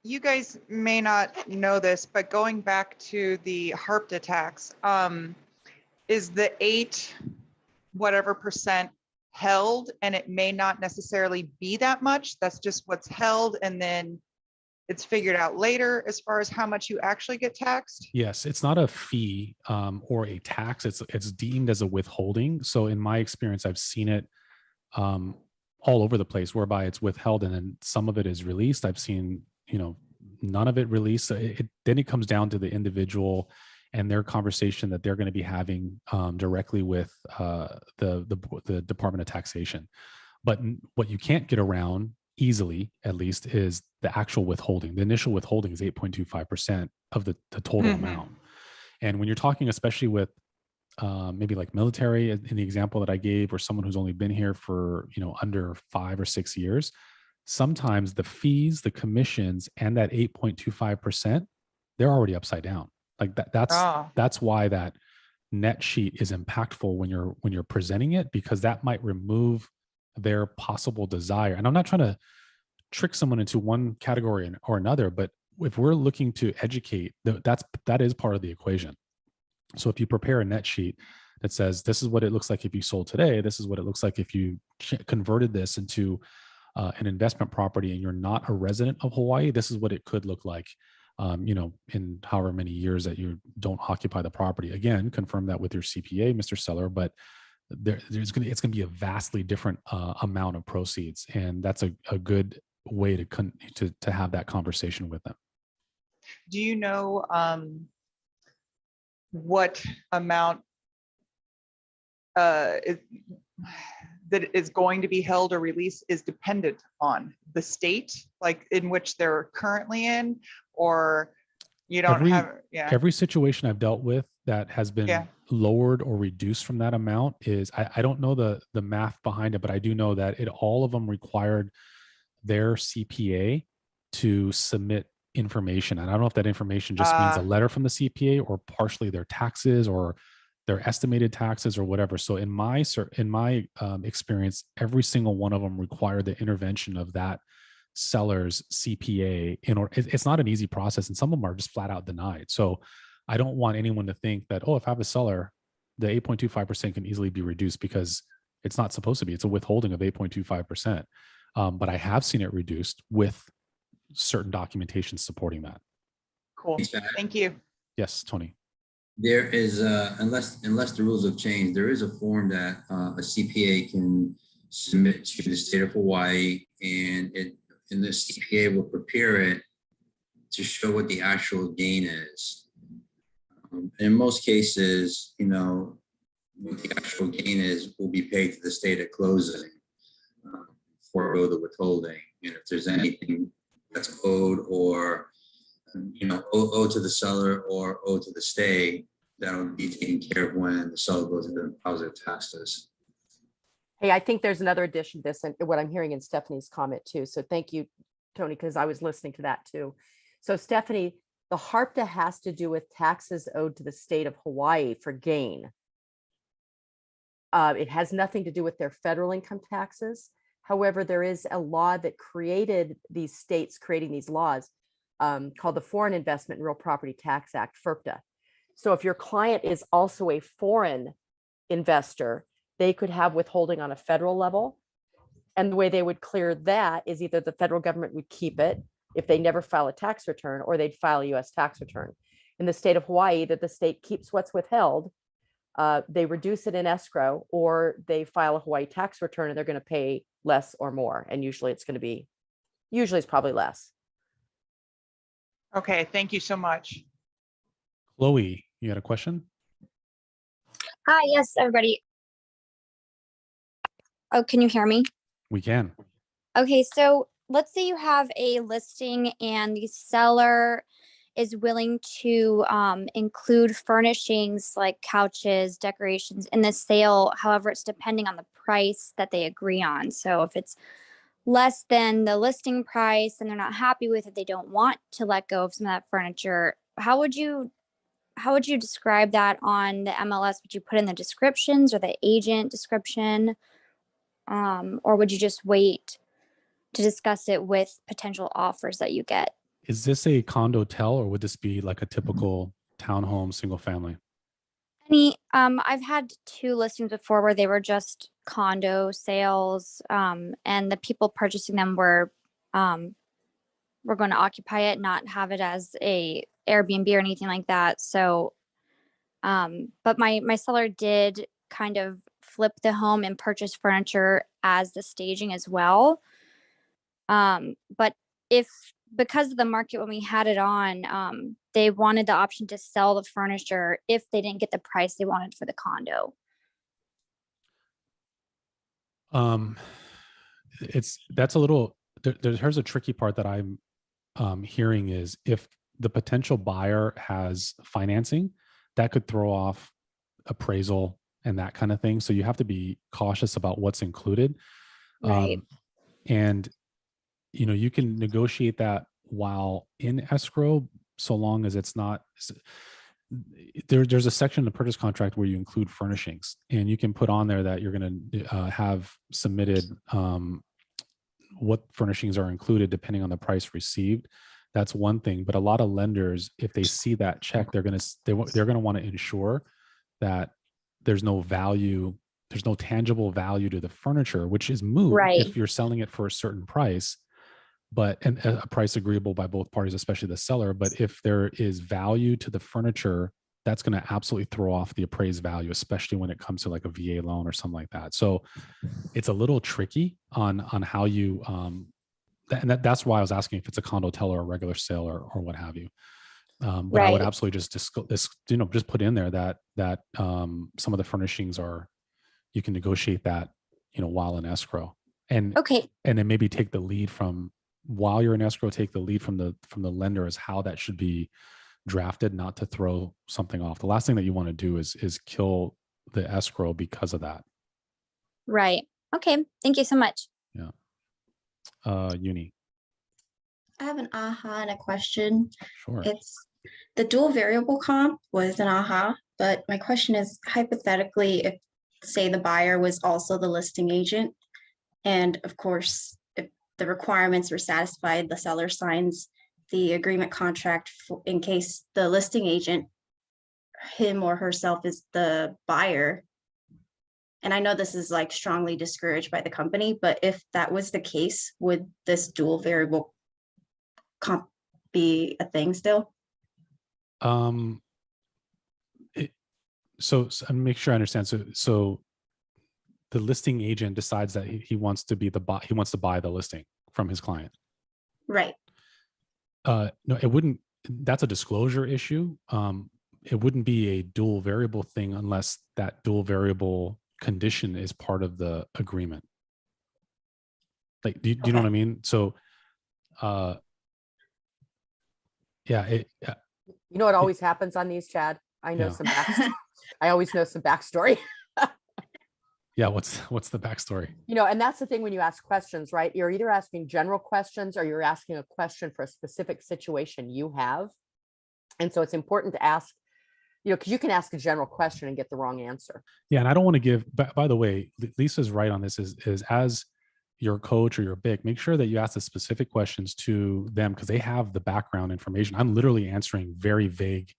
you guys may not know this, but going back to the HARPTA tax, is the 8 whatever percent held, and it may not necessarily be that much? That's just what's held, and then it's figured out later as far as how much you actually get taxed? Yes, it's not a fee or a tax. It's deemed as a withholding. So in my experience, I've seen it all over the place, whereby it's withheld and then some of it is released. I've seen, none of it released. Then it comes down to the individual and their conversation that they're going to be having directly with the Department of Taxation. But what you can't get around easily, at least, is the actual withholding. The initial withholding is 8.25% of the total amount. And when you're talking, especially with maybe like military in the example that I gave, or someone who's only been here for, under 5 or 6 years, sometimes the fees, the commissions, and that 8.25%, they're already upside down. Like that's why that net sheet is impactful when you're presenting it, because that might remove their possible desire. And I'm not trying to trick someone into one category or another, but if we're looking to educate, that is part of the equation. So if you prepare a net sheet that says, this is what it looks like if you sold today, this is what it looks like if you converted this into an investment property and you're not a resident of Hawaii, this is what it could look like, in however many years that you don't occupy the property. Again, confirm that with your CPA, Mr. Seller, but it's going to be a vastly different amount of proceeds. And that's a good way to have that conversation with them. Do you know what amount that is going to be held or released is dependent on the state, like in which they're currently in, or you don't Every situation I've dealt with that has been lowered or reduced from that amount is, I don't know the math behind it, but I do know that all of them required their CPA to submit information. And I don't know if that information just means a letter from the CPA or partially their taxes or their estimated taxes or whatever. So in my experience, every single one of them required the intervention of that seller's CPA. It's not an easy process, and some of them are just flat out denied. So I don't want anyone to think that, oh, if I have a seller, the 8.25% can easily be reduced, because it's not supposed to be. It's a withholding of 8.25%. But I have seen it reduced with certain documentation supporting that. Cool. Thank you. Yes, Tony. There is, unless the rules have changed, there is a form that a CPA can submit to the state of Hawaii, and the CPA will prepare it to show what the actual gain is. In most cases, what the actual gain is will be paid to the state at closing, forego the withholding. And if there's anything that's owed, or owed to the seller or owed to the state, that will be taken care of when the seller goes into the positive taxes. Hey, I think there's another addition to this, and what I'm hearing in Stephanie's comment too. So thank you, Tony, because I was listening to that too. So Stephanie, the HARPTA has to do with taxes owed to the state of Hawaii for gain. It has nothing to do with their federal income taxes. However, there is a law that created these states creating these laws called the Foreign Investment and Real Property Tax Act, FIRPTA. So if your client is also a foreign investor, they could have withholding on a federal level. And the way they would clear that is either the federal government would keep it if they never file a tax return, or they'd file a US tax return. In the state of Hawaii, that the state keeps what's withheld, they reduce it in escrow, or they file a Hawaii tax return and they're going to pay less or more. And usually it's probably less. Okay, thank you so much. Chloe, you had a question? Hi, yes, everybody. Oh, can you hear me? We can. Okay, so let's say you have a listing and the seller is willing to include furnishings like couches, decorations in the sale. However, it's depending on the price that they agree on. So if it's less than the listing price and they're not happy with it, they don't want to let go of some of that furniture. How would you describe that on the MLS? Would you put in the descriptions or the agent description? Or would you just wait to discuss it with potential offers that you get? Is this a condo-tel, or would this be like a typical townhome single family? I've had 2 listings before where they were just condo sales, and the people purchasing them were going to occupy it, not have it as a Airbnb or anything like that. So, but my seller did kind of flip the home and purchase furniture as the staging as well. But because of the market when we had it on, they wanted the option to sell the furniture if they didn't get the price they wanted for the condo. That's a little, here's a tricky part that I'm hearing is, if the potential buyer has financing, that could throw off appraisal and that kind of thing. So you have to be cautious about what's included. Right. And you can negotiate that while in escrow, so long as it's not, there's a section in the purchase contract where you include furnishings, and you can put on there that you're going to have submitted what furnishings are included depending on the price received. That's one thing. But a lot of lenders, if they see that check, they're going to want to ensure that there's no value, there's no tangible value to the furniture, which is moot if you're selling it for a certain price, and a price agreeable by both parties, especially the seller. But if there is value to the furniture, that's going to absolutely throw off the appraised value, especially when it comes to like a VA loan or something like that. So it's a little tricky on how you, that's why I was asking if it's a condo-tel or a regular sale or what have you. But I would absolutely just put in there that some of the furnishings you can negotiate that, while in escrow, and then maybe take the lead while you're in escrow, take the lead from the lender as how that should be drafted, not to throw something off. The last thing that you want to do is kill the escrow because of that. Right. Okay. Thank you so much. Yeah. Uni. I have an aha and a question. Sure. It's the dual variable comp was an aha. but my question is hypothetically, if say the buyer was also the listing agent, and of course, if the requirements were satisfied, the seller signs the agreement contract in case the listing agent, him or herself, is the buyer. And I know this is like strongly discouraged by the company, but if that was the case, would this dual variable comp be a thing still? So I'm make sure I understand. So the listing agent decides that he wants to be he wants to buy the listing from his client. Right. No, it wouldn't. That's a disclosure issue. It wouldn't be a dual variable thing unless that dual variable condition is part of the agreement. Like, do you know what I mean? So, yeah. You know what always happens on these, Chad? I know some backstory. I always know some backstory. Yeah, what's the backstory? You know, and that's the thing when you ask questions, right? You're either asking general questions or you're asking a question for a specific situation you have. And so it's important to ask, you know, because you can ask a general question and get the wrong answer. Yeah, and I don't want to give, by the way, Lisa's right on this, is as your coach or your BIC, make sure that you ask the specific questions to them because they have the background information. I'm literally answering very vague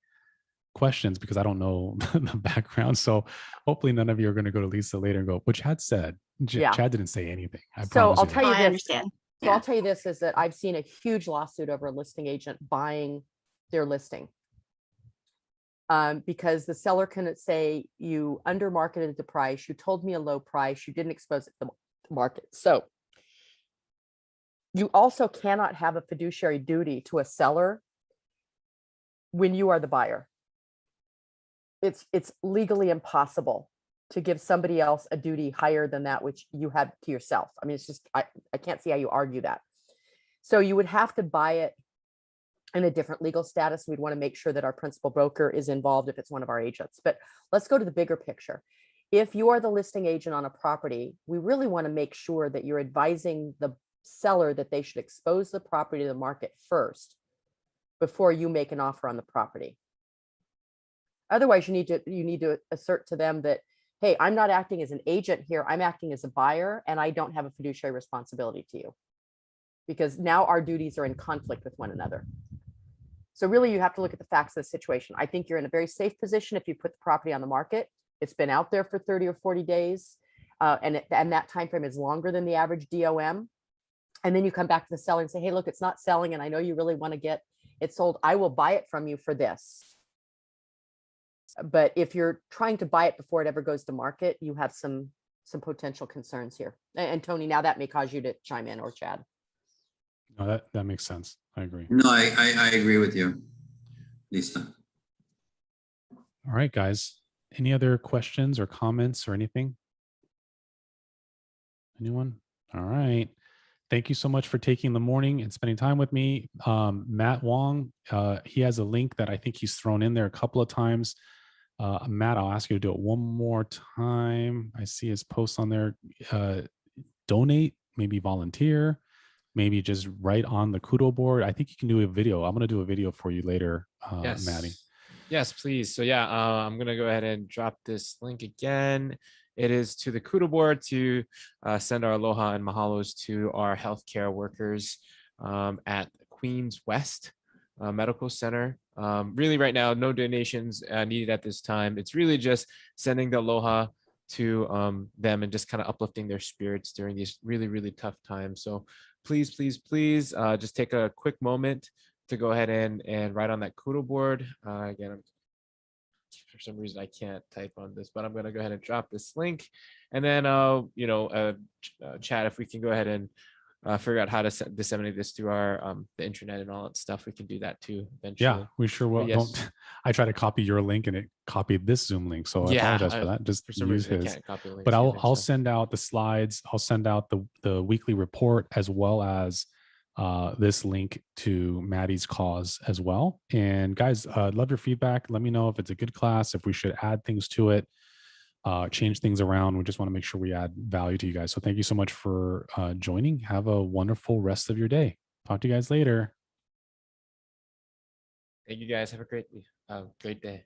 questions because I don't know the background. So hopefully none of you are going to go to Lisa later and go, what Chad said. Chad didn't say anything. So I'll tell you I this. understand. So I'll tell you this is that I've seen a huge lawsuit over a listing agent buying their listing. Because the seller can say you undermarketed the price, you told me a low price, you didn't expose it to the market. So you also cannot have a fiduciary duty to a seller when you are the buyer. It's legally impossible to give somebody else a duty higher than that which you have to yourself. I mean, it's just, I can't see how you argue that. So you would have to buy it in a different legal status. We'd want to make sure that our principal broker is involved if it's one of our agents. But let's go to the bigger picture. If you are the listing agent on a property, we really want to make sure that you're advising the seller that they should expose the property to the market first before you make an offer on the property. Otherwise, you need to assert to them that, hey, I'm not acting as an agent here. I'm acting as a buyer and I don't have a fiduciary responsibility to you, because now our duties are in conflict with one another. So really, you have to look at the facts of the situation. I think you're in a very safe position if you put the property on the market. It's been out there for 30 or 40 days, and that time frame is longer than the average DOM. And then you come back to the seller and say, hey, look, it's not selling, and I know you really want to get it sold. I will buy it from you for this. But if you're trying to buy it before it ever goes to market, you have some potential concerns here. And Tony, now that may cause you to chime in, or Chad. No, that makes sense. I agree. No, I agree with you, Lisa. All right, guys. Any other questions or comments or anything? Anyone? All right. Thank you so much for taking the morning and spending time with me. Matt Wong, he has a link that I think he's thrown in there a couple of times. Matt, I'll ask you to do it one more time. I see his post on there. Donate, maybe volunteer, maybe just write on the Kudo board. I think you can do a video. I'm going to do a video for you later, Yes. Maddie. Yes, please. So yeah, I'm going to go ahead and drop this link again. It is to the Kudo board to send our aloha and mahalos to our healthcare workers at Queens West Medical Center. Really right now, no donations needed at this time. It's really just sending the aloha to them and just kind of uplifting their spirits during these really, really tough times. So please, please, please just take a quick moment to go ahead and write on that Kudo board. Again, for some reason I can't type on this, but I'm going to go ahead and drop this link, and then Chad, if we can go ahead and figure out how to disseminate this through our the internet and all that stuff, we can do that too eventually. Yeah, we sure will. Yes. Don't. I tried to copy your link and it copied this Zoom link, so I apologize for that. Just for some use reason I his. can't copy links But either, I'll so. send out the slides. I'll send out the weekly report as well as this link to Maddie's cause as well. And guys, love your feedback. Let me know if it's a good class, if we should add things to it, change things around. We just want to make sure we add value to you guys. So thank you so much for joining. Have a wonderful rest of your day. Talk to you guys later. Thank you guys. Have a great day.